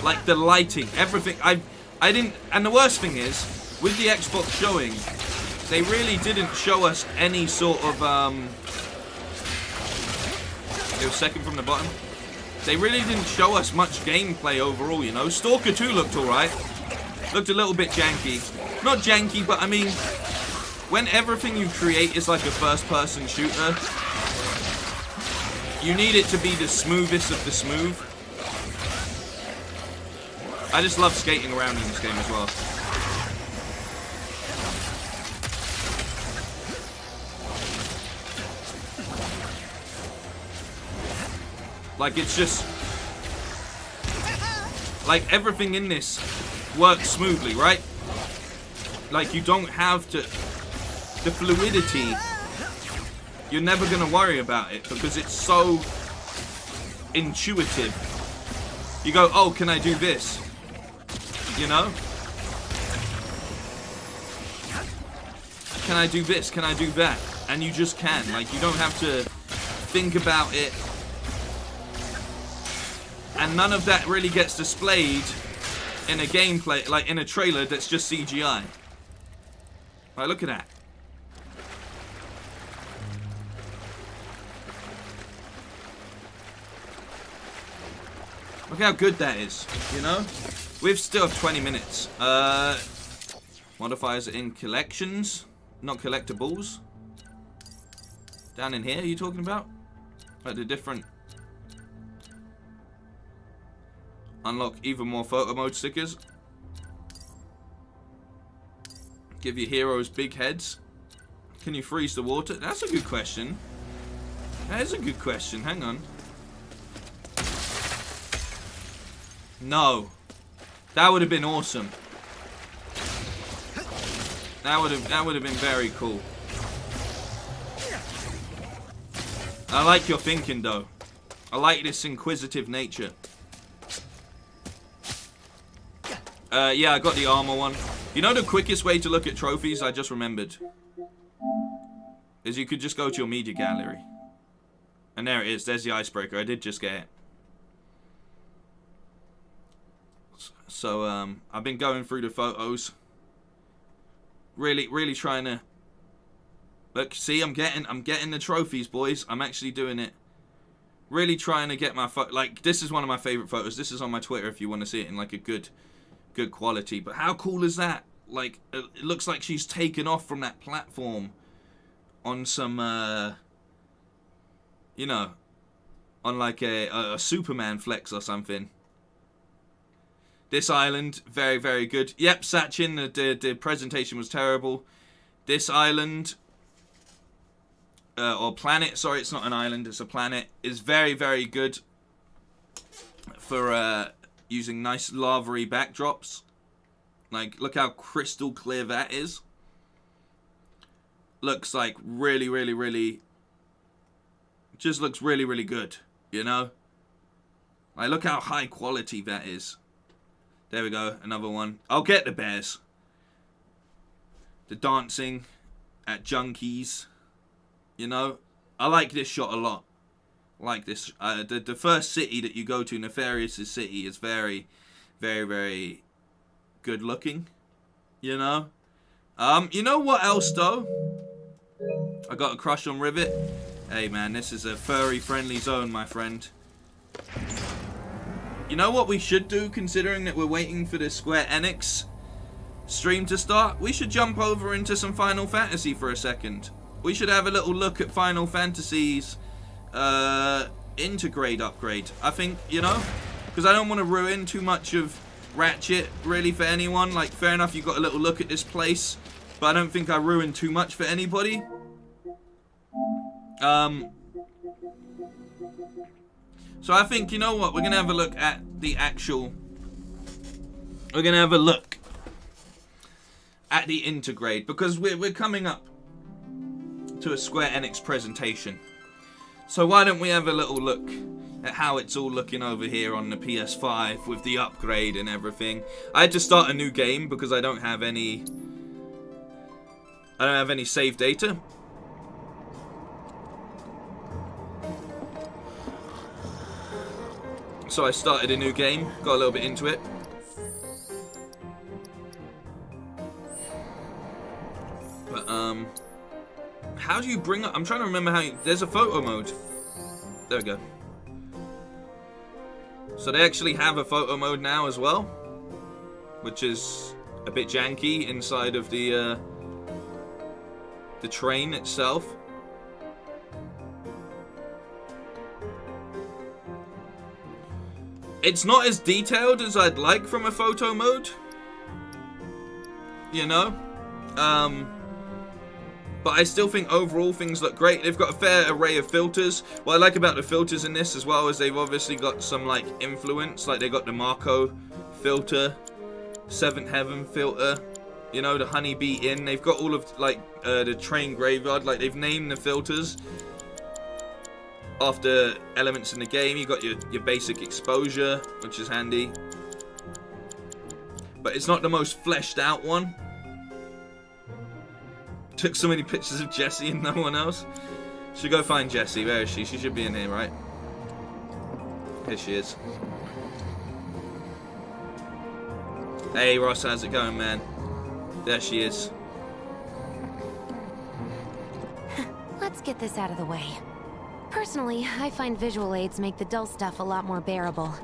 Speaker 1: Like the lighting, everything. I didn't, and the worst thing is, with the Xbox showing, they really didn't show us any sort of, it was second from the bottom. They really didn't show us much gameplay overall, you know. Stalker 2 looked alright. Looked a little bit janky. Not janky, but I mean, when everything you create is like a first-person shooter, you need it to be the smoothest of the smooth. I just love skating around in this game as well. Like, it's just... Like, everything in this works smoothly, right? Like, you don't have to... The fluidity, you're never going to worry about it because it's so intuitive. You go, oh, can I do this? You know? Can I do this? Can I do that? And you just can. Like, you don't have to think about it. And none of that really gets displayed in a gameplay, like in a trailer that's just CGI. Right, look at that. Look how good that is, you know? We've still have 20 minutes. Modifiers in collections, not collectibles. Down in here, are you talking about? Like the different... Unlock even more photo mode stickers. Give your heroes big heads. Can you freeze the water? That's a good question. That is a good question. Hang on. No. That would have been awesome. That would have been very cool. I like your thinking though. I like this inquisitive nature. Yeah, I got the armor one. You know the quickest way to look at trophies, I just remembered, is you could just go to your media gallery. And there it is. There's the icebreaker. I did just get it. So, I've been going through the photos. Really trying to... Look, see, I'm getting the trophies, boys. I'm actually doing it. Really trying to get my like, this is one of my favorite photos. This is on my Twitter if you want to see it in like a good quality. But how cool is that? Like, it looks like she's taken off from that platform on some, you know, on like a Superman flex or something. This island, very good. Yep, Sachin, the presentation was terrible. This island, or planet, sorry, it's not an island, it's a planet, is very good for using nice lava-y backdrops. Like, look how crystal clear that is. Looks like really, just looks really good, you know? Like, look how high quality that is. There we go, another one. I'll get the bears. The dancing at Junkies. You know, I like this shot a lot. I like this. The first city that you go to, Nefarious' city, is very good looking. You know? You know what else, though? I got a crush on Rivet. Hey, man, this is a furry-friendly zone, my friend. You know what we should do, considering that we're waiting for the Square Enix stream to start? We should jump over into some Final Fantasy for a second. We should have a little look at Final Fantasy's Intergrade upgrade. I think, you know, because I don't want to ruin too much of Ratchet, really, for anyone. Like, fair enough, you got a little look at this place, but I don't think I ruined too much for anybody. So I think, you know what, we're going to have a look at the actual... We're going to have a look at the Intergrade, because we're coming up to a Square Enix presentation. So why don't we have a little look at how it's all looking over here on the PS5 with the upgrade and everything. I had to start a new game because I don't have any save data. So I started a new game, got a little bit into it. But, how do you bring up... I'm trying to remember how you... There's a photo mode. There we go. So they actually have a photo mode now as well, which is a bit janky inside of the train itself. It's not as detailed as I'd like from a photo mode, you know, but I still think overall things look great. They've got a fair array of filters. What I like about the filters in this as well is they've obviously got some like influence, like they got the Marco filter, Seventh Heaven filter, you know, the Honeybee Inn. They've got all of like the train graveyard, like they've named the filters after elements in the game. You got your basic exposure, which is handy, but it's not the most fleshed out one. Took so many pictures of Jessie and no one else. Should go find Jessie. Where is she? She should be in here, right? Here she is. Hey Ross, how's it going, man? There she is.
Speaker 3: Let's get this out of the way. Personally, I find visual aids make the dull stuff a lot more bearable.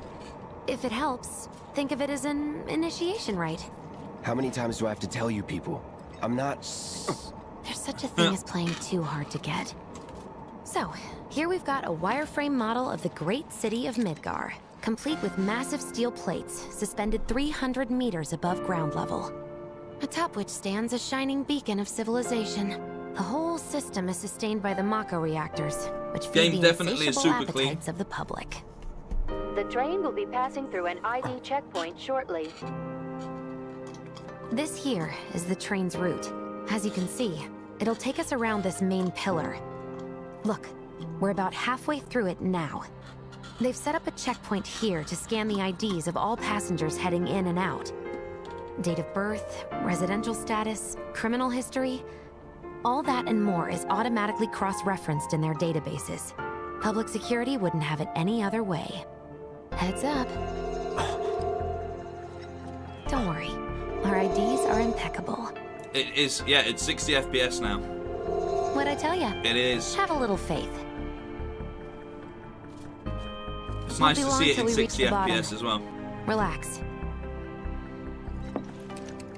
Speaker 3: If it helps, think of it as an initiation rite.
Speaker 6: How many times do I have to tell you people? I'm not...
Speaker 3: There's such a thing as playing too hard to get. So, here we've got a wireframe model of the great city of Midgar, complete with massive steel plates suspended 300 meters above ground level, atop which stands a shining beacon of civilization. The whole system is sustained by the Mako reactors, which feed the insatiable appetites of the public.
Speaker 23: The train will be passing through an ID checkpoint shortly.
Speaker 3: This here is the train's route. As you can see, it'll take us around this main pillar. Look, we're about halfway through it now. They've set up a checkpoint here to scan the IDs of all passengers heading in and out. date of birth, residential status, criminal history. All that and more is automatically cross-referenced in their databases. Public security wouldn't have it any other way. Heads up. Don't worry. Our IDs are impeccable.
Speaker 1: It is, yeah, it's 60 FPS now.
Speaker 3: What'd I tell ya?
Speaker 1: It is.
Speaker 3: Have a little faith.
Speaker 1: It's nice to see it in 60 FPS as well.
Speaker 3: Relax.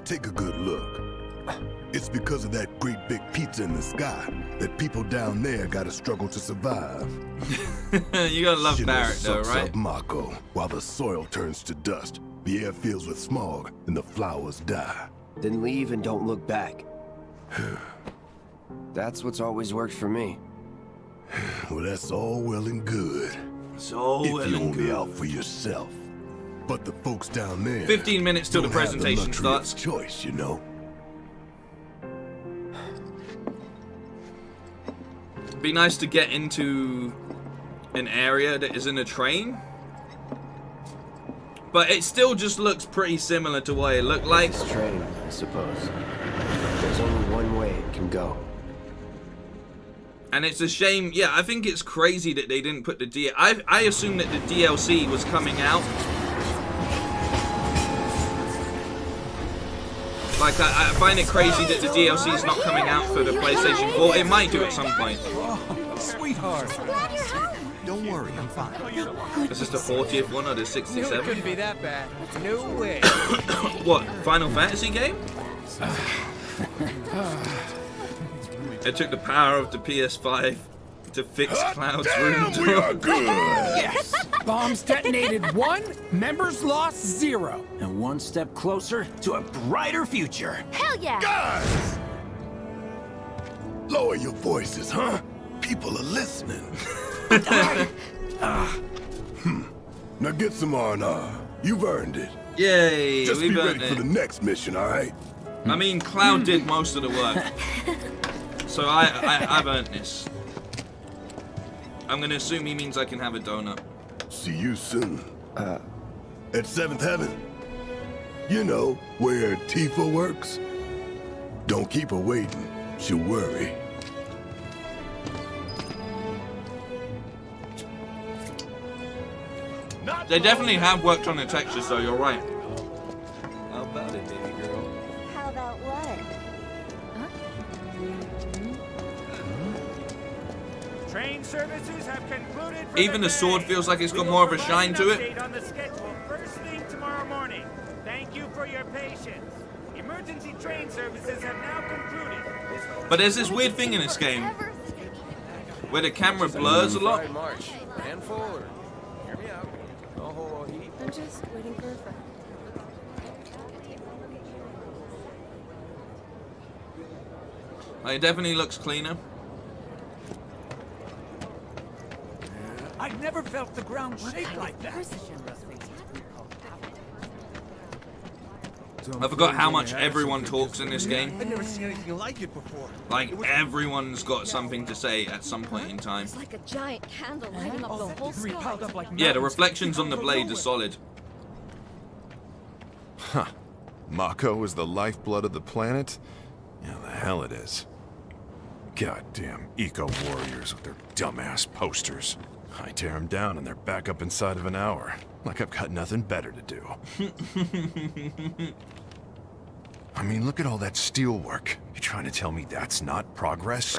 Speaker 7: Take a good look. It's because of that great big pizza in the sky that people down there gotta struggle to survive.
Speaker 1: You gotta love Barrett though,
Speaker 7: sucks
Speaker 1: right?
Speaker 7: Up Mako, while the soil turns to dust, the air fills with smog, and the flowers die.
Speaker 6: Then leave and don't look back. That's what's always worked for me.
Speaker 7: Well, that's all well and good.
Speaker 1: It's all well
Speaker 7: if you're
Speaker 1: and
Speaker 7: only
Speaker 1: good.
Speaker 7: out for yourself. But the folks down there
Speaker 1: 15 minutes till the
Speaker 7: don't have
Speaker 1: presentation
Speaker 7: luxury of
Speaker 1: starts.
Speaker 7: Choice, you know.
Speaker 1: Be nice to get into an area that isn't a train. But it still just looks pretty similar to what it looked like.
Speaker 6: This train, I suppose. There's only one way it can go.
Speaker 1: And it's a shame. Yeah, I think it's crazy that they didn't put the I assumed that the DLC was coming out. Like, I find it crazy that the DLC is not coming out for the PlayStation 4. It might do at some point.
Speaker 20: Oh, sweetheart. Don't worry, I'm fine.
Speaker 1: Is this the 40th one or the 67th?
Speaker 20: Couldn't be that bad. No way.
Speaker 1: What, Final Fantasy game? It took the power of the PS5 to fix Cloud's room door.
Speaker 7: We are good.
Speaker 20: Yes. Bombs detonated 1, members lost 0. And one step closer to a brighter future.
Speaker 18: Hell yeah!
Speaker 7: Guys! Lower your voices, huh? People are listening. Now get some R&R. You've earned it.
Speaker 1: Yay,
Speaker 7: Just
Speaker 1: we've
Speaker 7: be
Speaker 1: earned
Speaker 7: ready for
Speaker 1: it.
Speaker 7: the next mission, all right?
Speaker 1: I mean, Cloud did most of the work. So I've earned this. I'm gonna assume he means I can have a donut.
Speaker 7: See you soon. At 7th Heaven. You know, where Tifa works. Don't keep her waiting. She'll worry.
Speaker 1: They definitely have worked on the textures though, you're right.
Speaker 6: How about it, baby girl?
Speaker 18: How about what?
Speaker 2: Train services have concluded. For
Speaker 1: Even the sword feels like it's got more of a shine to it.
Speaker 2: Update on the schedule first thing tomorrow morning. Thank you for your patience. Emergency train services have now concluded.
Speaker 1: But there's this weird thing in this game where the camera blurs a lot.
Speaker 21: March. And forward. Hear me out. No whole heat.
Speaker 22: I'm just waiting for a friend.
Speaker 1: It definitely looks cleaner.
Speaker 20: I've never felt the ground shake like that.
Speaker 1: I forgot how much everyone talks in this game.
Speaker 20: I've never seen anything like it before.
Speaker 1: Like, everyone's got something to say at some point in time.
Speaker 18: It's like a giant candle lighting up the whole
Speaker 20: Debris
Speaker 18: sky.
Speaker 20: piled up like
Speaker 1: Yeah, the
Speaker 20: mountains.
Speaker 1: reflections on the blade are solid.
Speaker 8: Huh. Mako is the lifeblood of the planet? Yeah, the hell it is. Goddamn eco-warriors with their dumbass posters. I tear them down and they're back up inside of an hour. Like I've got nothing better to do. I mean, look at all that steel work. You trying to tell me that's not progress?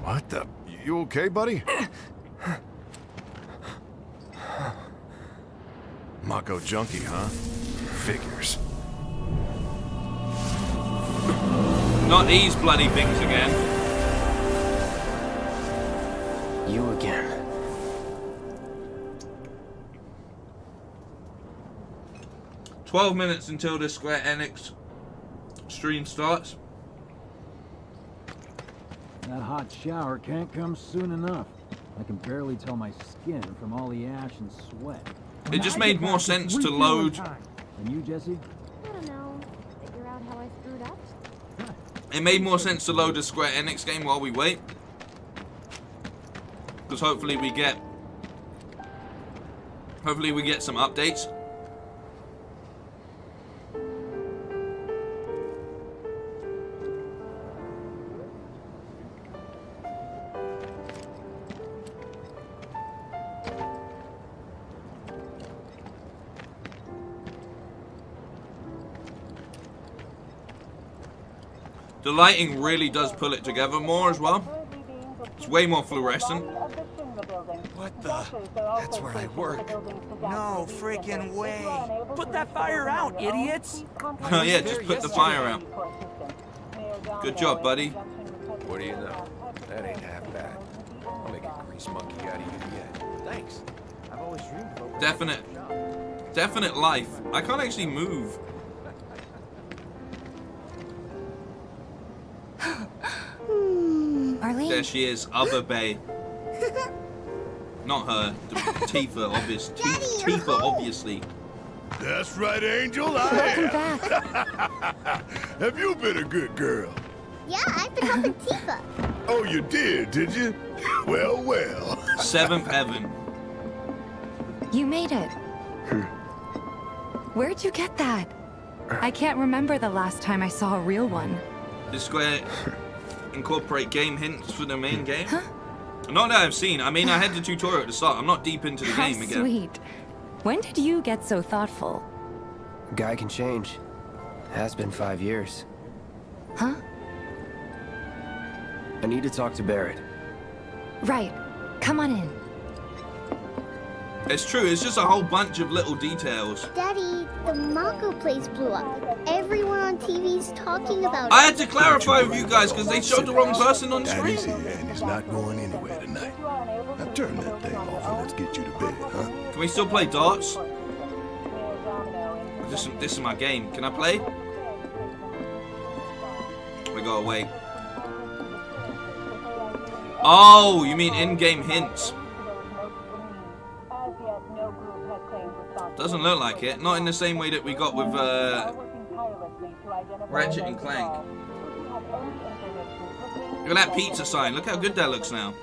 Speaker 8: What the? You okay, buddy? Mako junkie, huh? Figures.
Speaker 1: Not these bloody things again.
Speaker 6: You again.
Speaker 1: "12 minutes until the Square Enix stream starts."
Speaker 10: That hot shower can't come soon enough. I can barely tell my skin from all the ash and sweat.
Speaker 1: It just made more sense to load.
Speaker 10: And you, Jesse?
Speaker 18: I don't know. Figure out how I screwed up.
Speaker 1: It made more sense to load a Square Enix game while we wait. Because hopefully we get Hopefully we get some updates. The lighting really does pull it together more as well. It's way more fluorescent.
Speaker 9: What the? That's where I work. No freaking way. Put that fire out, idiots!
Speaker 1: Oh yeah, just put the fire out. Good job, buddy.
Speaker 6: What do you know? That ain't half bad. I'll make a grease monkey out of you yet. Thanks. I've always dreamed of
Speaker 1: Definite life. I can't actually move.
Speaker 3: Marlene?
Speaker 1: There she is, other Bay. Not her. Tifa, obviously. Tifa, obviously.
Speaker 7: That's right, Angel. I am. Have you been a good girl?
Speaker 11: Yeah, I've been helping Tifa.
Speaker 7: Oh, you did you? Well, well.
Speaker 1: Seventh heaven.
Speaker 3: You made it. Where'd you get that? I can't remember the last time I saw a real one.
Speaker 1: Did Square incorporate game hints for the main game? Huh? Not that I've seen. I mean, I had the tutorial at the start. I'm not deep into the game again.
Speaker 3: Sweet. When did you get so thoughtful?
Speaker 6: Guy can change. Has been 5 years.
Speaker 3: Huh?
Speaker 6: I need to talk to Barrett.
Speaker 3: Right. Come on in.
Speaker 1: It's true. It's just a whole bunch of little details.
Speaker 11: Daddy, the Mako place blew up. Everyone on TV's talking about it.
Speaker 1: I had to clarify with you guys because they showed the wrong person on screen.
Speaker 7: Daddy's here and he's not going anywhere tonight. Now turn that thing off and let's get you to bed, huh?
Speaker 1: Can we still play darts? This is my game. Can I play? We gotta wait. Oh, you mean in-game hints? Doesn't look like it. Not in the same way that we got with Ratchet and Clank. Look at that pizza sign. Look how good that looks now.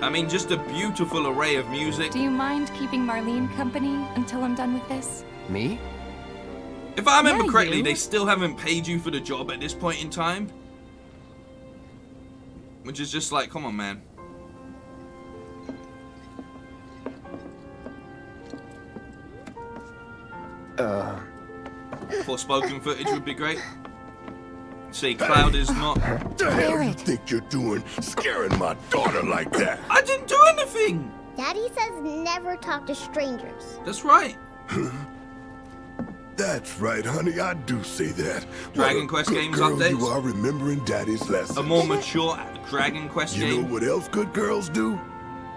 Speaker 1: I mean, just a beautiful array of music.
Speaker 3: Do you mind keeping Marlene company until I'm done with this?
Speaker 6: Me?
Speaker 1: If I remember correctly, they still haven't paid you for the job at this point in time. Which is just like, come on, man. Forspoken footage would be great. See, Cloud is not.
Speaker 7: What the hell you think you're doing, scaring my daughter like that?
Speaker 1: I didn't do anything.
Speaker 11: Daddy says never talk to strangers.
Speaker 1: That's right.
Speaker 7: That's right, honey. I do say that.
Speaker 1: Dragon Quest games
Speaker 7: girl
Speaker 1: updates.
Speaker 7: You are remembering Daddy's lessons.
Speaker 1: A more mature Dragon Quest game.
Speaker 7: You know what else good girls do?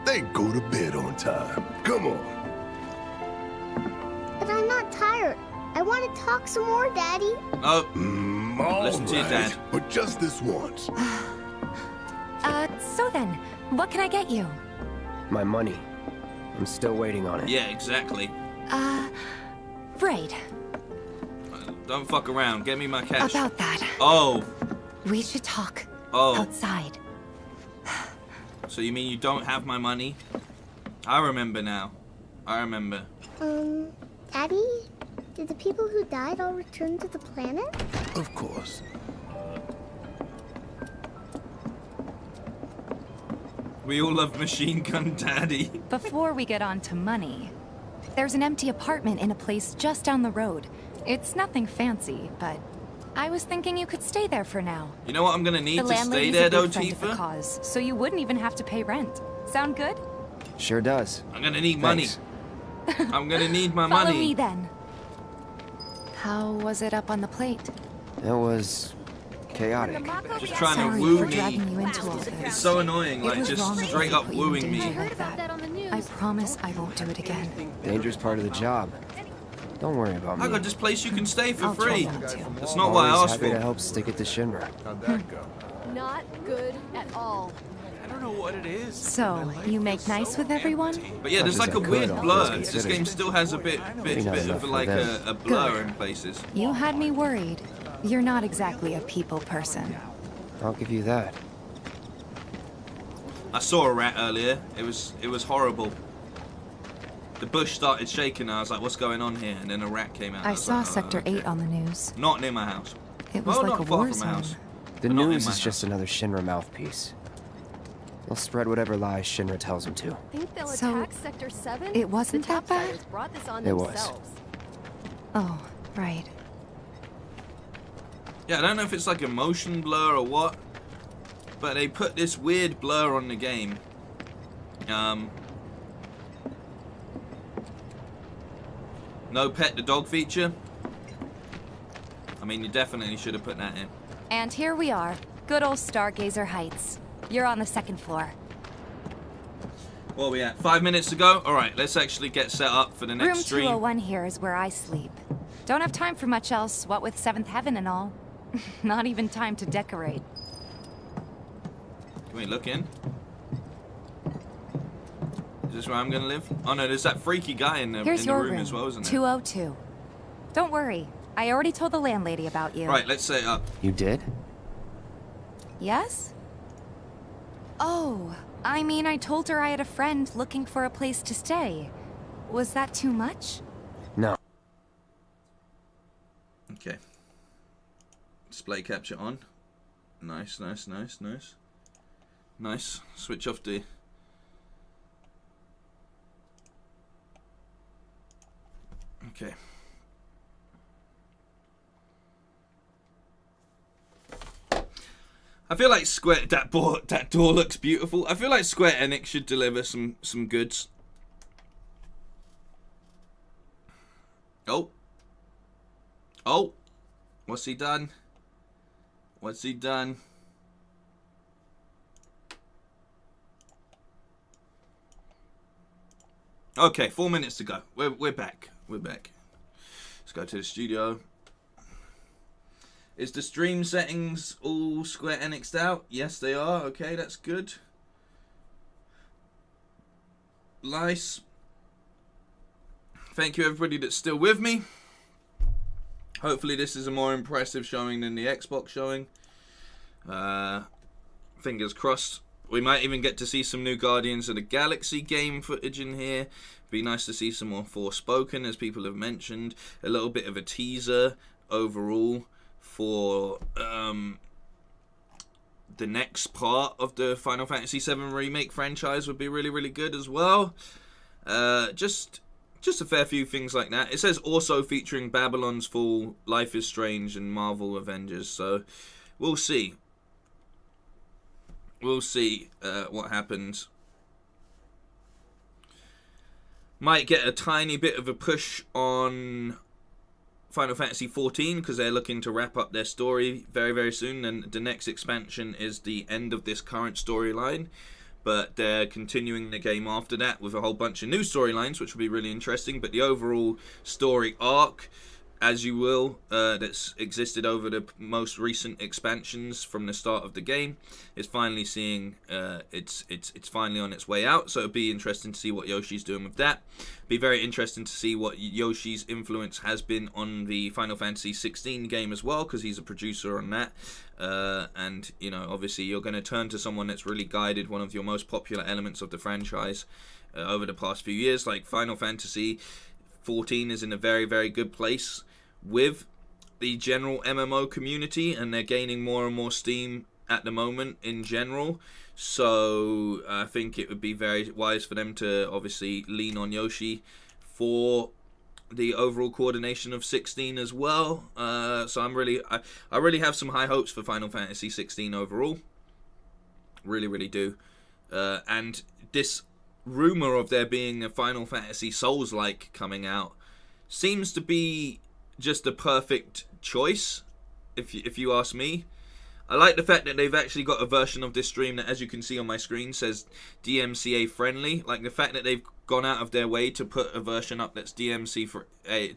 Speaker 7: They go to bed on time. Come on.
Speaker 11: But I'm not tired. I want to talk some more, Daddy.
Speaker 1: No.
Speaker 7: All
Speaker 1: Listen to your dad.
Speaker 7: But just this once.
Speaker 3: So then, what can I get you?
Speaker 6: My money. I'm still waiting on it.
Speaker 1: Yeah, exactly.
Speaker 3: Right.
Speaker 1: Don't fuck around. Get me my cash.
Speaker 3: About that.
Speaker 1: Oh.
Speaker 3: We should talk.
Speaker 1: Oh.
Speaker 3: Outside.
Speaker 1: So you mean you don't have my money? I remember now. I remember.
Speaker 11: Daddy? Did the people who died all return to the planet?
Speaker 7: Of course.
Speaker 1: We all love Machine Gun Daddy.
Speaker 3: Before we get on to money, there's an empty apartment in a place just down the road. It's nothing fancy, but I was thinking you could stay there for now.
Speaker 1: You know what I'm gonna need
Speaker 3: The
Speaker 1: to stay
Speaker 3: landlady's
Speaker 1: there
Speaker 3: a
Speaker 1: though,
Speaker 3: big friend of the
Speaker 1: Tifa?
Speaker 3: cause, so you wouldn't even have to pay rent. Sound good?
Speaker 6: Sure does.
Speaker 1: I'm gonna need money. I'm gonna need my
Speaker 3: Follow
Speaker 1: money.
Speaker 3: me then. How was it up on the plate?
Speaker 6: It was chaotic.
Speaker 1: Just trying to
Speaker 3: Sorry
Speaker 1: woo
Speaker 3: for
Speaker 1: me.
Speaker 3: dragging you into all this.
Speaker 1: It's so annoying,
Speaker 3: It
Speaker 1: like
Speaker 3: was
Speaker 1: just
Speaker 3: wrong of me
Speaker 1: straight
Speaker 3: to
Speaker 1: up
Speaker 3: put you in
Speaker 1: wooing me.
Speaker 3: danger like that. I promise I won't do it again.
Speaker 6: Dangerous part of the job. Don't worry about me.
Speaker 1: I got this place you can stay for
Speaker 3: I'll try
Speaker 1: free.
Speaker 3: not to.
Speaker 1: That's not what I
Speaker 6: Always
Speaker 1: asked
Speaker 6: happy to
Speaker 1: for.
Speaker 6: help stick it to Shinra.
Speaker 7: How'd that go?
Speaker 18: Not good at all.
Speaker 9: I don't know what it is.
Speaker 3: So, you make nice with everyone?
Speaker 1: But yeah, there's
Speaker 6: Much
Speaker 1: like
Speaker 6: as
Speaker 1: a
Speaker 6: I could,
Speaker 1: weird
Speaker 6: all
Speaker 1: blur.
Speaker 6: things
Speaker 1: This
Speaker 6: considered.
Speaker 1: game still has a bit
Speaker 6: Maybe not
Speaker 1: of
Speaker 6: enough for
Speaker 1: like
Speaker 6: them.
Speaker 1: a blur in places.
Speaker 3: You had me worried. You're not exactly a people person.
Speaker 6: I'll give you that.
Speaker 1: I saw a rat earlier. It was horrible. The bush started shaking and I was like, what's going on here? And then a rat came out.
Speaker 5: I
Speaker 1: was
Speaker 5: saw
Speaker 1: like, oh,
Speaker 5: Sector
Speaker 1: okay.
Speaker 5: 8 on the news.
Speaker 1: Not near my house.
Speaker 5: It was
Speaker 1: well,
Speaker 5: like
Speaker 1: not
Speaker 5: a
Speaker 1: far
Speaker 5: war
Speaker 1: from my
Speaker 5: zone.
Speaker 1: house.
Speaker 17: The
Speaker 1: but not in
Speaker 17: news
Speaker 1: my
Speaker 17: is just another Shinra mouthpiece. They'll spread whatever lies Shinra tells them to.
Speaker 18: Think they'll
Speaker 5: So,
Speaker 18: attack Sector 7?
Speaker 5: it wasn't
Speaker 18: the
Speaker 5: that bad?
Speaker 18: Topsiders brought this on
Speaker 17: It was.
Speaker 18: themselves.
Speaker 5: Oh, right.
Speaker 1: Yeah, I don't know if it's like a motion blur or what, but they put this weird blur on the game. No pet the dog feature. I mean, you definitely should have put that in.
Speaker 3: And here we are. Good old Stargazer Heights. You're on the second floor.
Speaker 1: What are we at? 5 minutes to go? Alright, let's actually get set up for the next
Speaker 3: Room
Speaker 1: stream.
Speaker 3: 201 here is where I sleep. Don't have time for much else, what with 7th Heaven and all. Not even time to decorate.
Speaker 1: Can we look in? Is this where I'm gonna live? Oh no, there's that freaky guy in the
Speaker 3: Here's your
Speaker 1: room as well, isn't there?
Speaker 3: 202. Don't worry. I already told the landlady about you.
Speaker 1: Right, let's set it up.
Speaker 17: You did?
Speaker 3: Yes? Oh, I mean, I told her I had a friend looking for a place to stay. Was that too much?
Speaker 17: No.
Speaker 1: Okay. Display capture on. Nice, nice, nice, nice. Nice. Switch off the... Okay. I feel like that door looks beautiful. I feel like Square Enix should deliver some goods. Oh. Oh. What's he done? What's he done? Okay, 4 minutes to go. We're back. We're back. Let's go to the studio. Is the stream settings all Square Enixed out? Yes, they are. Okay, that's good. Nice. Thank you, everybody that's still with me. Hopefully this is a more impressive showing than the Xbox showing. Fingers crossed. We might even get to see some new Guardians of the Galaxy game footage in here. Be nice to see some more Forspoken, as people have mentioned. A little bit of a teaser overall for the next part of the Final Fantasy VII Remake franchise would be really, really good as well. Just a fair few things like that. It says also featuring Babylon's Fall, Life is Strange, and Marvel Avengers. So we'll see. We'll see what happens. Might get a tiny bit of a push on Final Fantasy XIV because they're looking to wrap up their story very, very soon. And the next expansion is the end of this current storyline. But they're continuing the game after that with a whole bunch of new storylines, which will be really interesting. But the overall story arc, as you will, that's existed over the most recent expansions from the start of the game, is finally seeing it's finally on its way out. So it'll be interesting to see what Yoshi's doing with that. Be very interesting to see what Yoshi's influence has been on the Final Fantasy 16 game as well, because he's a producer on that. And you know, obviously, you're going to turn to someone that's really guided one of your most popular elements of the franchise over the past few years. Like Final Fantasy 14 is in a very, very good place with the general MMO community, and they're gaining more and more steam at the moment in general. So I think it would be very wise for them to obviously lean on Yoshi for the overall coordination of 16 as well. So I really have some high hopes for Final Fantasy 16 overall. Really, really do. And this rumor of there being a Final Fantasy Souls-like coming out seems to be just a perfect choice, if you ask me. I like the fact that they've actually got a version of this stream that, as you can see on my screen, says DMCA friendly. Like the fact that they've gone out of their way to put a version up that's DMCA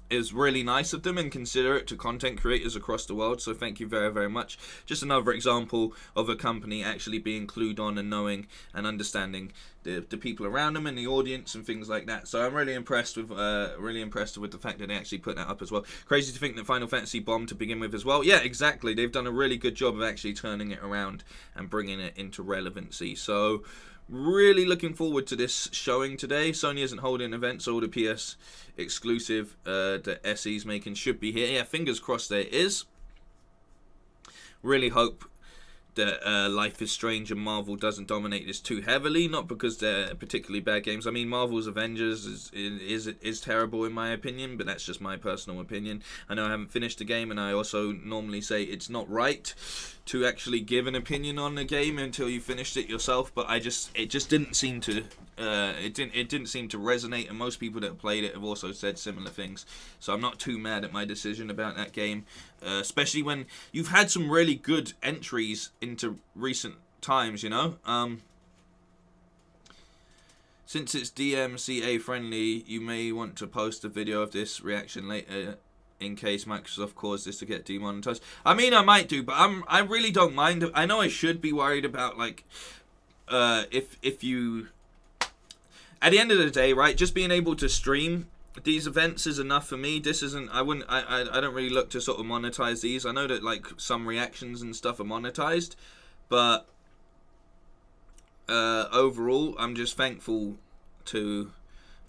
Speaker 1: is really nice of them and considerate to content creators across the world. So thank you very, very much. Just another example of a company actually being clued on and knowing and understanding the people around them and the audience and things like that. So I'm really impressed with the fact that they actually put that up as well. Crazy to think that Final Fantasy bombed to begin with as well. Yeah, exactly. They've done a really good job of actually turning it around and bringing it into relevancy. So really looking forward to this showing today. Sony isn't holding events, so all the PS exclusive that SE's making should be here. Yeah, fingers crossed there is. Really hope that Life is Strange and Marvel doesn't dominate this too heavily, not because they're particularly bad games. I mean, Marvel's Avengers is terrible in my opinion, but that's just my personal opinion. I know I haven't finished the game, and I also normally say it's not right to actually give an opinion on a game until you finished it yourself, but it just didn't seem to it didn't seem to resonate, and most people that played it have also said similar things. So I'm not too mad at my decision about that game, especially when you've had some really good entries into recent times, you know. Since it's DMCA friendly, you may want to post a video of this reaction later in case Microsoft caused this to get demonetized. I mean, I might do, but I really don't mind. I know I should be worried about, like, if you, at the end of the day, right, just being able to stream these events is enough for me. This isn't, I don't really look to sort of monetize these. I know that, like, some reactions and stuff are monetized, but overall, I'm just thankful to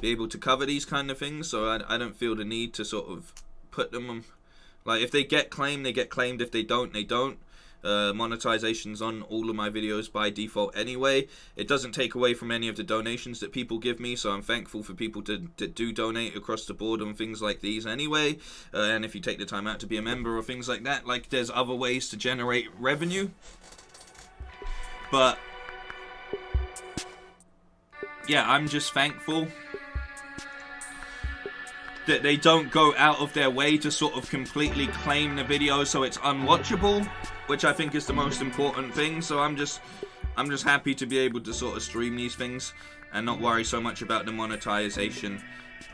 Speaker 1: be able to cover these kind of things, so I don't feel the need to sort of put them on. Like, if they get claimed, they get claimed. If they don't, they don't. Monetization's on all of my videos by default anyway. It doesn't take away from any of the donations that people give me, so I'm thankful for people to do donate across the board on things like these anyway. And if you take the time out to be a member or things like that, like, there's other ways to generate revenue. But yeah, I'm just thankful that they don't go out of their way to sort of completely claim the video so it's unwatchable, which I think is the most important thing. So I'm just happy to be able to sort of stream these things and not worry so much about the monetization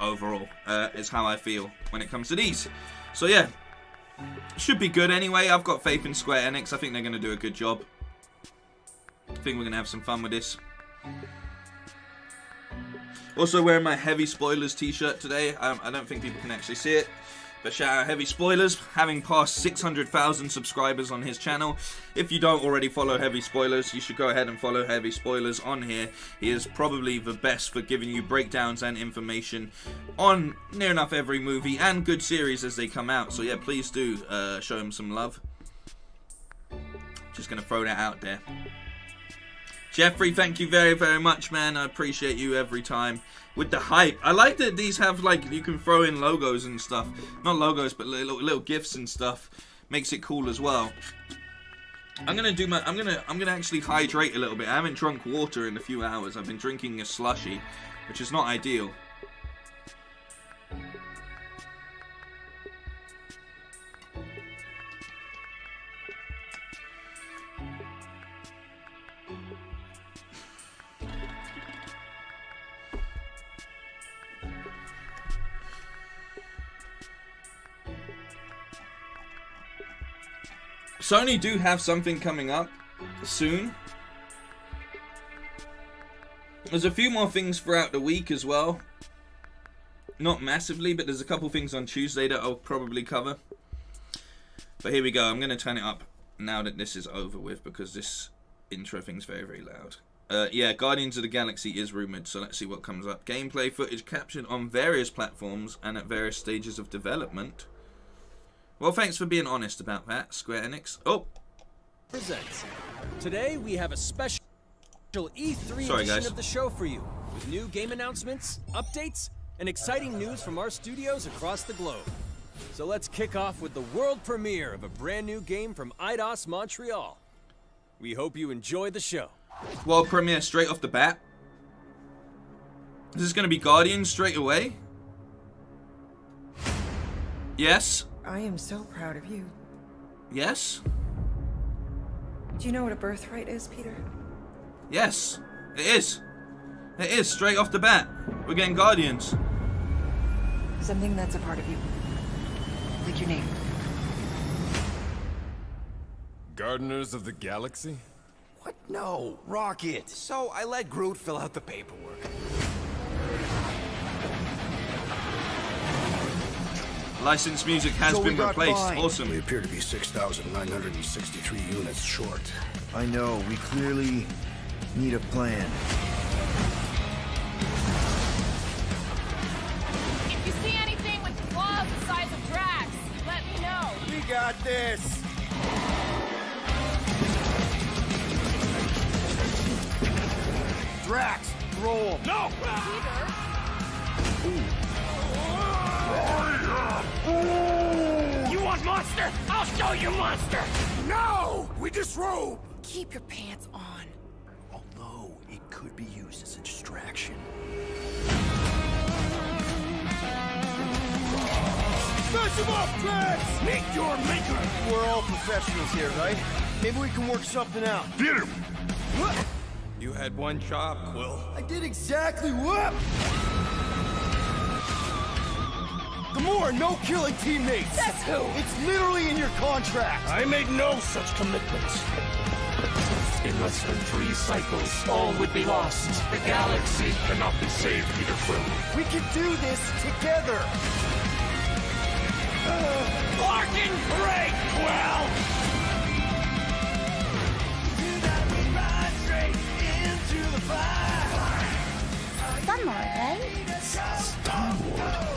Speaker 1: overall, is how I feel when it comes to these. So yeah, should be good anyway. I've got faith in Square Enix. I think they're going to do a good job. I think we're going to have some fun with this. Also wearing my Heavy Spoilers t-shirt today. I don't think people can actually see it, but shout out Heavy Spoilers, having passed 600,000 subscribers on his channel. If you don't already follow Heavy Spoilers, you should go ahead and follow Heavy Spoilers on here. He is probably the best for giving you breakdowns and information on near enough every movie and good series as they come out. So yeah, please do show him some love. Just gonna throw that out there. Jeffrey, thank you very, very much, man. I appreciate you every time with the hype. I like that these have, like, you can throw in logos and stuff. Not logos, but little gifs and stuff. Makes it cool as well. I'm gonna actually hydrate a little bit. I haven't drunk water in a few hours. I've been drinking a slushy, which is not ideal. Sony do have something coming up soon. There's a few more things throughout the week as well. Not massively, but there's a couple things on Tuesday that I'll probably cover. But here we go. I'm going to turn it up now that this is over with, because this intro thing's very, very loud. Yeah, Guardians of the Galaxy is rumoured, so let's see what comes up. Gameplay footage captured on various platforms and at various stages of development. Well, thanks for being honest about that, Square Enix. Oh!
Speaker 12: Presents. Today we have a special E3
Speaker 1: Sorry,
Speaker 12: edition
Speaker 1: guys.
Speaker 12: of the show for you, with new game announcements, updates, and exciting news from our studios across the globe. So let's kick off with the world premiere of a brand new game from Eidos Montreal. We hope you enjoy the show.
Speaker 1: World premiere straight off the bat. Is this going to be Guardians straight away? Yes.
Speaker 14: I am so proud of you.
Speaker 1: Yes.
Speaker 14: Do you know what a birthright is, Peter?
Speaker 1: Yes. It is. It is straight off the bat. We're getting Guardians.
Speaker 14: Something that's a part of you.
Speaker 15: Like your name.
Speaker 8: Gardeners of the Galaxy?
Speaker 6: What? No, Rocket. So I let Groot fill out the paperwork.
Speaker 1: Licensed music has been replaced. Awesome.
Speaker 16: We appear to be 6,963 units short. I know, we clearly need a plan.
Speaker 18: If you see anything with claws the size of Drax, let me know.
Speaker 6: We got this. Drax, roll. No!
Speaker 9: You want monster? I'll show you monster!
Speaker 6: No! We disrobe!
Speaker 15: Keep your pants on.
Speaker 16: Although, it could be used as a distraction.
Speaker 6: Smash him off, Drax! Meet your maker! We're all professionals here, right? Maybe we can work something out.
Speaker 16: Get him!
Speaker 6: You had one job, Quill. I did exactly what? Gamora, no killing teammates!
Speaker 15: That's who!
Speaker 6: It's literally in your contract!
Speaker 9: I made no such commitments.
Speaker 13: In less than 3 cycles, all would be lost. The galaxy cannot be saved, Peter Quill.
Speaker 6: We can do this together!
Speaker 9: Larkin, break, Quill!
Speaker 11: Star-Lord, right?
Speaker 16: Star-Lord?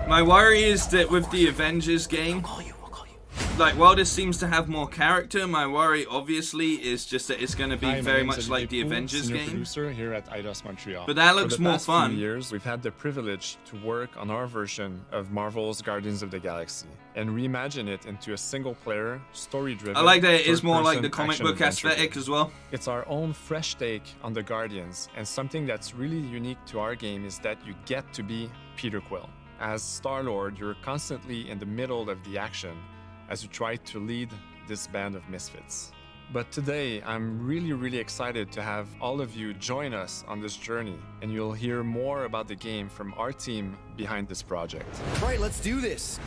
Speaker 1: My worry is that with the Avengers game, like, while this seems to have more character, my worry obviously is just that it's going to be very much like the Avengers game.
Speaker 19: Producer here at Eidos Montreal.
Speaker 1: But that looks more fun.
Speaker 19: For the past few years, we've had the privilege to work on our version of Marvel's Guardians of the Galaxy and reimagine it into a single-player, story-driven.
Speaker 1: I like that it is more like the comic book aesthetic
Speaker 19: game
Speaker 1: as well.
Speaker 19: It's our own fresh take on the Guardians, and something that's really unique to our game is that you get to be Peter Quill. As Star-Lord, you're constantly in the middle of the action as you try to lead this band of misfits. But today, I'm really excited to have all of you join us on this journey, and you'll hear more about the game from our team behind this project.
Speaker 6: Right, let's do this!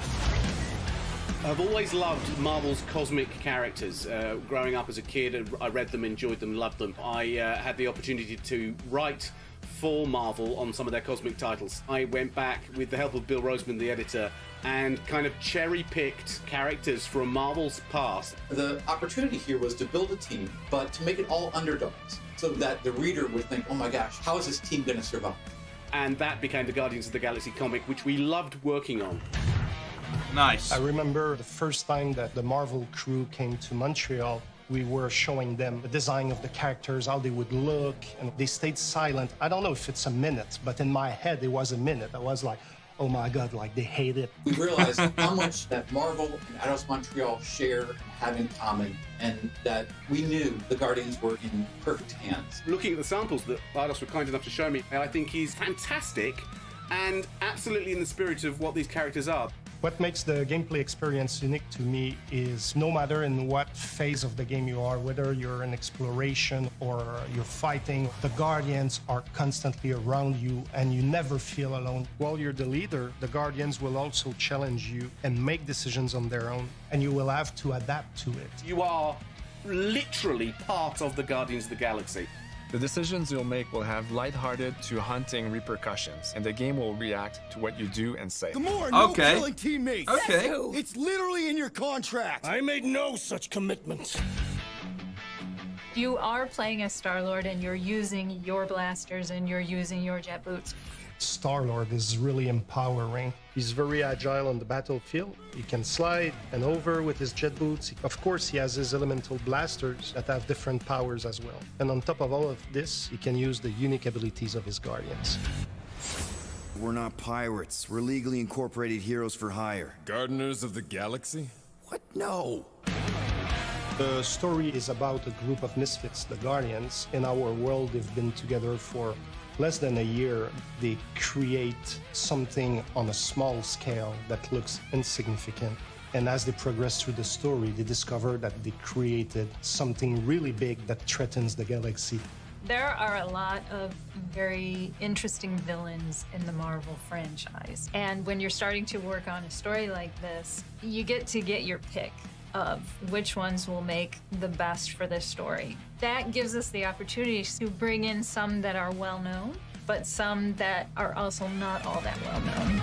Speaker 24: I've always loved Marvel's cosmic characters. Growing up as a kid, I read them, enjoyed them, loved them. I had the opportunity to write for Marvel on some of their cosmic titles. I went back with the help of Bill Roseman, the editor, and kind of cherry-picked characters from Marvel's past.
Speaker 25: The opportunity here was to build a team, but to make it all underdogs, so that the reader would think, oh my gosh, how is this team going to survive?
Speaker 24: And that became the Guardians of the Galaxy comic, which we loved working on.
Speaker 1: Nice.
Speaker 26: I remember the first time that the Marvel crew came to Montreal, we were showing them the design of the characters, how they would look, and they stayed silent. I don't know if it's a minute, but in my head, it was a minute. I was like, oh my God, like they hate it.
Speaker 25: We realized how much that Marvel and Eidos Montreal share and have in common, and that we knew the Guardians were in perfect hands.
Speaker 24: Looking at the samples that Eidos were kind enough to show me, I think he's fantastic and absolutely in the spirit of what these characters are.
Speaker 26: What makes the gameplay experience unique to me is no matter in what phase of the game you are, whether you're in exploration or you're fighting, the Guardians are constantly around you and you never feel alone. While you're the leader, the Guardians will also challenge you and make decisions on their own, and you will have to adapt to it.
Speaker 24: You are literally part of the Guardians of the Galaxy.
Speaker 19: The decisions you'll make will have lighthearted to haunting repercussions, and the game will react to what you do and say.
Speaker 6: Gamora, no killing teammates!
Speaker 1: Okay.
Speaker 6: It's literally in your contract!
Speaker 9: I made no such commitments.
Speaker 27: You are playing as Star-Lord and you're using your blasters and you're using your jet boots.
Speaker 26: Star-Lord is really empowering. He's very agile on the battlefield. He can slide and over with his jet boots. Of course, he has his elemental blasters that have different powers as well. And on top of all of this, he can use the unique abilities of his Guardians.
Speaker 16: We're not pirates. We're legally incorporated heroes for hire.
Speaker 8: Gardeners of the Galaxy?
Speaker 6: What? No!
Speaker 26: The story is about a group of misfits, the Guardians. In our world, they've been together for less than a year, they create something on a small scale that looks insignificant. And as they progress through the story, they discover that they created something really big that threatens the galaxy.
Speaker 27: There are a lot of very interesting villains in the Marvel franchise. And when you're starting to work on a story like this, you get to get your pick of which ones will make the best for this story. That gives us the opportunity to bring in some that are well known, but some that are also not all that well known.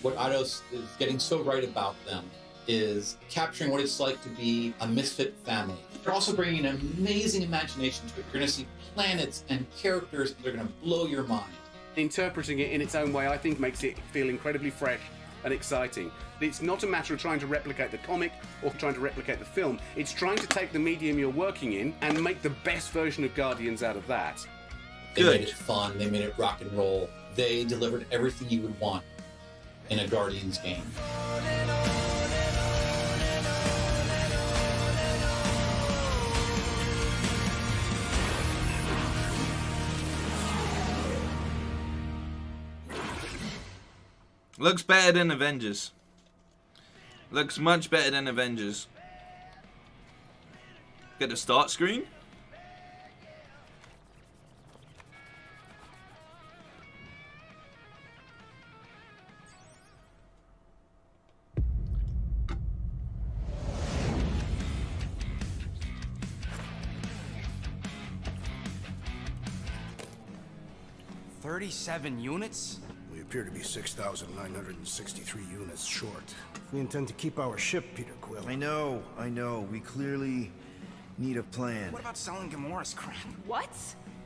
Speaker 25: What Eidos is getting so right about them is capturing what it's like to be a misfit family. They're also bringing an amazing imagination to it. You're going to see planets and characters that are going to blow your mind.
Speaker 24: Interpreting it in its own way, I think, makes it feel incredibly fresh and exciting. It's not a matter of trying to replicate the comic or trying to replicate the film. It's trying to take the medium you're working in and make the best version of Guardians out of that.
Speaker 25: They made it fun. They made it rock and roll. They delivered everything you would want in a Guardians game.
Speaker 1: Looks better than Avengers. Looks much better than Avengers. Get the start screen.
Speaker 9: $37 units?
Speaker 16: We appear to be 6,963 units short. We intend to keep our ship, Peter Quill.
Speaker 2: I know. We clearly need a plan.
Speaker 9: What about selling Gamora's crap?
Speaker 4: What?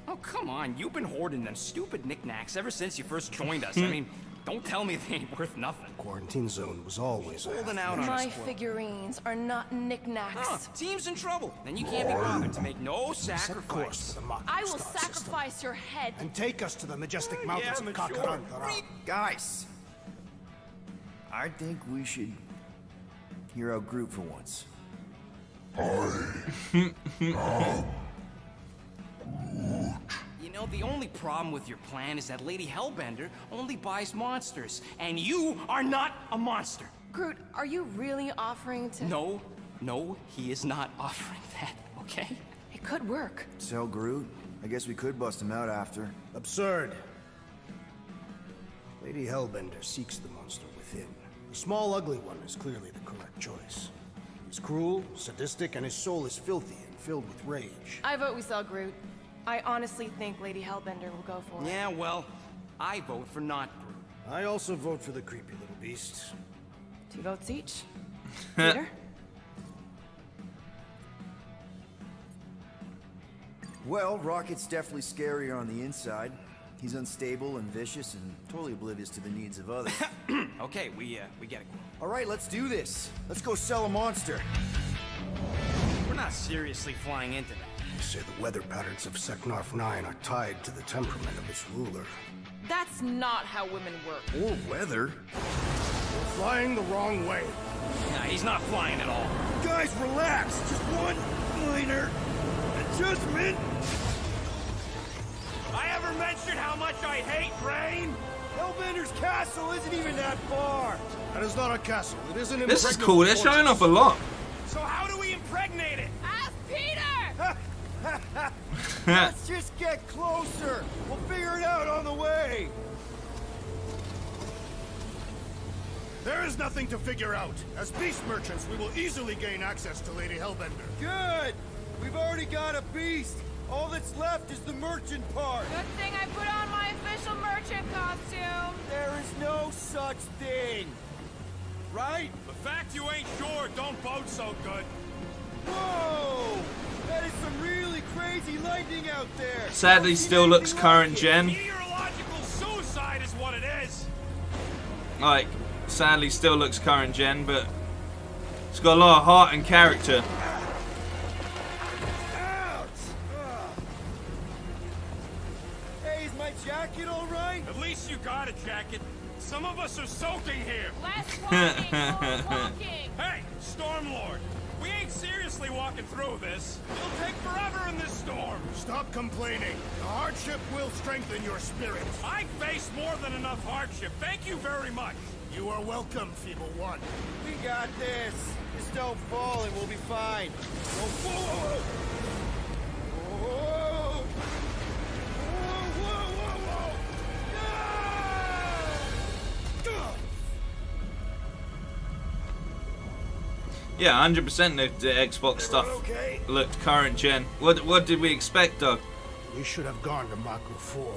Speaker 9: Oh, come on. You've been hoarding them stupid knickknacks ever since you first joined us. I mean, don't tell me they ain't worth nothing.
Speaker 16: Quarantine zone was always
Speaker 9: holding out on
Speaker 4: My
Speaker 9: us.
Speaker 4: figurines are not knickknacks.
Speaker 9: Team's in trouble. Then you can't be bothered to make no sacrifice.
Speaker 4: I will sacrifice your head.
Speaker 16: And take us to the majestic mountains of Kakarantara.
Speaker 2: Guys, I think we should hear out Groot for once.
Speaker 9: You know, the only problem with your plan is that Lady Hellbender only buys monsters, and you are not a monster.
Speaker 4: Groot, are you really offering to...
Speaker 9: No, he is not offering that, okay?
Speaker 4: It could work.
Speaker 2: Sell Groot? I guess we could bust him out after.
Speaker 16: Absurd. Lady Hellbender seeks the monster within. The small, ugly one is clearly the correct choice. He's cruel, sadistic, and his soul is filthy and filled with rage.
Speaker 4: I vote we sell Groot. I honestly think Lady Hellbender will go for it.
Speaker 9: Yeah, well, I vote for not Groot.
Speaker 16: I also vote for the creepy little beast.
Speaker 4: 2 votes each. Peter?
Speaker 2: Well, Rocket's definitely scarier on the inside. He's unstable and vicious and totally oblivious to the needs of others.
Speaker 9: Okay, we get it.
Speaker 2: All right, let's do this. Let's go sell a monster.
Speaker 9: We're not seriously flying into that.
Speaker 16: They say the weather patterns of Seknarf 9 are tied to the temperament of its ruler.
Speaker 4: That's not how women work.
Speaker 2: Or weather.
Speaker 16: We're flying the wrong way.
Speaker 9: Nah, he's not flying at all.
Speaker 2: Guys, relax. Just one minor adjustment.
Speaker 9: I ever mentioned how much I hate rain?
Speaker 2: Hellbender's castle isn't even that far.
Speaker 16: That is not a castle. It is an
Speaker 1: This is cool. They're showing off a lot.
Speaker 9: So how do we impregnate it?
Speaker 4: Ask Peter!
Speaker 2: Let's just get closer. We'll figure it out on the way.
Speaker 16: There is nothing to figure out. As beast merchants, we will easily gain access to Lady Hellbender.
Speaker 2: Good. We've already got a beast. All that's left is the merchant part.
Speaker 4: Good thing I put on my official merchant costume.
Speaker 2: There is no such thing. Right?
Speaker 9: The fact you ain't sure don't bode so good.
Speaker 2: Whoa! That is some really crazy lightning out there.
Speaker 1: Sadly, still looks current gen.
Speaker 9: Meteorological suicide is what it is.
Speaker 1: Like, sadly, still looks current gen, but it's got a lot of heart and character.
Speaker 2: Hey, is my jacket all right?
Speaker 9: At least you got a jacket. Some of us are soaking here.
Speaker 4: Less walking, more walking.
Speaker 9: Hey, Stormlord,
Speaker 7: We ain't seriously walking through this. It'll take forever in this storm.
Speaker 16: Stop complaining. The hardship will strengthen your spirit.
Speaker 7: I face more than enough hardship. Thank you very much.
Speaker 16: You are welcome, Feeble One.
Speaker 2: We got this. Just don't fall and we'll be fine.
Speaker 16: Whoa, whoa, whoa, whoa. Whoa, whoa, whoa, whoa, whoa.
Speaker 1: Yeah, 100% the Xbox stuff looked current gen. What did we expect though?
Speaker 16: We should have gone to Mako 4.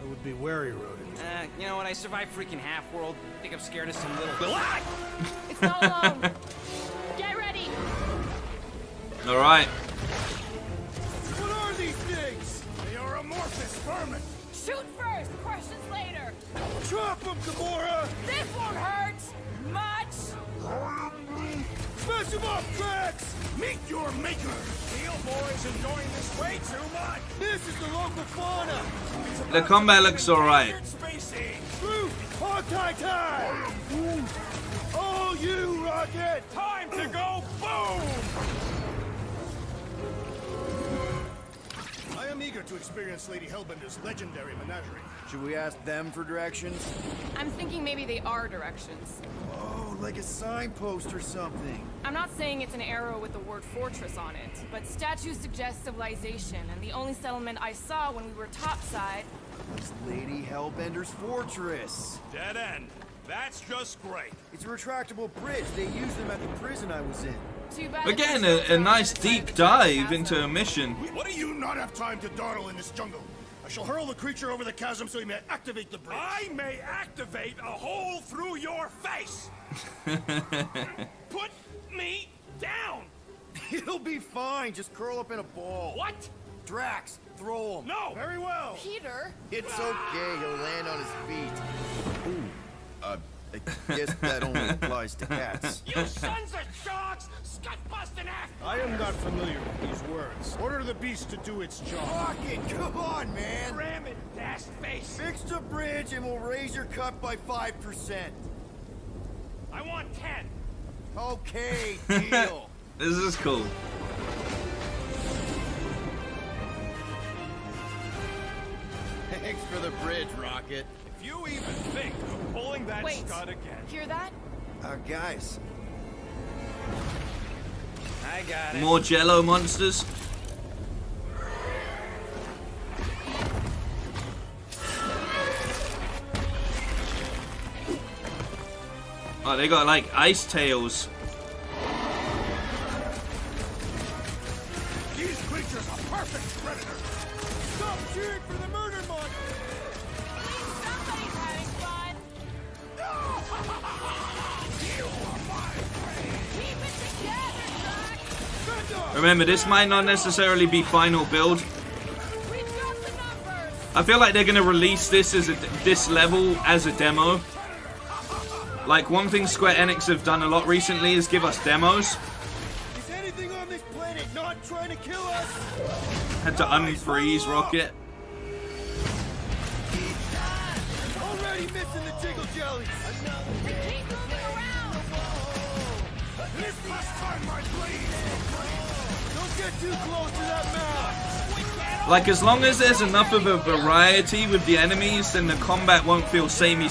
Speaker 16: I would be wary, Rodent.
Speaker 9: You know what? I survived freaking half-world. I think I'm scared of some little...
Speaker 4: It's not alone. Get ready.
Speaker 1: All right.
Speaker 16: What are these things? They are amorphous vermin.
Speaker 4: Shoot first, questions later.
Speaker 16: Drop them, Gamora!
Speaker 4: This won't hurt much.
Speaker 16: Smash them off, Drax! Meet your maker!
Speaker 7: Steel Boy's enjoying this way too much.
Speaker 16: This is the local fauna!
Speaker 1: The combat looks alright.
Speaker 16: Groot! Hawkeye time! Oh, you, Rocket!
Speaker 7: Time to go boom!
Speaker 16: I am eager to experience Lady Hellbender's legendary menagerie.
Speaker 2: Should we ask them for directions?
Speaker 4: I'm thinking maybe they are directions.
Speaker 2: Oh, like a signpost or something.
Speaker 4: I'm not saying it's an arrow with the word fortress on it, but statues suggest civilization, and the only settlement I saw when we were topside
Speaker 2: was Lady Hellbender's fortress.
Speaker 7: Dead end. That's just great.
Speaker 2: It's a retractable bridge. They used them at the prison I was in.
Speaker 4: Too bad.
Speaker 1: We're getting a nice deep dive into a mission.
Speaker 16: What do you not have time to dawdle in this jungle? I shall hurl the creature over the chasm so he may activate the bridge.
Speaker 7: I may activate a hole through your face. Put me down.
Speaker 2: He'll be fine. Just curl up in a ball.
Speaker 7: What?
Speaker 2: Drax, throw him.
Speaker 7: No.
Speaker 16: Very well.
Speaker 4: Peter.
Speaker 2: It's okay. He'll land on his feet. Ooh. I guess that only applies to cats.
Speaker 7: You sons of sharks! Scut-busting ass!
Speaker 16: I am not familiar with these words. Order the beast to do its job.
Speaker 2: Rocket, come on, man.
Speaker 7: Ram it, dash face.
Speaker 2: Fix the bridge and we'll raise your cut by 5%.
Speaker 7: I want 10.
Speaker 2: Okay, deal.
Speaker 1: This is cool.
Speaker 2: Thanks for the bridge, Rocket.
Speaker 7: If you even think of pulling that stud again.
Speaker 4: Hear that?
Speaker 2: Guys.
Speaker 9: I got it.
Speaker 1: More Jello monsters. Oh, they got like ice tails.
Speaker 16: These creatures are perfect predators. Stop cheering for the murder monster.
Speaker 4: Somebody's having fun.
Speaker 16: You are my friend.
Speaker 4: Keep it together, Drax.
Speaker 1: Remember, this might not necessarily be final build.
Speaker 4: We've got the numbers.
Speaker 1: I feel like they're gonna release this as this level as a demo. Like, one thing Square Enix have done a lot recently is give us demos.
Speaker 2: Is anything on this planet not trying to kill us?
Speaker 1: Had to unfreeze Rocket.
Speaker 2: Already missing the jiggle jellies.
Speaker 4: We keep moving around.
Speaker 16: This must time my blade.
Speaker 2: Don't get too close to that map.
Speaker 1: Like, as long as there's enough of a variety with the enemies, then the combat won't feel samey.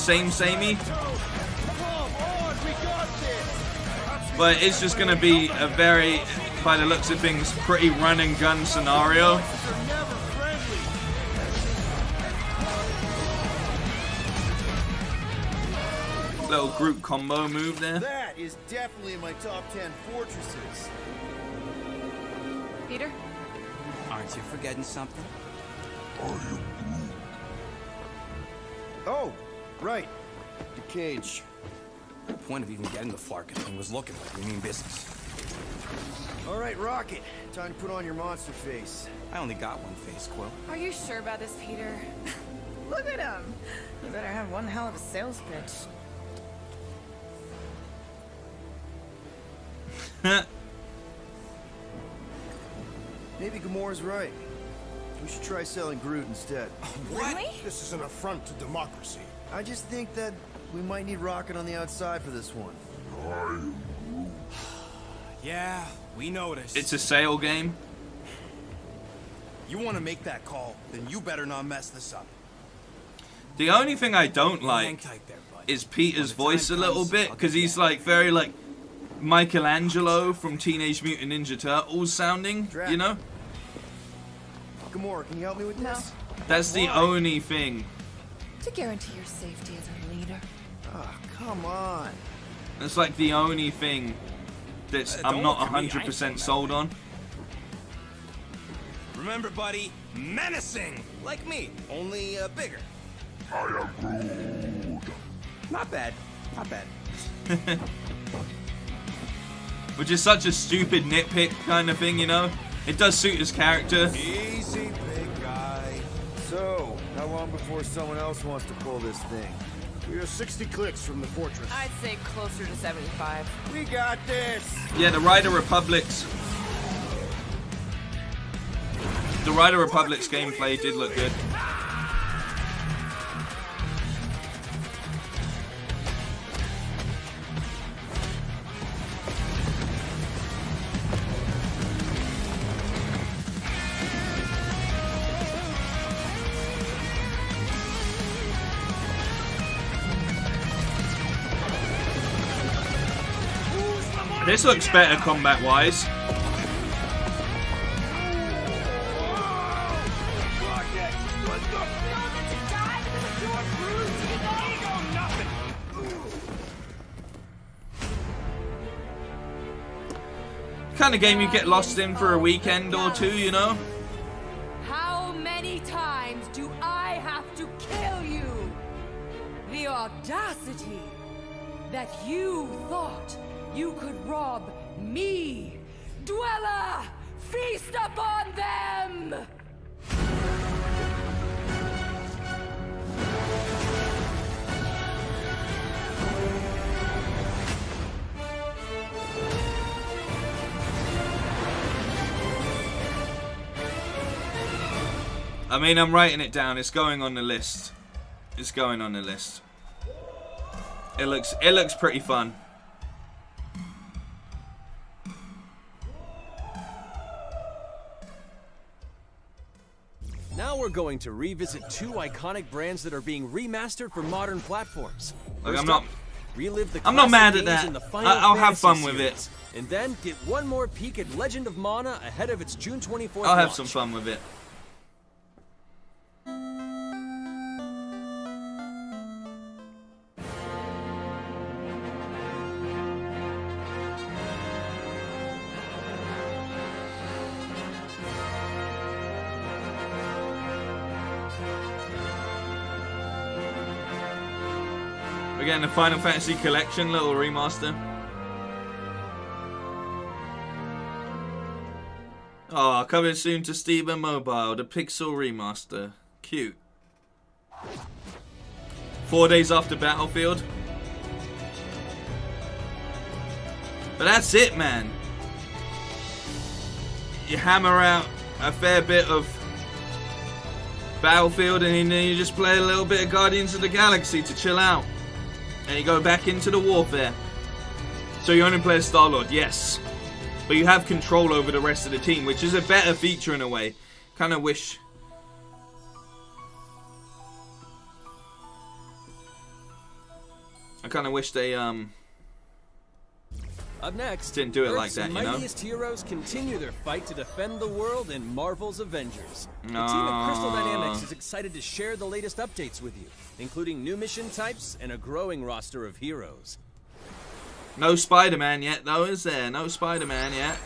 Speaker 1: But it's just gonna be a very, by the looks of things, pretty run and gun scenario. Little group combo move there.
Speaker 2: That is definitely in my top 10 fortresses.
Speaker 4: Peter?
Speaker 9: Aren't you forgetting something?
Speaker 2: Oh, right. The cage.
Speaker 9: The point of even getting the Flarkin thing was looking like we mean business.
Speaker 2: All right, Rocket. Time to put on your monster face.
Speaker 9: I only got one face, Quill.
Speaker 4: Are you sure about this, Peter? Look at him. You better have one hell of a sales pitch.
Speaker 2: Maybe Gamora's right. We should try selling Groot instead.
Speaker 4: Really?
Speaker 16: This is an affront to democracy.
Speaker 2: I just think that we might need Rocket on the outside for this one.
Speaker 7: Yeah, we noticed.
Speaker 1: It's a sale game.
Speaker 7: You want to make that call, then you better not mess this up.
Speaker 1: The only thing I don't like is Peter's voice a little bit, because he's like very like Michelangelo from Teenage Mutant Ninja Turtles sounding, you know?
Speaker 2: Gamora, can you help me with this?
Speaker 1: That's the only thing.
Speaker 5: To guarantee your safety as a leader.
Speaker 2: Ah, come on.
Speaker 1: That's like the only thing that's I'm not 100% sold on.
Speaker 7: Remember, buddy, menacing, like me, only bigger.
Speaker 8: I am Groot.
Speaker 7: Not bad, not bad.
Speaker 1: Which is such a stupid nitpick kind of thing, you know? It does suit his character.
Speaker 2: Easy, big guy. So, how long before someone else wants to pull this thing?
Speaker 16: We are 60 clicks from the fortress.
Speaker 5: I'd say closer to 75.
Speaker 2: We got this.
Speaker 1: Yeah, the Rider Republic's gameplay did look good. This looks better combat-wise. Kind of game you get lost in for a weekend or two, you know?
Speaker 18: How many times do I have to kill you? The audacity that you thought you could rob me, Dweller! Feast upon them!
Speaker 1: I mean, I'm writing it down. It's going on the list. It's going on the list. It looks pretty fun.
Speaker 12: Now we're going to revisit two iconic brands that are being remastered for modern platforms.
Speaker 1: Look,
Speaker 12: First
Speaker 1: I'm not.
Speaker 12: up, relive the
Speaker 1: I'm not
Speaker 12: classic
Speaker 1: mad at
Speaker 12: games
Speaker 1: that.
Speaker 12: in the Final
Speaker 1: I'll have
Speaker 12: Fantasy
Speaker 1: fun with it.
Speaker 12: series. And then get one more peek at Legend of Mana ahead of its June 24th
Speaker 1: I'll have
Speaker 12: launch.
Speaker 1: some fun with it. We're getting the Final Fantasy Collection little remaster. Oh, coming soon to Steam and Mobile, the Pixel Remaster. Cute. 4 days after Battlefield. But that's it, man. You hammer out a fair bit of Battlefield and then you just play a little bit of Guardians of the Galaxy to chill out. And you go back into the warfare. So you only play as Star-Lord, yes. But you have control over the rest of the team, which is a better feature in a way. Kind of wish... I kind of wish they,
Speaker 12: Up next,
Speaker 1: didn't do it like
Speaker 12: Earth's
Speaker 1: that, you know?
Speaker 12: mightiest heroes continue their fight to defend the world in Marvel's Avengers. The team at Crystal Dynamics is excited to share the latest updates with you, including new mission types and a growing roster of heroes.
Speaker 1: No Spider-Man yet, though, is there? No Spider-Man yet.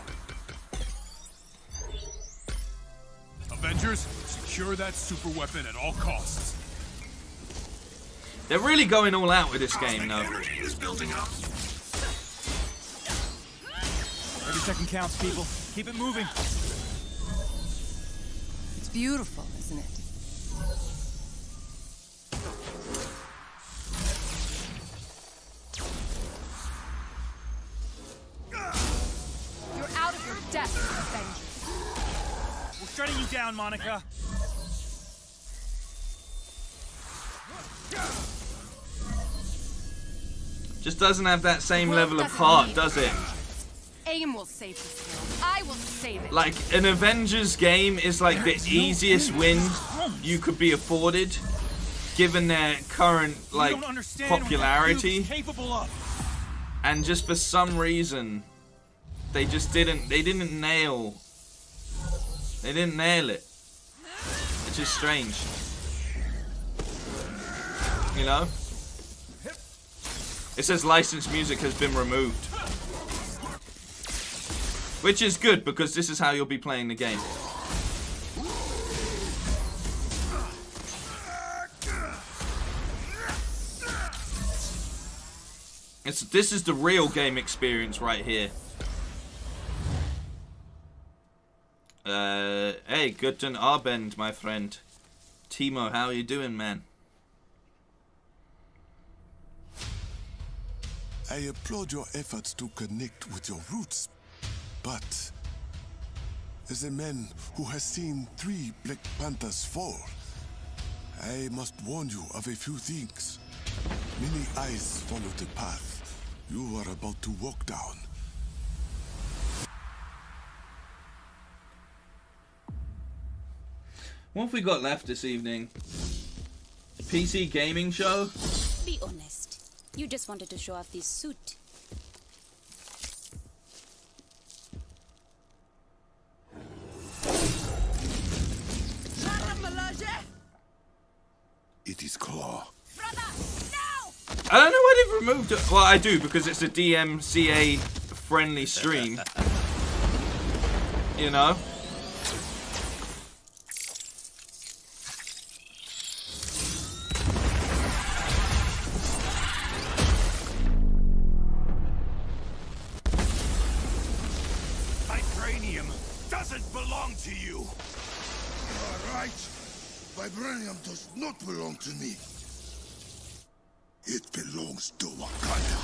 Speaker 7: Avengers, secure that super weapon at all costs.
Speaker 1: They're really going all out with this game, though.
Speaker 7: Energy is building up. Every second counts, people. Keep it moving.
Speaker 5: It's beautiful, isn't it?
Speaker 18: You're out of your depth, Avengers.
Speaker 7: We're shutting you down, Monica.
Speaker 1: Just doesn't have that same level of heart, does it?
Speaker 4: AIM will save this world. I will save it.
Speaker 1: Like, an Avengers game is like the easiest win you could be afforded, given their current, like, popularity. And just for some reason, they didn't nail it. Which is strange. You know? It says licensed music has been removed. Which is good, because this is how you'll be playing the game. This is the real game experience right here. Hey, guten Abend, my friend. Timo, how are you doing, man?
Speaker 3: I applaud your efforts to connect with your roots, but as a man who has seen 3 Black Panthers fall, I must warn you of a few things. Many eyes follow the path you are about to walk down.
Speaker 1: What have we got left this evening? PC gaming show?
Speaker 10: Be honest. You just wanted to show off this suit.
Speaker 3: It is Claw.
Speaker 1: I don't know why they've removed it. Well, I do, because it's a DMCA friendly stream. You know?
Speaker 7: Vibranium doesn't belong to you.
Speaker 3: You are right. Vibranium does not belong to me. It belongs to Wakanda.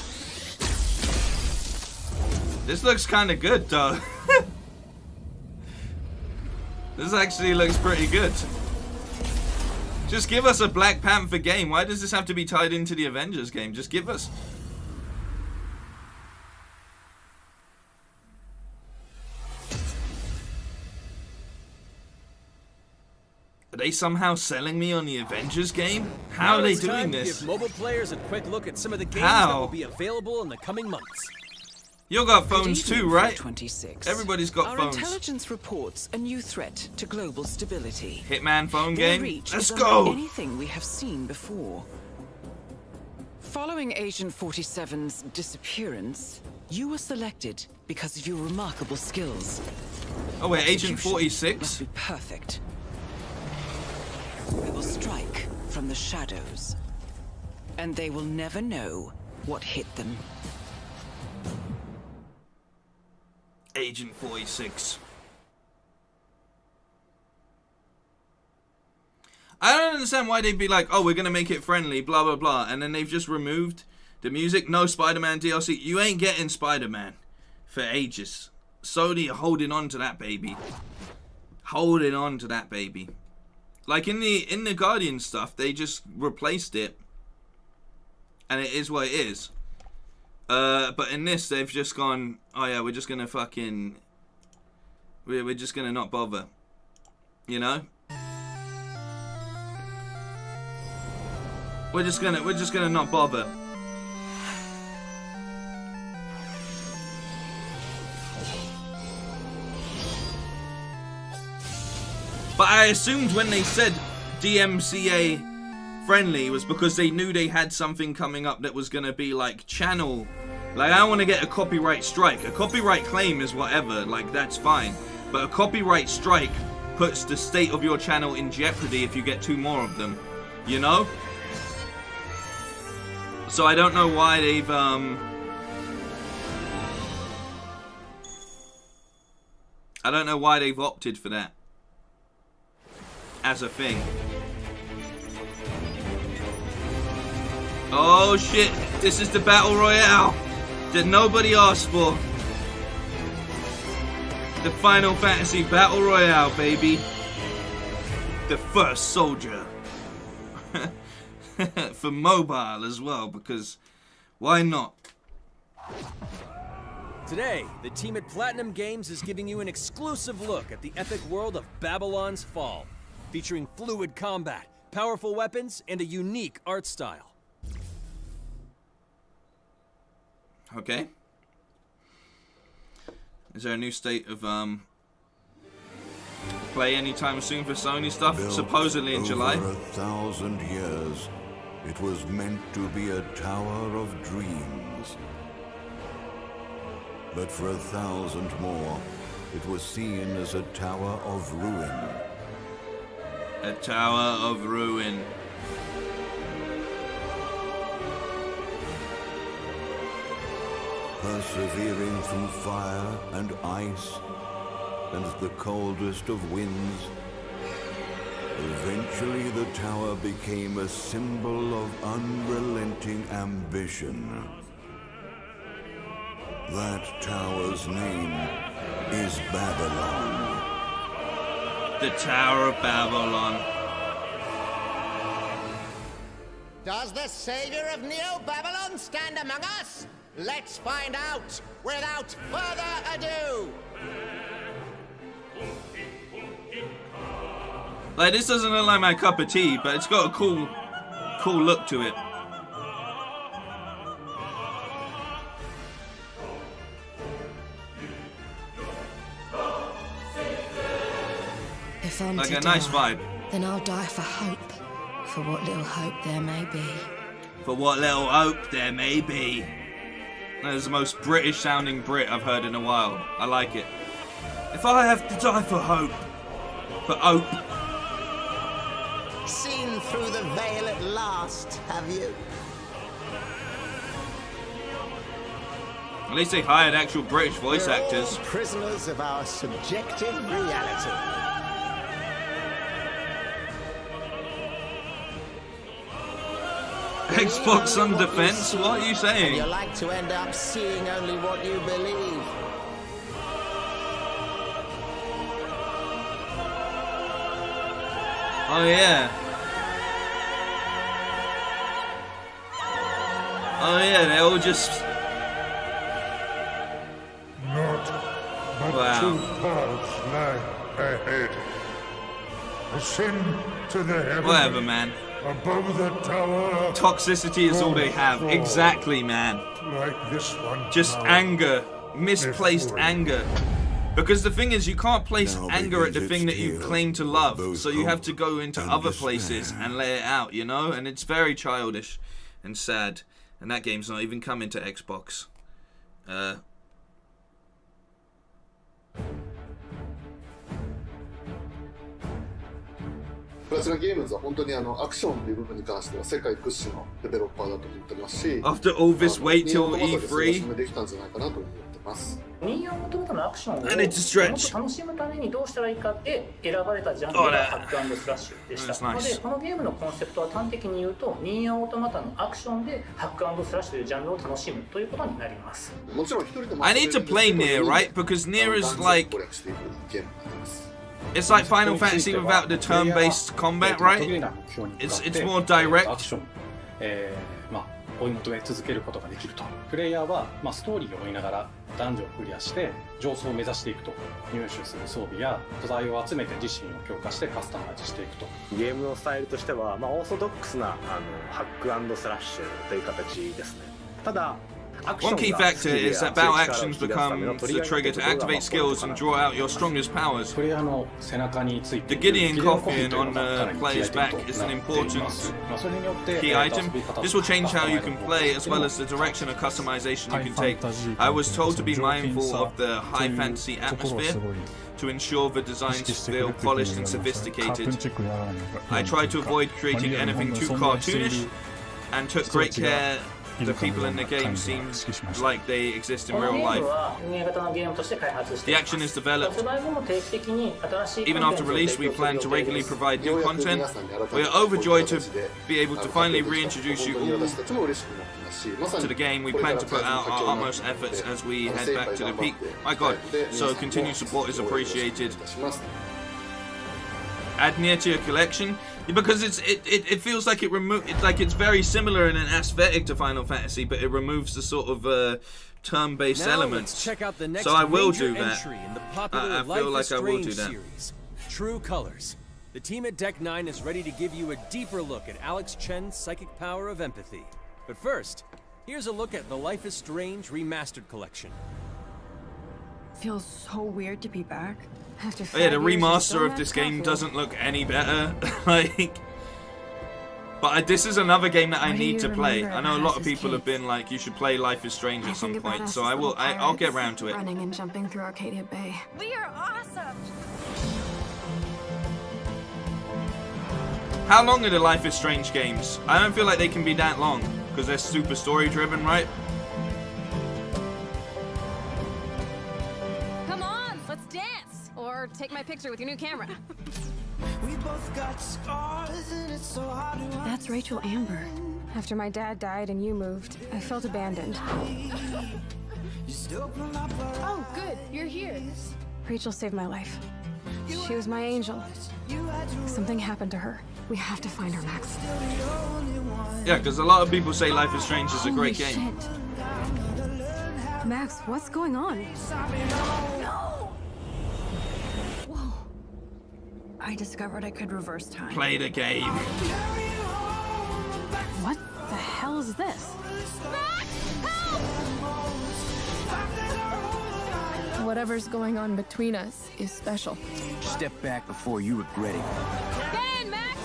Speaker 1: This looks kind of good, though. This actually looks pretty good. Just give us a Black Panther game. Why does this have to be tied into the Avengers game? Just give us... Are they somehow selling me on the Avengers game? How are they doing this?
Speaker 12: Give mobile players a quick look at some of the games
Speaker 1: How?
Speaker 12: that will be available in the coming months.
Speaker 1: You got phones too, right?
Speaker 15: 26.
Speaker 1: Everybody's got
Speaker 15: Our
Speaker 1: phones.
Speaker 15: intelligence reports a new threat to global stability.
Speaker 1: Hitman phone
Speaker 15: Their
Speaker 1: game?
Speaker 15: reach
Speaker 1: Let's
Speaker 15: is
Speaker 1: go!
Speaker 15: unlike anything we have seen before. Following Agent 47's disappearance, you were selected because of your remarkable skills.
Speaker 1: Oh wait, Agent
Speaker 15: Execution
Speaker 1: 46?
Speaker 15: must be perfect. We will strike from the shadows, and they will never know what hit them.
Speaker 1: Agent 46. I don't understand why they'd be like, oh, we're gonna make it friendly, blah blah blah, and then they've just removed the music. No Spider-Man DLC. You ain't getting Spider-Man for ages. Sony are holding on to that baby. Holding on to that baby. Like in the Guardian stuff, they just replaced it, and it is what it is. But in this, they've just gone, oh yeah, we're just gonna fucking, we're just gonna not bother, you know? We're just gonna not bother. But I assumed when they said DMCA friendly was because they knew they had something coming up that was gonna be like channel. Like, I don't want to get a copyright strike. A copyright claim is whatever, like that's fine. But a copyright strike puts the state of your channel in jeopardy if you get 2 more of them. You know? So I don't know why they've I don't know why they've opted for that as a thing. Oh shit, this is the battle royale that nobody asked for. The Final Fantasy Battle Royale, baby. The first soldier. For mobile as well, because Why not?
Speaker 12: Today, the team at Platinum Games is giving you an exclusive look at the epic world of Babylon's Fall, featuring fluid combat, powerful weapons, and a unique art style.
Speaker 1: Okay. Is there a new state of play anytime soon for Sony stuff?
Speaker 13: Built
Speaker 1: Supposedly in July.
Speaker 13: Over 1,000 years, it was meant to be a tower of dreams. But for 1,000 more, it was seen as a tower of ruin.
Speaker 1: A tower of ruin.
Speaker 13: Persevering through fire and ice and the coldest of winds, eventually the tower became a symbol of unrelenting ambition. That tower's name is Babylon.
Speaker 1: The Tower of Babylon.
Speaker 14: Does the savior of Neo-Babylon stand among us? Let's find out without further ado.
Speaker 1: Like, this doesn't look like my cup of tea, but it's got a cool look to it.
Speaker 17: If I'm
Speaker 1: Like
Speaker 17: to
Speaker 1: a nice
Speaker 17: die,
Speaker 1: vibe.
Speaker 17: then I'll die for hope. For what little hope there may be.
Speaker 1: For what little hope there may be. That is the most British sounding Brit I've heard in a while. I like it. If I have to die for hope. For hope.
Speaker 14: Seen through the veil at last, have you?
Speaker 1: At least they hired actual British voice
Speaker 14: We're
Speaker 1: actors.
Speaker 14: all prisoners of our subjective reality.
Speaker 1: Xbox on defense? What are you
Speaker 14: And
Speaker 1: saying?
Speaker 14: you like to end up seeing only what you believe.
Speaker 1: Oh yeah. Oh yeah, they all just...
Speaker 20: Not but
Speaker 1: Wow.
Speaker 20: 2 paths lie ahead. Ascend to the heavens.
Speaker 1: Whatever, man.
Speaker 20: Above the tower.
Speaker 1: Toxicity is all they have.
Speaker 20: Fall.
Speaker 1: Exactly, man.
Speaker 20: Like this one.
Speaker 1: Just
Speaker 20: now.
Speaker 1: anger. Misplaced
Speaker 20: This one.
Speaker 1: anger. Because the thing is, you can't place
Speaker 13: Now
Speaker 1: anger at the
Speaker 13: begins
Speaker 1: thing
Speaker 13: its
Speaker 1: that you
Speaker 13: tale
Speaker 1: claim to
Speaker 13: of
Speaker 1: love.
Speaker 13: both
Speaker 1: So you have
Speaker 13: hope
Speaker 1: to go into
Speaker 13: and
Speaker 1: other
Speaker 13: despair.
Speaker 1: places and lay it out, you know? And it's very childish and sad. And that game's not even coming to Xbox.
Speaker 21: プラチナゲームズは本当にアクションという部分に関しては世界屈指のデベロッパーだと思ってますし、
Speaker 1: After all this wait till
Speaker 21: ニーオートマタでそれを
Speaker 1: E3?
Speaker 21: 証明できたんじゃないかなと思ってます。
Speaker 22: ニーオートマタのアクションをもっ
Speaker 1: I need to stretch.
Speaker 22: と楽しむためにどうしたらいいかって選ばれたジャンルがハック&スラッシュでした。
Speaker 1: That's nice.
Speaker 22: のでこのゲームのコンセプトは端的に言うとニーオートマタのアクションでハック&スラッシュというジャンルを楽しむということになります。
Speaker 21: もちろん一人でも
Speaker 1: I need to play Nier, right? Because Nier is like...
Speaker 21: 攻略していくゲームになります。
Speaker 1: It's like Final Fantasy without the turn-based combat, right? It's more direct.
Speaker 23: まあ追い求め続けることができると。プレイヤーはストーリーを追いながらダンジョンをクリアして上層を目指していくと。入手する装備や素材を集めて自身を強化してカスタマイズしていくと。
Speaker 28: ゲームのスタイルとしては、オーソドックスなハック&スラッシュという形ですね。ただ
Speaker 1: One key factor is that battle actions become the trigger to activate skills and draw out your strongest powers. The Gideon coffin on the player's back is an important key item. This will change how you can play as well as the direction of customization you can take. I was told to be mindful of the high fantasy atmosphere to ensure the designs feel polished and sophisticated. I tried to avoid creating anything too cartoonish and took great care. The people in the game seem like they exist in real life. The action is developed. Even after release, we plan to regularly provide new content. We are overjoyed to be able to finally reintroduce you all to the game. We plan to put out our utmost efforts as we head back to the peak. My god, so continued support is appreciated. Add Nier to your collection. Because it feels like it's very similar in an aesthetic to Final Fantasy, but it removes the sort of turn-based elements.
Speaker 12: Let's check out the next
Speaker 1: so I will
Speaker 12: major
Speaker 1: do that.
Speaker 12: entry in the popular
Speaker 1: I feel
Speaker 12: Life is
Speaker 1: like I will
Speaker 12: Strange
Speaker 1: do that.
Speaker 12: series, True Colors. The team at Deck 9 is ready to give you a deeper look at Alex Chen's psychic power of empathy. But first, here's a look at the Life is Strange Remastered Collection.
Speaker 6: Feels so weird to be back. After
Speaker 1: Oh yeah, the
Speaker 6: 5 years,
Speaker 1: remaster
Speaker 6: still
Speaker 1: of
Speaker 6: not
Speaker 1: this game
Speaker 6: Starfield.
Speaker 1: doesn't look any better. Like, but this is another game that I
Speaker 6: Why do
Speaker 1: need
Speaker 6: you
Speaker 1: to play.
Speaker 6: remember
Speaker 1: I know a
Speaker 6: us
Speaker 1: lot of
Speaker 6: as
Speaker 1: people have
Speaker 6: kids?
Speaker 1: been like, you should play Life is Strange at some
Speaker 6: Think about
Speaker 1: point.
Speaker 6: us
Speaker 1: So
Speaker 6: as
Speaker 1: I will.
Speaker 6: little
Speaker 1: I'll get
Speaker 6: pirates,
Speaker 1: around to it.
Speaker 6: Running and jumping through Arcadia Bay.
Speaker 18: We are awesome!
Speaker 1: How long are the Life is Strange games? I don't feel like they can be that long because they're super story driven, right?
Speaker 4: Come on, let's dance! Or take my picture with your new camera.
Speaker 6: That's Rachel Amber.
Speaker 4: After my dad died and you moved, I felt abandoned. Oh, good, you're here. Rachel saved my life. She was my angel. Something happened to her. We have to find her, Max.
Speaker 1: Yeah, because a lot of people say Life is Strange is a great
Speaker 4: Holy
Speaker 1: game.
Speaker 4: shit. Max, what's going on?
Speaker 6: No! Whoa. I discovered I could reverse time.
Speaker 1: Play the game.
Speaker 4: What the hell is this? Whatever's going on between us is special.
Speaker 9: Step back before you regret it.
Speaker 4: Get in, Max!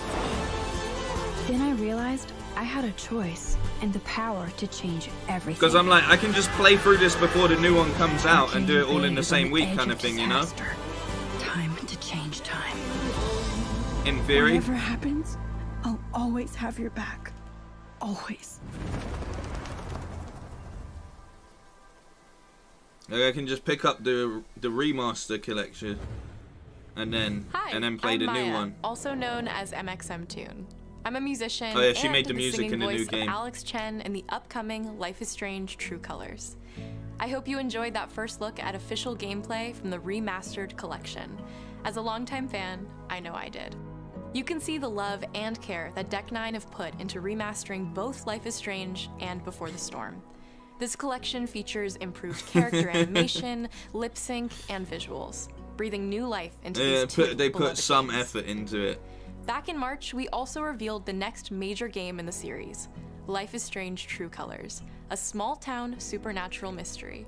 Speaker 6: Then I realized I had a choice and the power to change everything.
Speaker 1: Because I'm like, I can just play through this before the new one comes out and do it all in the same week kind of thing, you know?
Speaker 6: Time to change time.
Speaker 1: In theory.
Speaker 6: Whatever happens, I'll always have your back. Always.
Speaker 1: Like I can just pick up the remaster collection and then play
Speaker 11: I'm
Speaker 1: the
Speaker 11: Maya,
Speaker 1: new one.
Speaker 11: also known as MXM Tune. I'm a musician.
Speaker 1: Oh, yeah, she
Speaker 11: and
Speaker 1: made the music
Speaker 11: singing
Speaker 1: in the new
Speaker 11: voice of
Speaker 1: game.
Speaker 11: Alex Chen in the upcoming Life is Strange True Colors. I hope you enjoyed that first look at official gameplay from the remastered collection. As a longtime fan, I know I did. You can see the love and care that Deck 9 have put into remastering both Life is Strange and Before the Storm. This collection features improved character animation, lip sync, and visuals, breathing new life into these two
Speaker 1: They put
Speaker 11: beloved
Speaker 1: some
Speaker 11: games.
Speaker 1: effort into it.
Speaker 11: Back in March, we also revealed the next major game in the series, Life is Strange True Colors, a small-town supernatural mystery.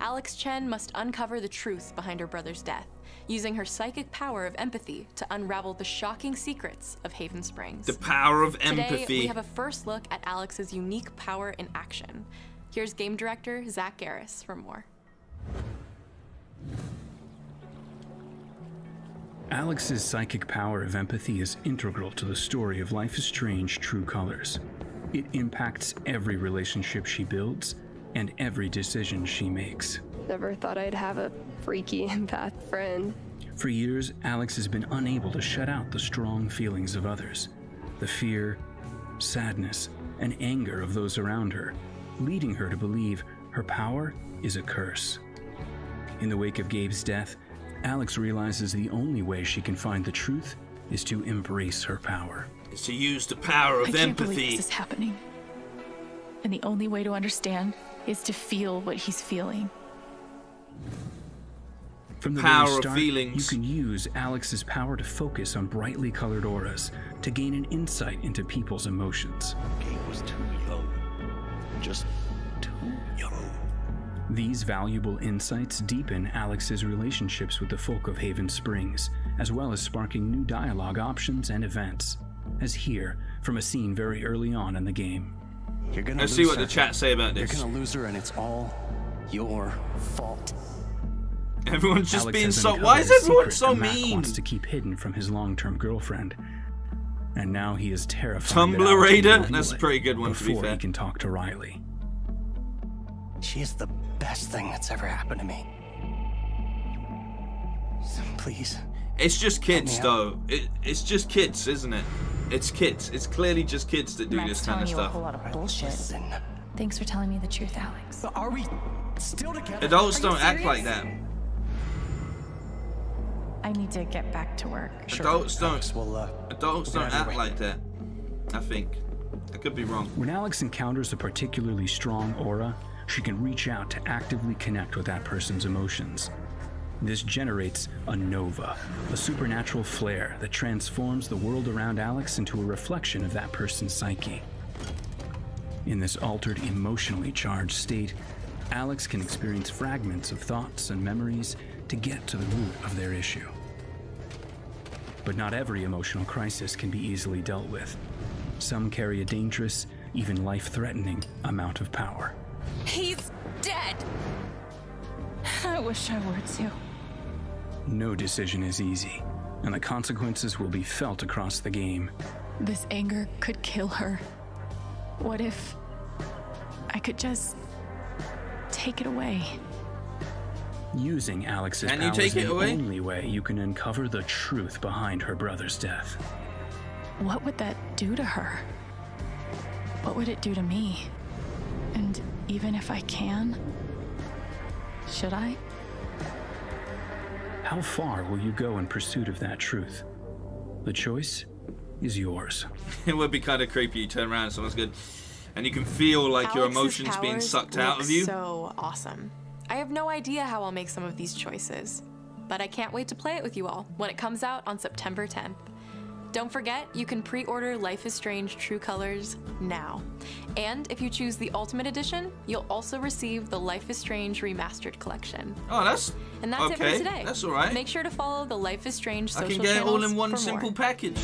Speaker 11: Alex Chen must uncover the truth behind her brother's death, using her psychic power of empathy to unravel the shocking secrets of Haven Springs.
Speaker 1: The power of
Speaker 11: Today,
Speaker 1: empathy.
Speaker 11: we have a first look at Alex's unique power in action. Here's game director Zach Garris for more.
Speaker 19: Alex's psychic power of empathy is integral to the story of Life is Strange True Colors. It impacts every relationship she builds and every decision she makes.
Speaker 24: Never thought I'd have a freaky empath friend.
Speaker 19: For years, Alex has been unable to shut out the strong feelings of others, the fear, sadness, and anger of those around her, leading her to believe her power is a curse. In the wake of Gabe's death, Alex realizes the only way she can find the truth is to embrace her power.
Speaker 1: Is to use the power of
Speaker 25: I can't
Speaker 1: empathy.
Speaker 25: believe this is happening. And the only way to understand is to feel what he's feeling.
Speaker 19: From the
Speaker 1: Power
Speaker 19: very
Speaker 1: of
Speaker 19: start,
Speaker 1: feelings.
Speaker 19: you can use Alex's power to focus on brightly colored auras to gain an insight into people's emotions.
Speaker 9: Gabe was too young. Just too young.
Speaker 19: These valuable insights deepen Alex's relationships with the folk of Haven Springs, as well as sparking new dialogue options and events, as here from a scene very early on in the game.
Speaker 9: You're gonna
Speaker 1: Let's
Speaker 9: lose
Speaker 1: see what
Speaker 9: her.
Speaker 1: the chat say about this.
Speaker 9: You're gonna lose her, and it's all your fault.
Speaker 1: Everyone's just
Speaker 19: Alex
Speaker 1: being
Speaker 19: has
Speaker 1: so.
Speaker 19: uncovered
Speaker 1: Why is
Speaker 19: a
Speaker 1: everyone
Speaker 19: secret
Speaker 1: so
Speaker 19: that Mac
Speaker 1: mean?
Speaker 19: wants to keep hidden from his long-term girlfriend, and now he is terrified.
Speaker 1: Tumblr
Speaker 19: that Alex will
Speaker 1: Raider?
Speaker 19: reveal
Speaker 1: That's a
Speaker 19: it
Speaker 1: pretty good one, to be
Speaker 19: before
Speaker 1: fair.
Speaker 19: he can talk to Riley.
Speaker 9: She is the best thing that's ever happened to me. So please.
Speaker 1: It's just kids,
Speaker 9: Help
Speaker 1: though. It's just kids, isn't it? It's kids. It's clearly just kids that do
Speaker 25: Max
Speaker 1: this kind of
Speaker 25: telling you a
Speaker 1: stuff.
Speaker 25: whole lot of bullshit. Thanks for telling me the truth, Alex.
Speaker 9: But are we still together?
Speaker 1: Adults
Speaker 25: Are you
Speaker 1: don't act like
Speaker 25: serious?
Speaker 1: that.
Speaker 25: I need to get back to work.
Speaker 1: Adults don't act like that, I think. I could be wrong.
Speaker 19: When Alex encounters a particularly strong aura, she can reach out to actively connect with that person's emotions. This generates a nova, a supernatural flare that transforms the world around Alex into a reflection of that person's psyche. In this altered, emotionally charged state, Alex can experience fragments of thoughts and memories to get to the root of their issue. But not every emotional crisis can be easily dealt with. Some carry a dangerous, even life-threatening amount of power.
Speaker 25: He's dead! I wish I were too.
Speaker 19: No decision is easy, and the consequences will be felt across the game.
Speaker 25: This anger could kill her. What if I could just take it away?
Speaker 19: Using Alex's
Speaker 1: Can you
Speaker 19: powers
Speaker 1: take
Speaker 19: is
Speaker 1: it
Speaker 19: the
Speaker 1: away?
Speaker 19: only way you can uncover the truth behind her brother's death.
Speaker 25: What would that do to her? What would it do to me? And even if I can, should I?
Speaker 19: How far will you go in pursuit of that truth? The choice is yours.
Speaker 1: It would be kind of creepy. You turn around and someone's good, and you can feel like your
Speaker 11: Alex's
Speaker 1: emotions being
Speaker 11: powers
Speaker 1: sucked out
Speaker 11: look
Speaker 1: of you.
Speaker 11: So awesome. I have no idea how I'll make some of these choices, but I can't wait to play it with you all when it comes out on September 10th. Don't forget, you can pre-order Life is Strange True Colors now. And if you choose the Ultimate Edition, you'll also receive the Life is Strange Remastered Collection.
Speaker 1: Oh, that's
Speaker 11: And that's it for
Speaker 1: okay.
Speaker 11: today.
Speaker 1: That's all right.
Speaker 11: Make sure to follow the Life is Strange social
Speaker 1: I can get it all
Speaker 11: channels
Speaker 1: in one
Speaker 11: for
Speaker 1: simple
Speaker 11: more.
Speaker 1: package.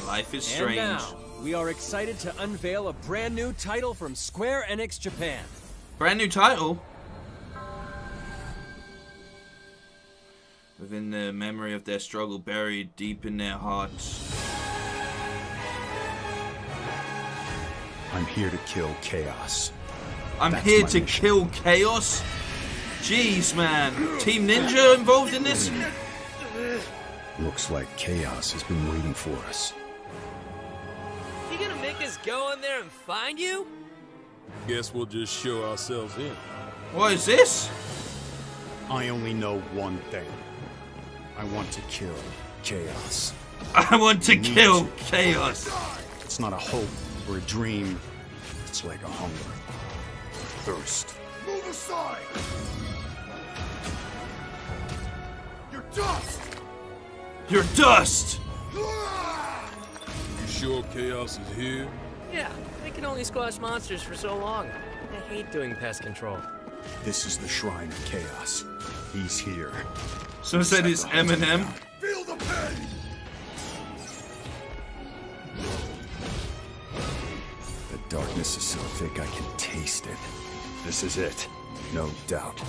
Speaker 1: Life is Strange.
Speaker 12: And now, we are excited to unveil a brand new title from Square Enix Japan.
Speaker 1: Brand new title. Within the memory of their struggle buried deep in their hearts.
Speaker 2: I'm here to kill chaos.
Speaker 1: I'm
Speaker 2: That's
Speaker 1: here
Speaker 2: my
Speaker 1: to
Speaker 2: mission.
Speaker 1: kill chaos? Jeez, man. Team Ninja involved in this?
Speaker 2: Looks like chaos has been waiting for us.
Speaker 5: You gonna make us go in there and find you?
Speaker 7: Guess we'll just show ourselves in.
Speaker 1: What is this?
Speaker 2: I only know one thing. I want to kill chaos.
Speaker 1: I want to
Speaker 2: need
Speaker 1: kill
Speaker 2: to.
Speaker 1: chaos.
Speaker 2: It's not a hope or a dream. It's like a hunger. Thirst.
Speaker 20: Move aside! You're dust!
Speaker 1: You're dust!
Speaker 7: You sure chaos is here?
Speaker 5: Yeah, they can only squash monsters for so long. I hate doing pest control.
Speaker 2: This is the shrine of chaos. He's here.
Speaker 1: Someone said it's Eminem.
Speaker 20: Feel the pain!
Speaker 2: The darkness is so thick I can taste it. This is it. No doubt.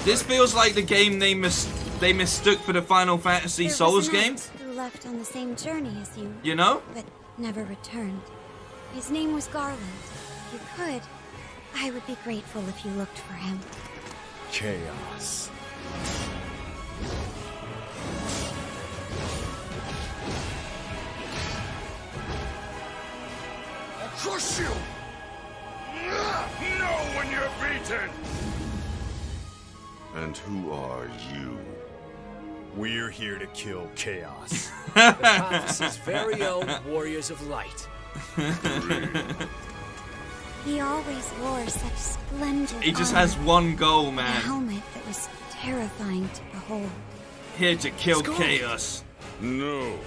Speaker 1: This feels like the game they mistook for the Final Fantasy Souls game.
Speaker 8: Who left on the same journey as you.
Speaker 1: You know?
Speaker 8: But never returned. His name was Garland. If you could, I would be grateful if you looked for him.
Speaker 2: Chaos.
Speaker 20: I'll crush you! Know when you're beaten!
Speaker 2: And who are you? We're here to kill chaos.
Speaker 5: The prophecy's very own Warriors of Light.
Speaker 8: He always wore such splendid
Speaker 1: He just
Speaker 8: armor,
Speaker 1: has one goal,
Speaker 8: and a
Speaker 1: man.
Speaker 8: helmet that was terrifying to behold.
Speaker 1: Here to kill chaos.
Speaker 20: No.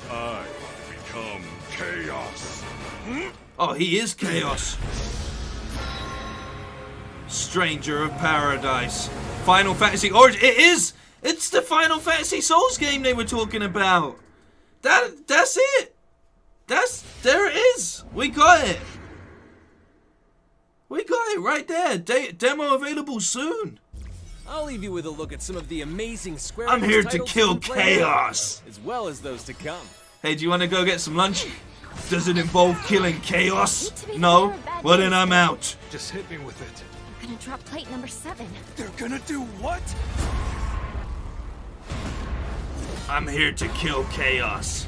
Speaker 20: I become chaos.
Speaker 1: Oh, he is chaos. Stranger of Paradise. Final Fantasy Origin. It is! It's the Final Fantasy Souls game they were talking about. That's it. There it is. We got it. We got it right there. Demo available soon.
Speaker 12: I'll leave you with a look at some of the amazing Square
Speaker 1: I'm
Speaker 12: Enix
Speaker 1: here to
Speaker 12: titles
Speaker 1: kill
Speaker 12: you can play now,
Speaker 1: chaos.
Speaker 12: as well as those to come.
Speaker 1: Hey, do you want to go get some lunch? Does it involve killing chaos? No? Well then I'm out.
Speaker 20: Just hit me with it.
Speaker 8: gonna drop plate number 7.
Speaker 2: They're gonna do what?
Speaker 1: I'm here to kill chaos.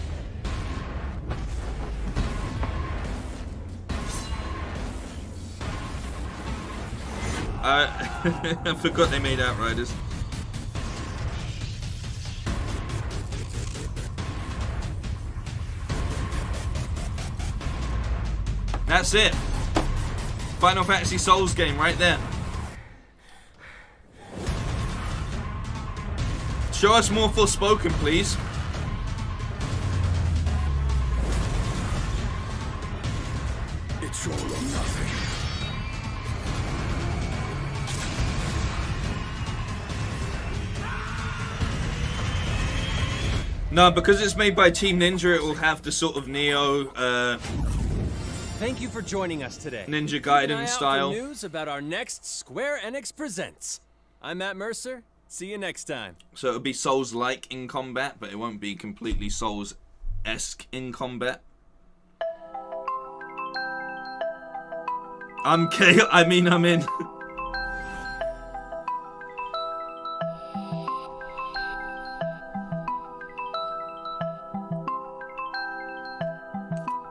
Speaker 1: I forgot they made Outriders. That's it. Final Fantasy Souls game right there. Show us more Forspoken, please.
Speaker 2: It's all or nothing.
Speaker 1: No, because it's made by Team Ninja, it will have the sort of Neo,
Speaker 12: Thank you for joining us today.
Speaker 1: Ninja
Speaker 12: Keep an eye
Speaker 1: Gaiden
Speaker 12: out
Speaker 1: style.
Speaker 12: for news about our next Square Enix Presents. I'm Matt Mercer. See you next time.
Speaker 1: So it'll be Souls-like in combat, but it won't be completely Souls-esque in combat. I'm in.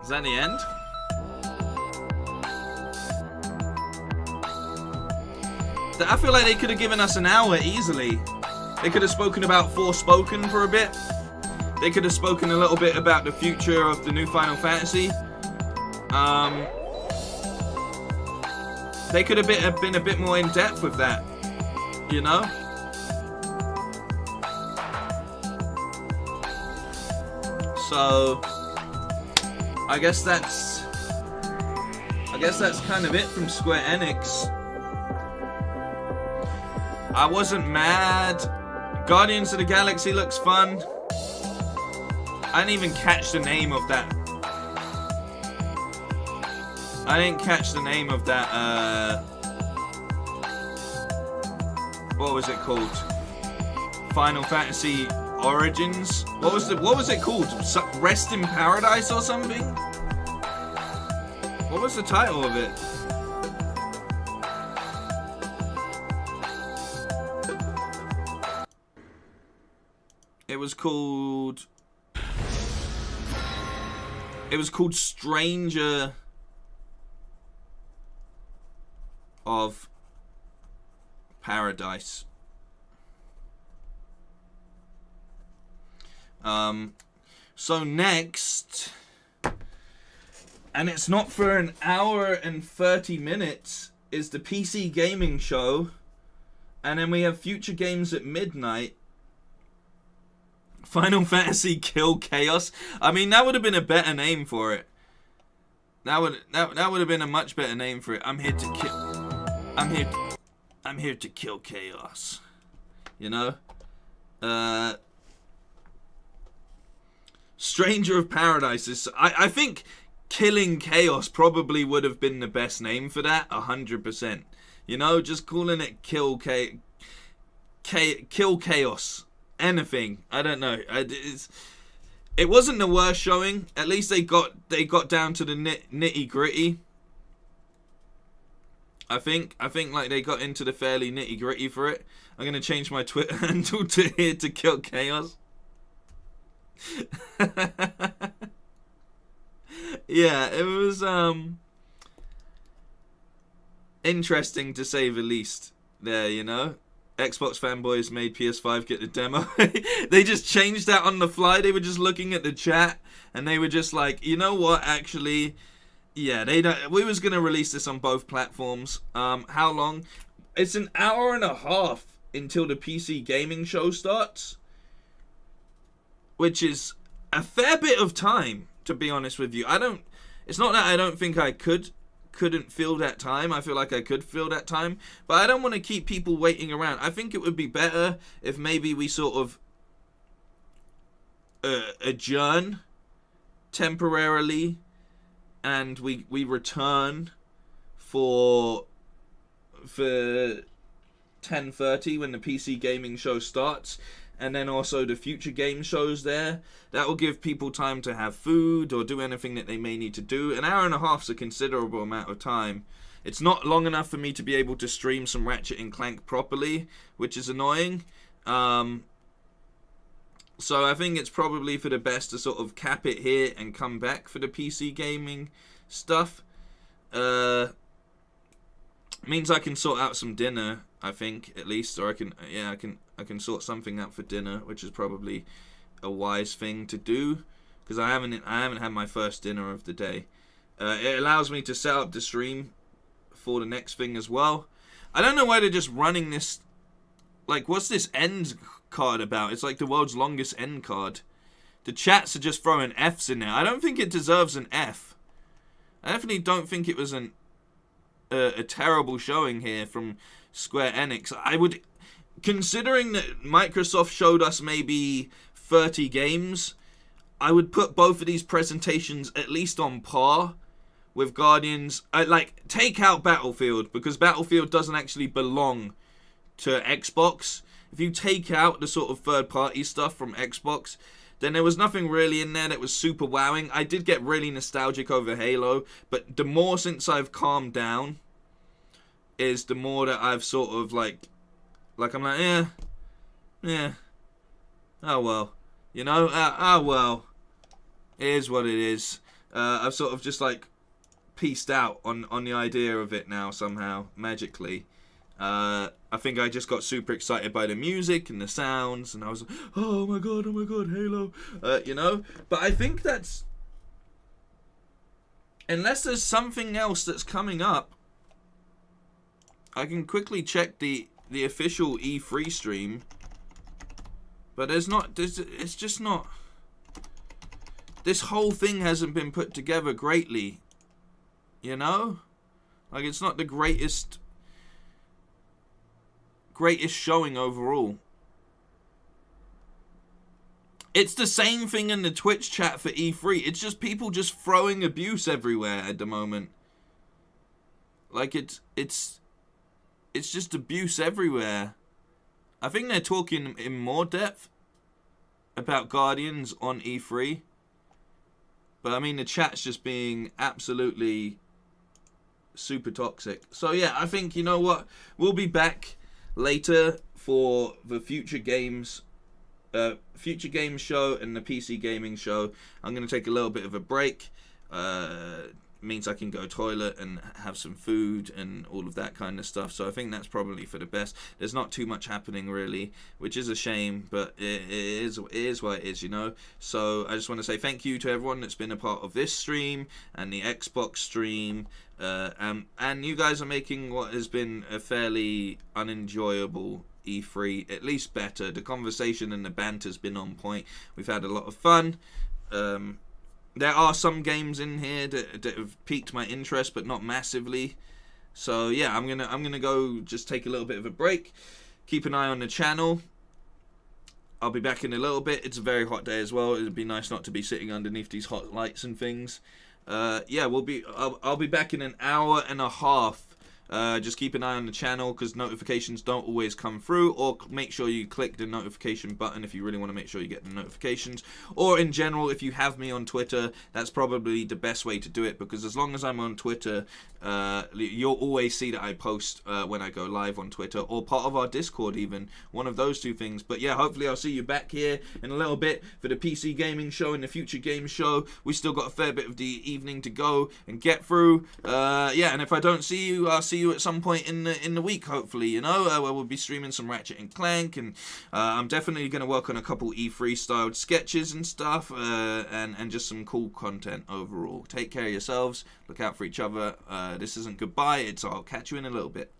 Speaker 1: Is that the end? I feel like they could have given us an hour easily. They could have spoken about Forspoken for a bit. They could have spoken a little bit about the future of the new Final Fantasy. They could have been a bit more in depth with that, you know? So I guess that's kind of it from Square Enix. I wasn't mad. Guardians of the Galaxy looks fun. I didn't even catch the name of that. What was it called? Final Fantasy Origins? What was it called? Rest in Paradise or something? What was the title of it? It was called Stranger of Paradise. So next, and it's not for an hour and 30 minutes, is the PC gaming show, and then we have Future Games at midnight. Final Fantasy Kill Chaos. I mean, that would have been a better name for it. That would have been a much better name for it. I'm here to kill chaos. You know? Stranger of Paradise is... I think Killing Chaos probably would have been the best name for that, 100%. You know, just calling it Kill Chaos. Anything. I don't know. It wasn't the worst showing. At least they got down to the nitty gritty. I think like they got into the fairly nitty gritty for it. I'm gonna change my Twitter handle to Here to Kill Chaos. Yeah, it was interesting to say the least. There, you know. Xbox fanboys made PS5 get the demo. They just changed that on the fly. They were just looking at the chat and they were just like, you know what, actually, yeah, we was going to release this on both platforms. How long? It's an hour and a half until the PC gaming show starts, which is a fair bit of time, to be honest with you. It's not that I don't think I couldn't fill that time. I feel like I could fill that time, but I don't want to keep people waiting around. I think it would be better if maybe we sort of adjourn temporarily and we return for 10:30 when the PC gaming show starts, and then also the future game shows there. That will give people time to have food or do anything that they may need to do. An hour and a half's a considerable amount of time. It's not long enough for me to be able to stream some Ratchet and Clank properly, which is annoying. So I think it's probably for the best to sort of cap it here and come back for the PC gaming stuff. Means I can sort out some dinner, I think, at least, or I can sort something out for dinner, which is probably a wise thing to do, because I haven't had my first dinner of the day. It allows me to set up the stream for the next thing as well. I don't know why they're just running this. Like, what's this end card about? It's like the world's longest end card. The chats are just throwing Fs in there. I don't think it deserves an F. I definitely don't think it was a terrible showing here from Square Enix. I would, considering that Microsoft showed us maybe 30 games, I would put both of these presentations at least on par with Guardians. Like, take out Battlefield, because Battlefield doesn't actually belong to Xbox. If you take out the sort of third-party stuff from Xbox, then there was nothing really in there that was super wowing. I did get really nostalgic over Halo, but the more since I've calmed down is the more that I've sort of like I'm like, yeah, oh well, you know, oh well, it is what it is. I've sort of just like pieced out on the idea of it now somehow, magically. I think I just got super excited by the music and the sounds, and I was like, oh my god, Halo, you know? But I think that's, unless there's something else that's coming up, I can quickly check the official E3 stream, but it's just not, this whole thing hasn't been put together greatly, you know? Like, it's not the greatest showing overall. It's the same thing in the Twitch chat for E3. It's just people just throwing abuse everywhere at the moment. Like, it's just abuse everywhere. I think they're talking in more depth about Guardians on E3. But I mean, the chat's just being absolutely super toxic. So yeah, I think, you know what, we'll be back later for the future games show and the PC gaming show. I'm going to take a little bit of a break. Means I can go toilet and have some food and all of that kind of stuff. So I think that's probably for the best. There's not too much happening really, which is a shame, but it is what it is, you know. So I just want to say thank you to everyone that's been a part of this stream and the Xbox stream. And you guys are making what has been a fairly unenjoyable E3 at least better. The conversation and the banter's been on point. We've had a lot of fun. There are some games in here that have piqued my interest, but not massively. So yeah, I'm gonna go just take a little bit of a break. Keep an eye on the channel. I'll be back in a little bit. It's a very hot day as well. It'd be nice not to be sitting underneath these hot lights and things. Yeah, I'll be back in an hour and a half. Just keep an eye on the channel, because notifications don't always come through, or make sure you click the notification button if you really want to make sure you get the notifications. Or in general, if you have me on Twitter, that's probably the best way to do it, because as long as I'm on Twitter, you'll always see that I post when I go live on Twitter, or part of our Discord even, one of those two things. But yeah, hopefully I'll see you back here in a little bit for the PC gaming show and the future games show. We still got a fair bit of the evening to go and get through. Yeah, and if I don't see you, I'll see you at some point in the week, hopefully, you know, where we'll be streaming some Ratchet and Clank, and I'm definitely going to work on a couple E3 styled sketches and stuff, and just some cool content overall. Take care of yourselves, look out for each other. This isn't goodbye, it's I'll catch you in a little bit.